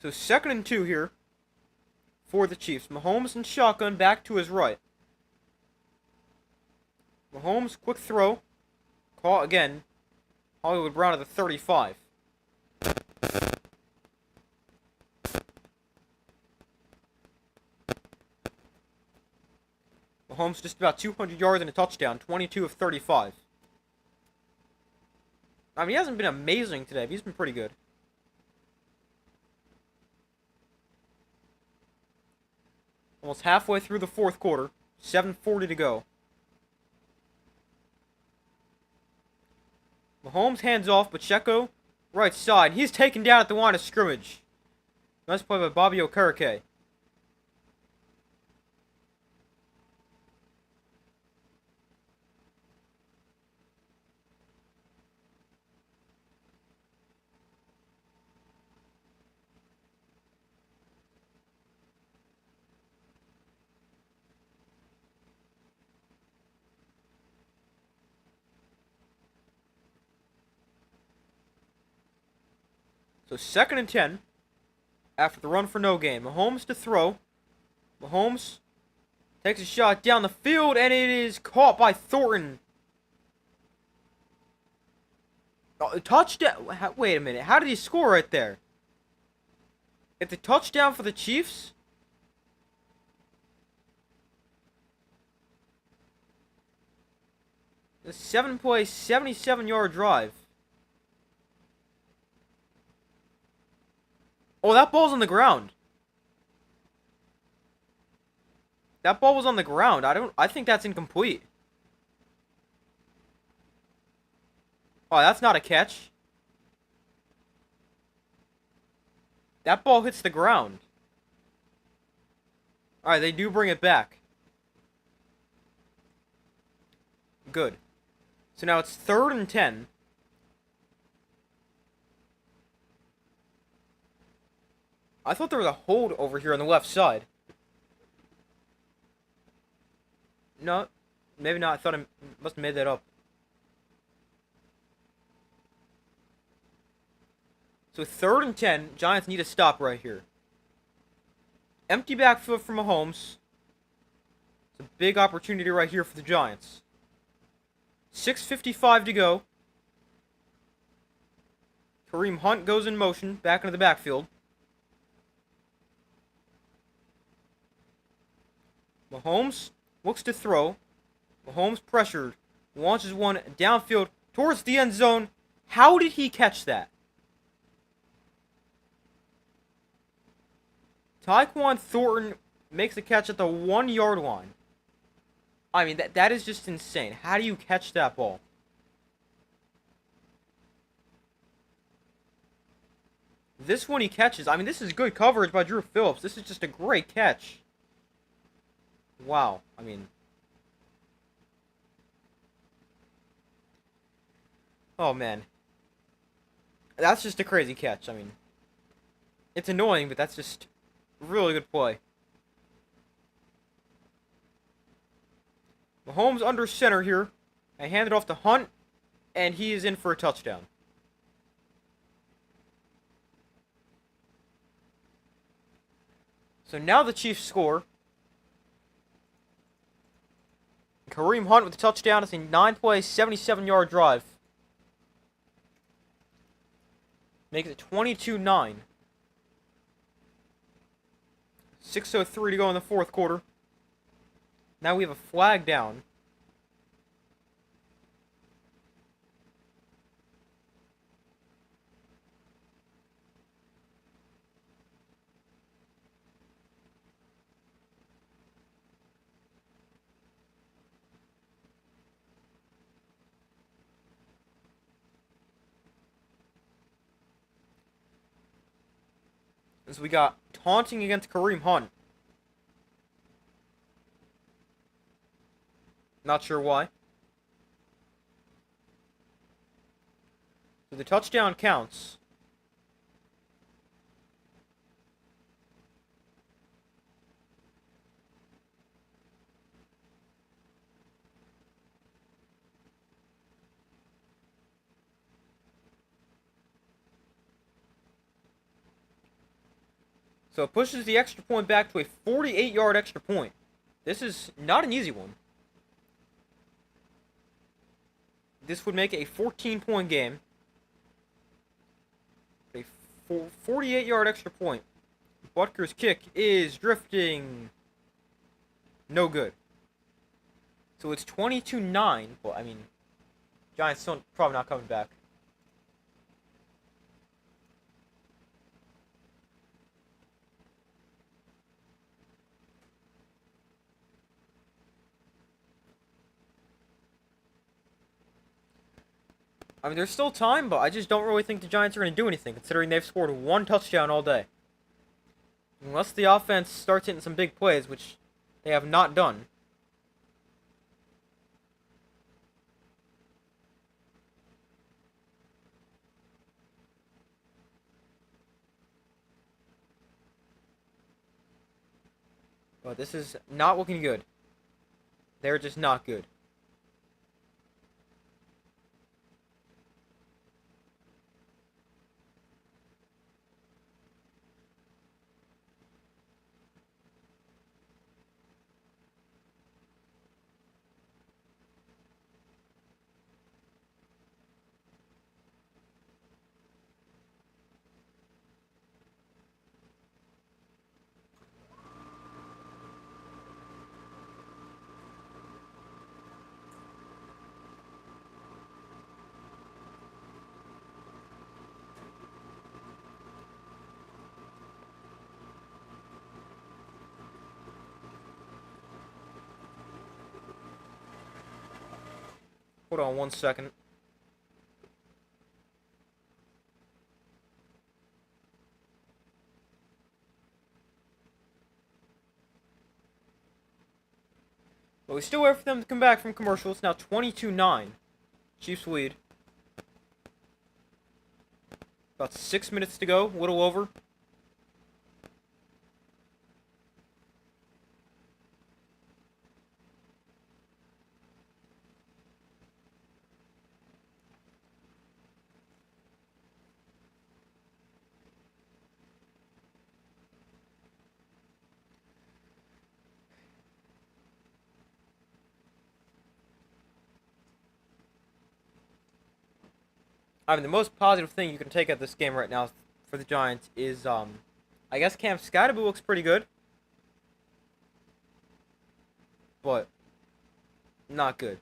So 2nd and 2 here for the Chiefs. Mahomes and shotgun back to his right. Mahomes, quick throw. Caught again. Hollywood Brown at the 35. Mahomes just about 200 yards and a touchdown. 22 of 35. I mean, he hasn't been amazing today, but he's been pretty good. Almost halfway through the 4th quarter. 7:40 to go. Mahomes hands off, Pacheco, right side. He's taken down at the line of scrimmage. Nice play by Bobby Okereke. So 2nd and 10 after the run for no gain. Mahomes to throw. Mahomes takes a shot down the field, and it is caught by Thornton. Oh, touchdown. Wait a minute. How did he score right there? It's a touchdown for the Chiefs? The 7-play, 77-yard drive. Oh, that ball's on the ground. That ball was on the ground. I think that's incomplete. Oh, that's not a catch. That ball hits the ground. Alright, they do bring it back. Good. So now it's 3rd and 10. I thought there was a hold over here on the left side. No, maybe not. I thought I must have made that up. So 3rd and 10. Giants need to stop right here. Empty backfield for Mahomes. It's a big opportunity right here for the Giants. 6:55 to go. Kareem Hunt goes in motion, back into the backfield. Mahomes looks to throw. Mahomes pressured. Launches one downfield towards the end zone. How did he catch that? Tyquan Thornton makes the catch at the 1-yard line. I mean, that is just insane. How do you catch that ball? This one he catches. I mean, this is good coverage by Drew Phillips. This is just a great catch. Wow. I mean... Oh, man. That's just a crazy catch. I mean... It's annoying, but that's just... really good play. Mahomes under center here. I hand it off to Hunt, and he is in for a touchdown. So now the Chiefs score. Kareem Hunt with the touchdown. It's a 9-play, 77-yard drive. Makes it 22-9. 6:03 to go in the 4th quarter. Now we have a flag down. As we got taunting against Kareem Hunt. Not sure why. So the touchdown counts. So it pushes the extra point back to a 48-yard extra point. This is not an easy one. This would make it a 14-point game. A 48-yard extra point. Butker's kick is drifting. No good. So it's 22-9. Well, I mean, Giants still probably not coming back. I mean, there's still time, but I just don't really think the Giants are going to do anything, considering they've scored one touchdown all day. Unless the offense starts hitting some big plays, which they have not done. But this is not looking good. They're just not good. Hold on 1 second. But we still wait for them to come back from commercial. It's now 22-9. Chiefs lead. About 6 minutes to go. A little over. I mean, the most positive thing you can take out of this game right now for the Giants is, I guess Cam Skattebo looks pretty good. But, not good.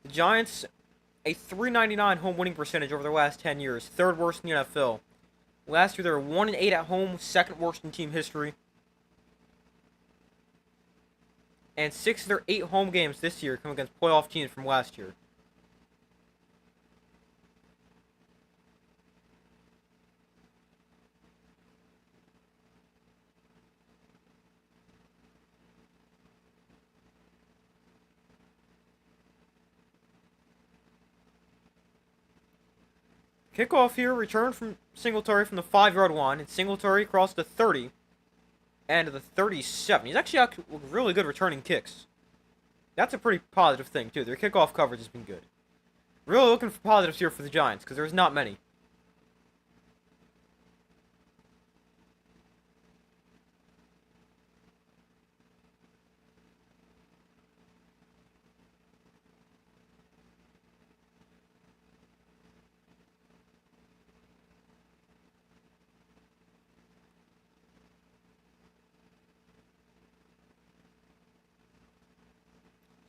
The Giants, a .399 home winning percentage over their last 10 years. Third worst in the NFL. Last year, they were 1-8 at home, second worst in team history. And 6 of their 8 home games this year come against playoff teams from last year. Kickoff here, return from Singletary from the 5-yard line, and Singletary across the 30 and the 37. He's actually got really good returning kicks. That's a pretty positive thing, too. Their kickoff coverage has been good. Really looking for positives here for the Giants, because there's not many.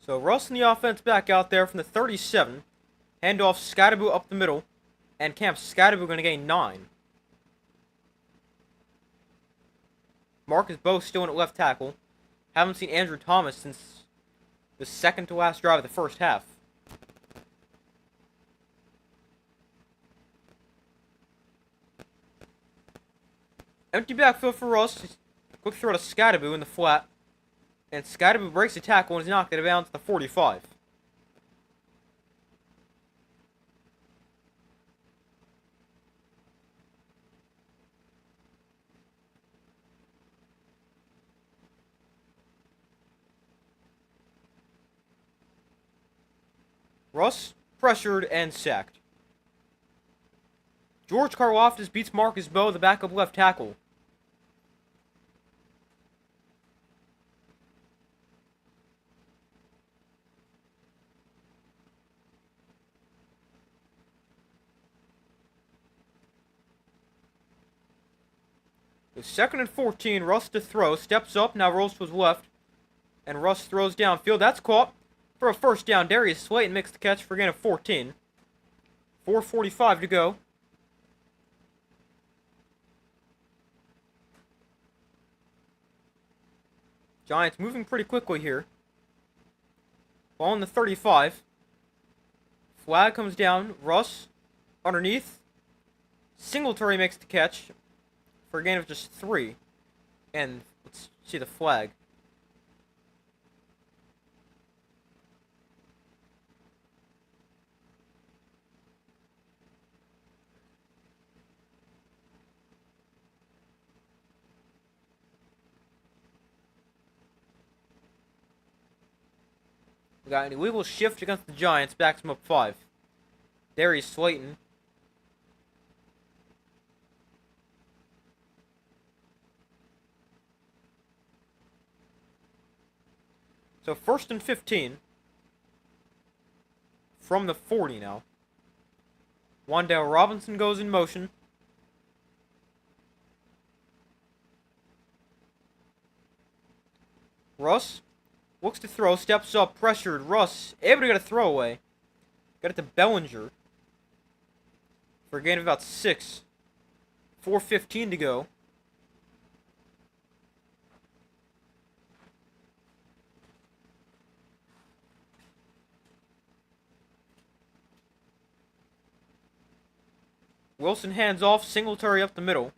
So Russ and the offense back out there from the 37. Handoff Skattebo up the middle. And Cam Skattebo going to gain 9. Marcus Bowe still in at left tackle. Haven't seen Andrew Thomas since the second to last drive of the first half. Empty backfield for Russ. Quick throw to Skattebo in the flat. And Skattebo breaks the tackle and is knocked out of bounds at the 45. Russ pressured and sacked. George Karlaftis beats Marcus Bowe, the backup left tackle. With 2nd and 14, Russ to throw. Steps up, now rolls to his left. And Russ throws downfield. That's caught for a first down. Darius Slayton makes the catch for a gain of 14. 4:45 to go. Giants moving pretty quickly here. Ball on the 35. Flag comes down. Russ underneath. Singletary makes the catch for a gain of just 3. And let's see the flag. We got an illegal shift against the Giants, backs him up 5. Darius Slayton. So 1st and 15. From the 40 now. Wan'Dale Robinson goes in motion. Russ looks to throw, steps up, pressured. Russ able to get a throwaway. Got it to Bellinger for a gain of about 6. 4:15 to go. Wilson hands off, Singletary up the middle.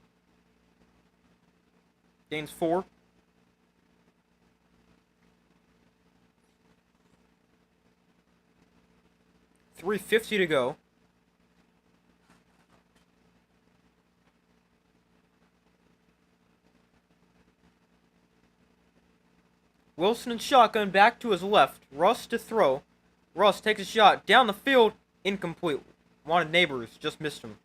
Gains 4. $3.50 to go. Wilson and shotgun back to his left. Russ to throw. Russ takes a shot down the field. Incomplete. Wanted Neighbors, just missed him.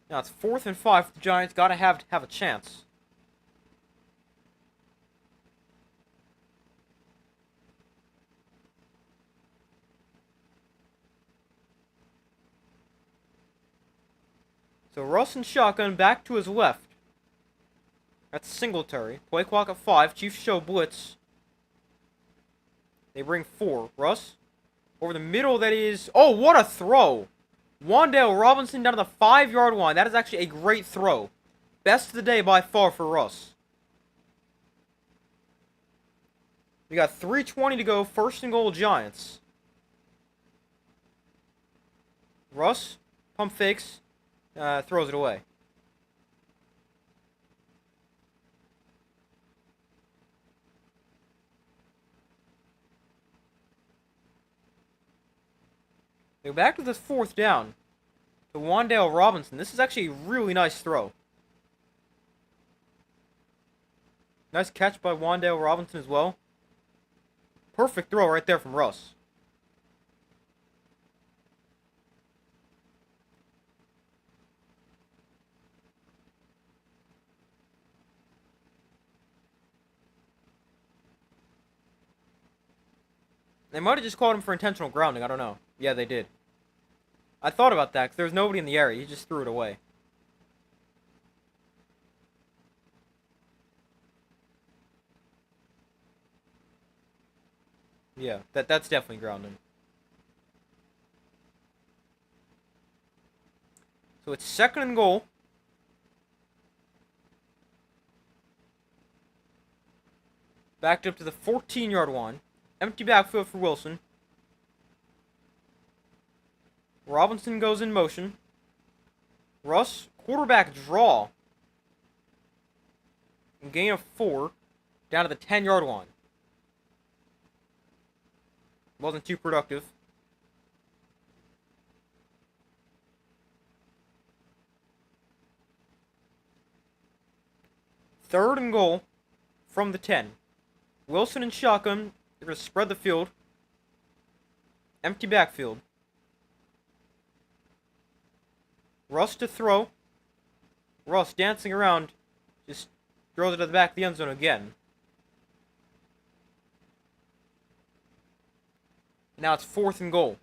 Now it's 4th and 5. The Giants gotta have a chance. So Russ and shotgun back to his left. That's Singletary. Play clock at 5. Chiefs show blitz. They bring 4. Russ over the middle. That is. Oh, what a throw! Wan'Dale Robinson down to the 5-yard line. That is actually a great throw. Best of the day by far for Russ. We got 3:20 to go. 1st and goal, Giants. Russ pump fakes. Throws it away. Go back to this 4th down. To Wan'Dale Robinson. This is actually a really nice throw. Nice catch by Wan'Dale Robinson as well. Perfect throw right there from Russ. They might have just called him for intentional grounding. I don't know. Yeah, they did. I thought about that because there was nobody in the area. He just threw it away. Yeah, that's definitely grounding. So it's 2nd and goal. Backed up to the 14-yard line. Empty backfield for Wilson. Robinson goes in motion. Russ, quarterback draw. Gain of 4. Down to the 10-yard line. Wasn't too productive. Third and goal from the 10. Wilson and shotgun. They're going to spread the field. Empty backfield. Russ to throw. Russ dancing around. Just Throws it to the back of the end zone again. Now it's 4th and goal.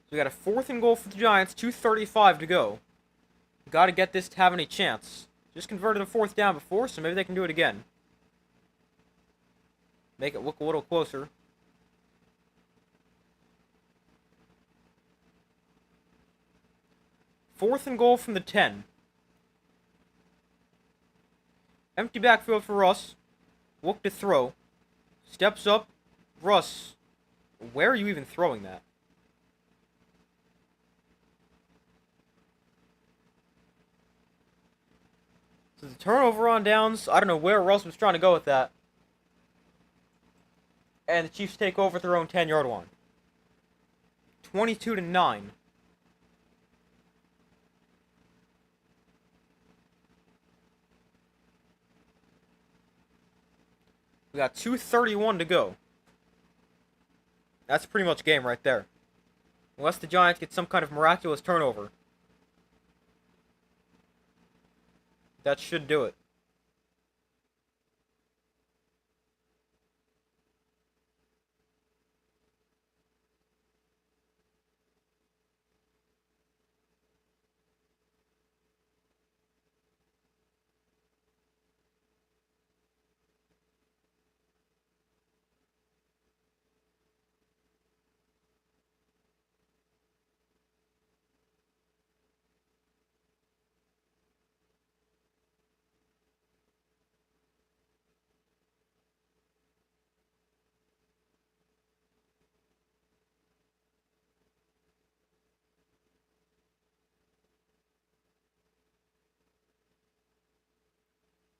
So we got a 4th and goal for the Giants, 2:35 to go. Got to get this to have any chance. Just converted a 4th down before, so maybe they can do it again. Make it look a little closer. Fourth and goal from the 10. Empty backfield for Russ. Look to throw. Steps up. Russ. Where are you even throwing that? So the turnover on downs. I don't know where Russ was trying to go with that. And the Chiefs take over at their own 10-yard line. 22-9. We got 2:31 to go. That's pretty much game right there. Unless the Giants get some kind of miraculous turnover. That should do it.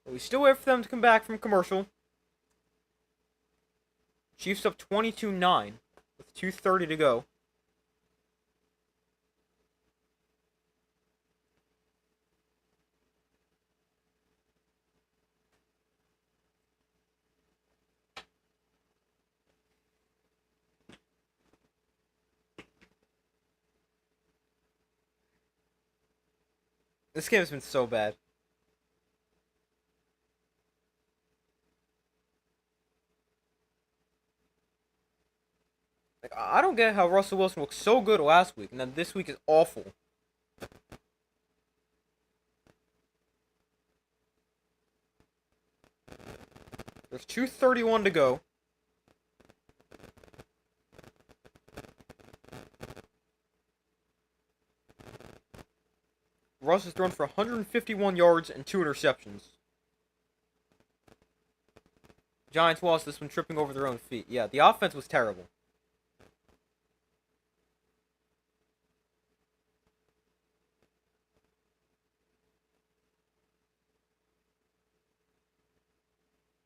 But we still wait for them to come back from commercial. Chiefs up 22-9 with 2:30 to go. This game has been so bad. Like, I don't get how Russell Wilson looked so good last week, and then this week is awful. There's 2:31 to go. Russ has thrown for 151 yards and 2 interceptions. Giants lost this one tripping over their own feet. Yeah, the offense was terrible.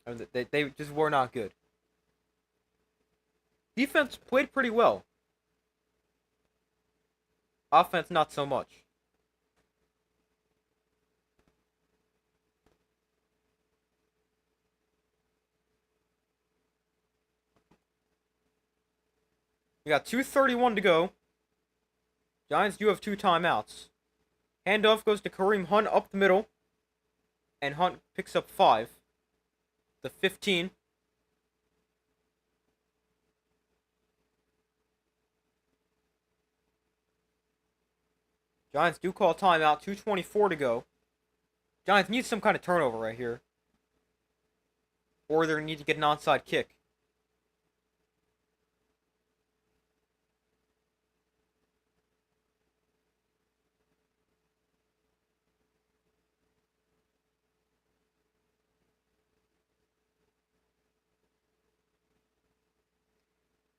I mean, they just were not good. Defense played pretty well. Offense, not so much. We got 2:31 to go. Giants do have 2 timeouts. Handoff goes to Kareem Hunt up the middle. And Hunt picks up 5. The 15. Giants do call timeout. 2:24 to go. Giants need some kind of turnover right here. Or they need to get an onside kick.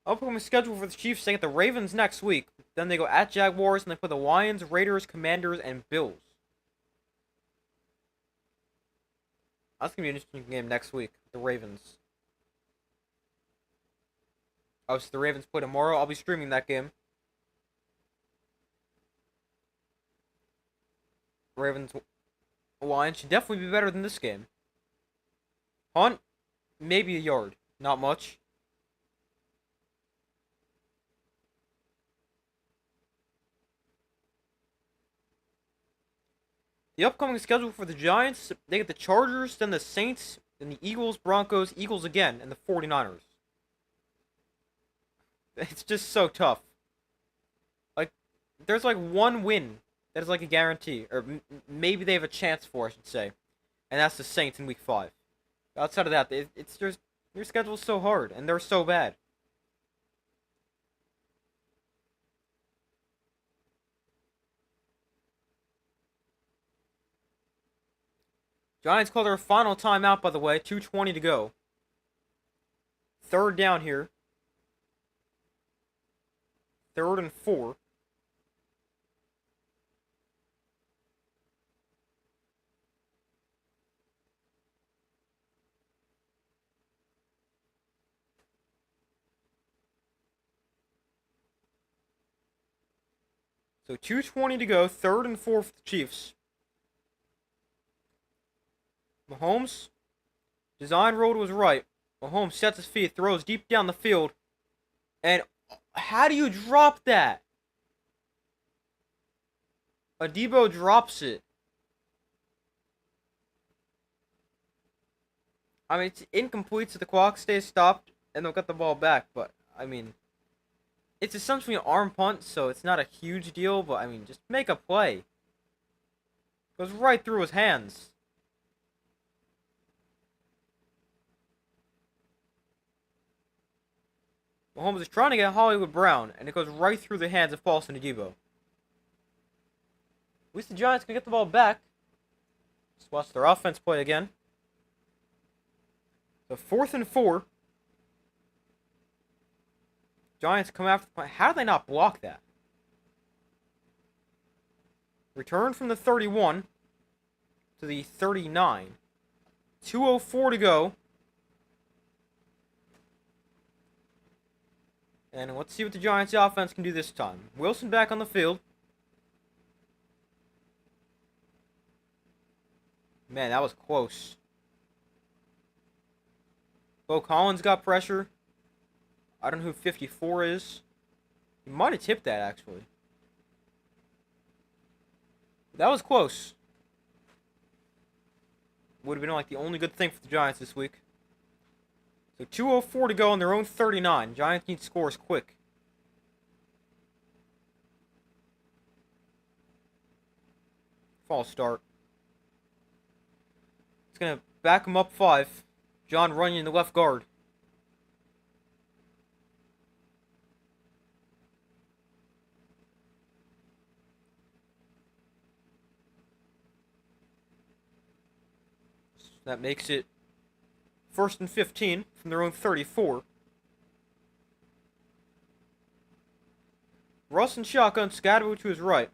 Upcoming schedule for the Chiefs, they get the Ravens next week. Then they go at Jaguars, and they play the Lions, Raiders, Commanders, and Bills. That's going to be an interesting game next week. The Ravens. Oh, so the Ravens play tomorrow. I'll be streaming that game. Ravens Lions should definitely be better than this game. Hunt, maybe a yard. Not much. The upcoming schedule for the Giants, they get the Chargers, then the Saints, then the Eagles, Broncos, Eagles again, and the 49ers. It's just so tough. Like, there's like one win that is like a guarantee, or maybe they have a chance for, I should say, and that's the Saints in Week 5. Outside of that, it's just their schedule's so hard, and they're so bad. Giants call their final timeout, by the way. 2:20 to go. Third down here. Third and 4. So 2:20 to go. Third and 4 for the Chiefs. Mahomes. Design road was right. Mahomes sets his feet, throws deep down the field. And how do you drop that? Adebo drops it. I mean, it's incomplete, so the clock stays stopped, and they'll get the ball back. But, I mean, it's essentially an arm punt, so it's not a huge deal. But, I mean, just make a play. Goes right through his hands. Mahomes is trying to get Hollywood Brown, and it goes right through the hands of Paulson Adebo. At least the Giants can get the ball back. Let's watch their offense play again. So 4th and 4. Giants come after the punt. How do they not block that? Return from the 31 to the 39. 2:04 to go. And let's see what the Giants offense can do this time. Wilson back on the field. Man, that was close. Bo Collins got pressure. I don't know who 54 is. He might have tipped that, actually. That was close. Would have been like the only good thing for the Giants this week. So 2:04 to go on their own 39. Giants need scores quick. False start. It's going to back him up 5. John Runyon, the left guard. That makes it 1st and 15 from their own 34. Russ and shotgun, Scadaboo to his right.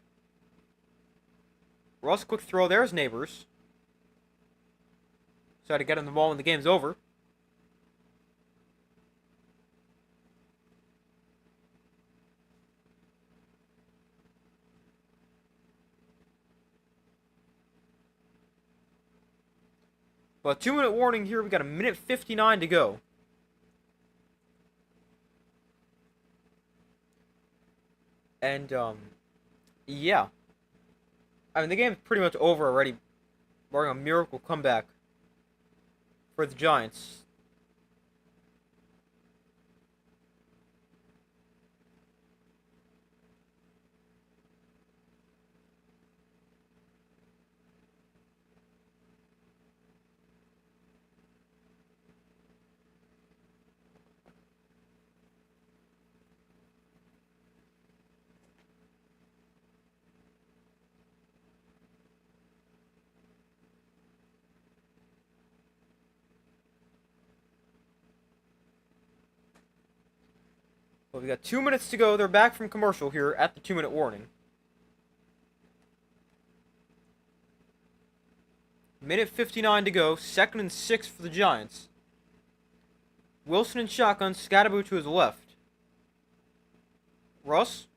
Russ, quick throw, there's Neighbors. Try to get him the ball when the game's over. But 2-minute warning here. We got a minute 59 to go. And, yeah. I mean, the game's pretty much over already, barring a miracle comeback for the Giants. Well, we got 2 minutes to go. They're back from commercial here at the 2-minute warning. Minute 59 to go. 2nd and 6 for the Giants. Wilson in shotgun. Scadaboo to his left. Russ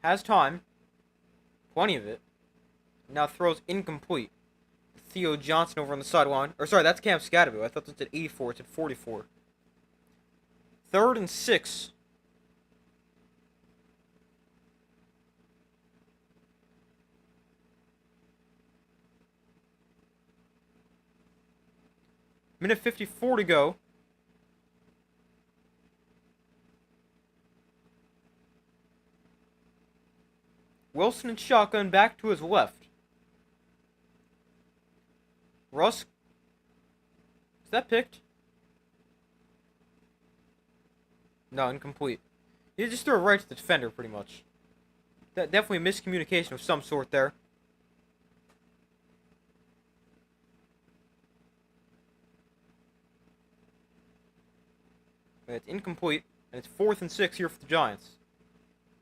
has time. Plenty of it. Now throws incomplete. Theo Johnson over on the sideline. Or sorry, that's Cam Scadaboo. I thought this said 84. It said 44. 3rd and 6. Minute 54 to go. Wilson and shotgun back to his left. Russ. Is that picked? No, incomplete. He just threw it right to the defender, pretty much. That definitely a miscommunication of some sort there. And it's incomplete, and it's 4th and 6 here for the Giants.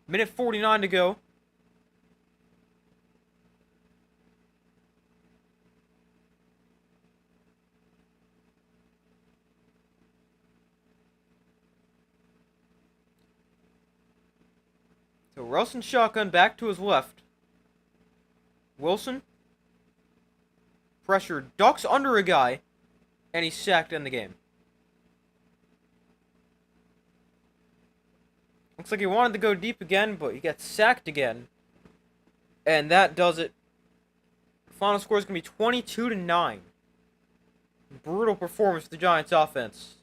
Minute 49 to go. So Wilson shotgun back to his left. Wilson. Pressure ducks under a guy. And he's sacked in the game. Looks like he wanted to go deep again, but he gets sacked again. And that does it. The final score is going to be 22-9. Brutal performance for the Giants offense.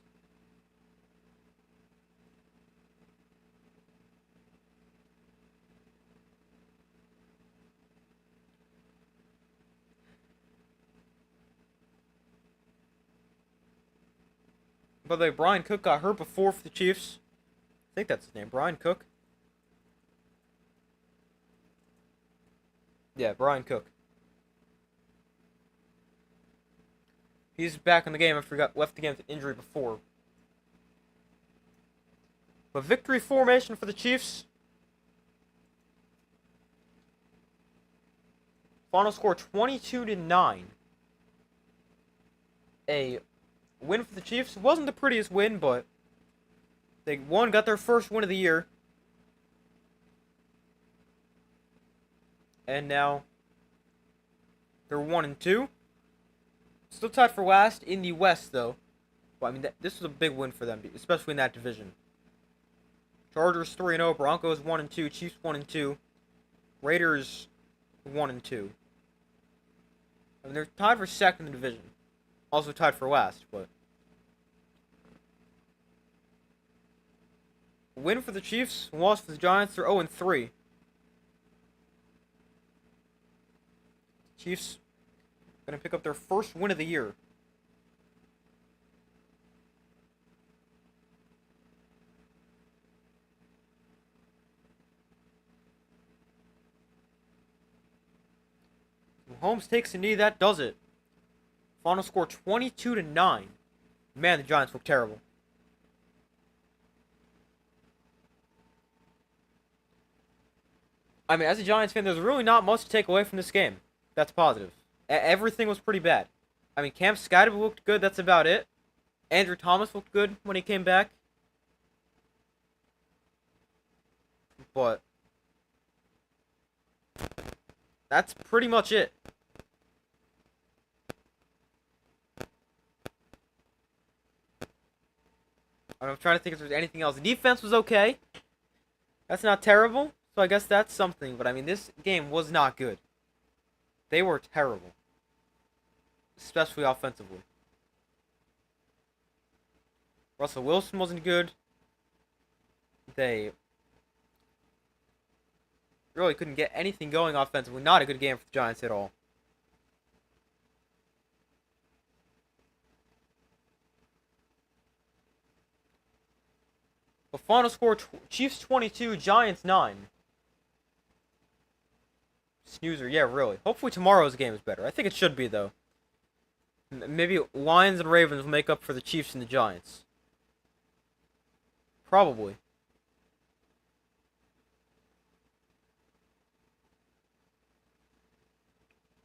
By the way, Brian Cook got hurt before for the Chiefs. I think that's his name, Brian Cook. Yeah, Brian Cook. He's back in the game after he got left the game with injury before. But victory formation for the Chiefs. Final score 22-9. A win for the Chiefs. It wasn't the prettiest win, but they got their first win of the year. And now they're 1-2. Still tied for last in the West, though. But I mean, this was a big win for them, especially in that division. Chargers 3-0, Broncos 1-2, Chiefs 1-2, Raiders 1-2. I mean, they're tied for second in the division. Also tied for last, but win for the Chiefs, loss for the Giants. They're 0-3. Chiefs gonna pick up their first win of the year. Mahomes takes a knee. That does it. Final score 22-9. Man, the Giants look terrible. I mean, as a Giants fan, there's really not much to take away from this game. That's positive. Everything was pretty bad. I mean, Cam Skydable looked good. That's about it. Andrew Thomas looked good when he came back. But that's pretty much it. I'm trying to think if there's anything else. The defense was okay. That's not terrible. So I guess that's something. But I mean, this game was not good. They were terrible. Especially offensively. Russell Wilson wasn't good. They really couldn't get anything going offensively. Not a good game for the Giants at all. The final score, Chiefs 22, Giants 9. Snoozer, yeah, really. Hopefully tomorrow's game is better. I think it should be, though. Maybe Lions and Ravens will make up for the Chiefs and the Giants. Probably.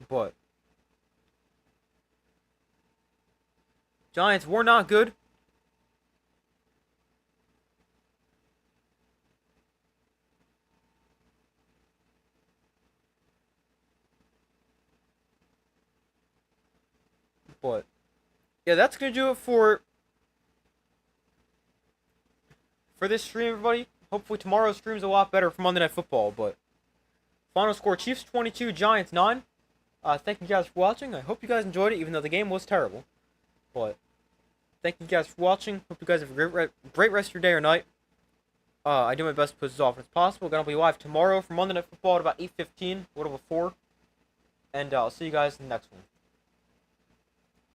But Giants were not good. But yeah, that's gonna do it for this stream, everybody. Hopefully tomorrow's stream's a lot better for Monday Night Football. But final score: Chiefs 22, Giants 9. Thank you guys for watching. I hope you guys enjoyed it, even though the game was terrible. But Thank you guys for watching. Hope you guys have a great rest of your day or night. I do my best to put this as often as possible. Gonna be live tomorrow for Monday Night Football at about 8:15, a little before. And I'll see you guys in the next one.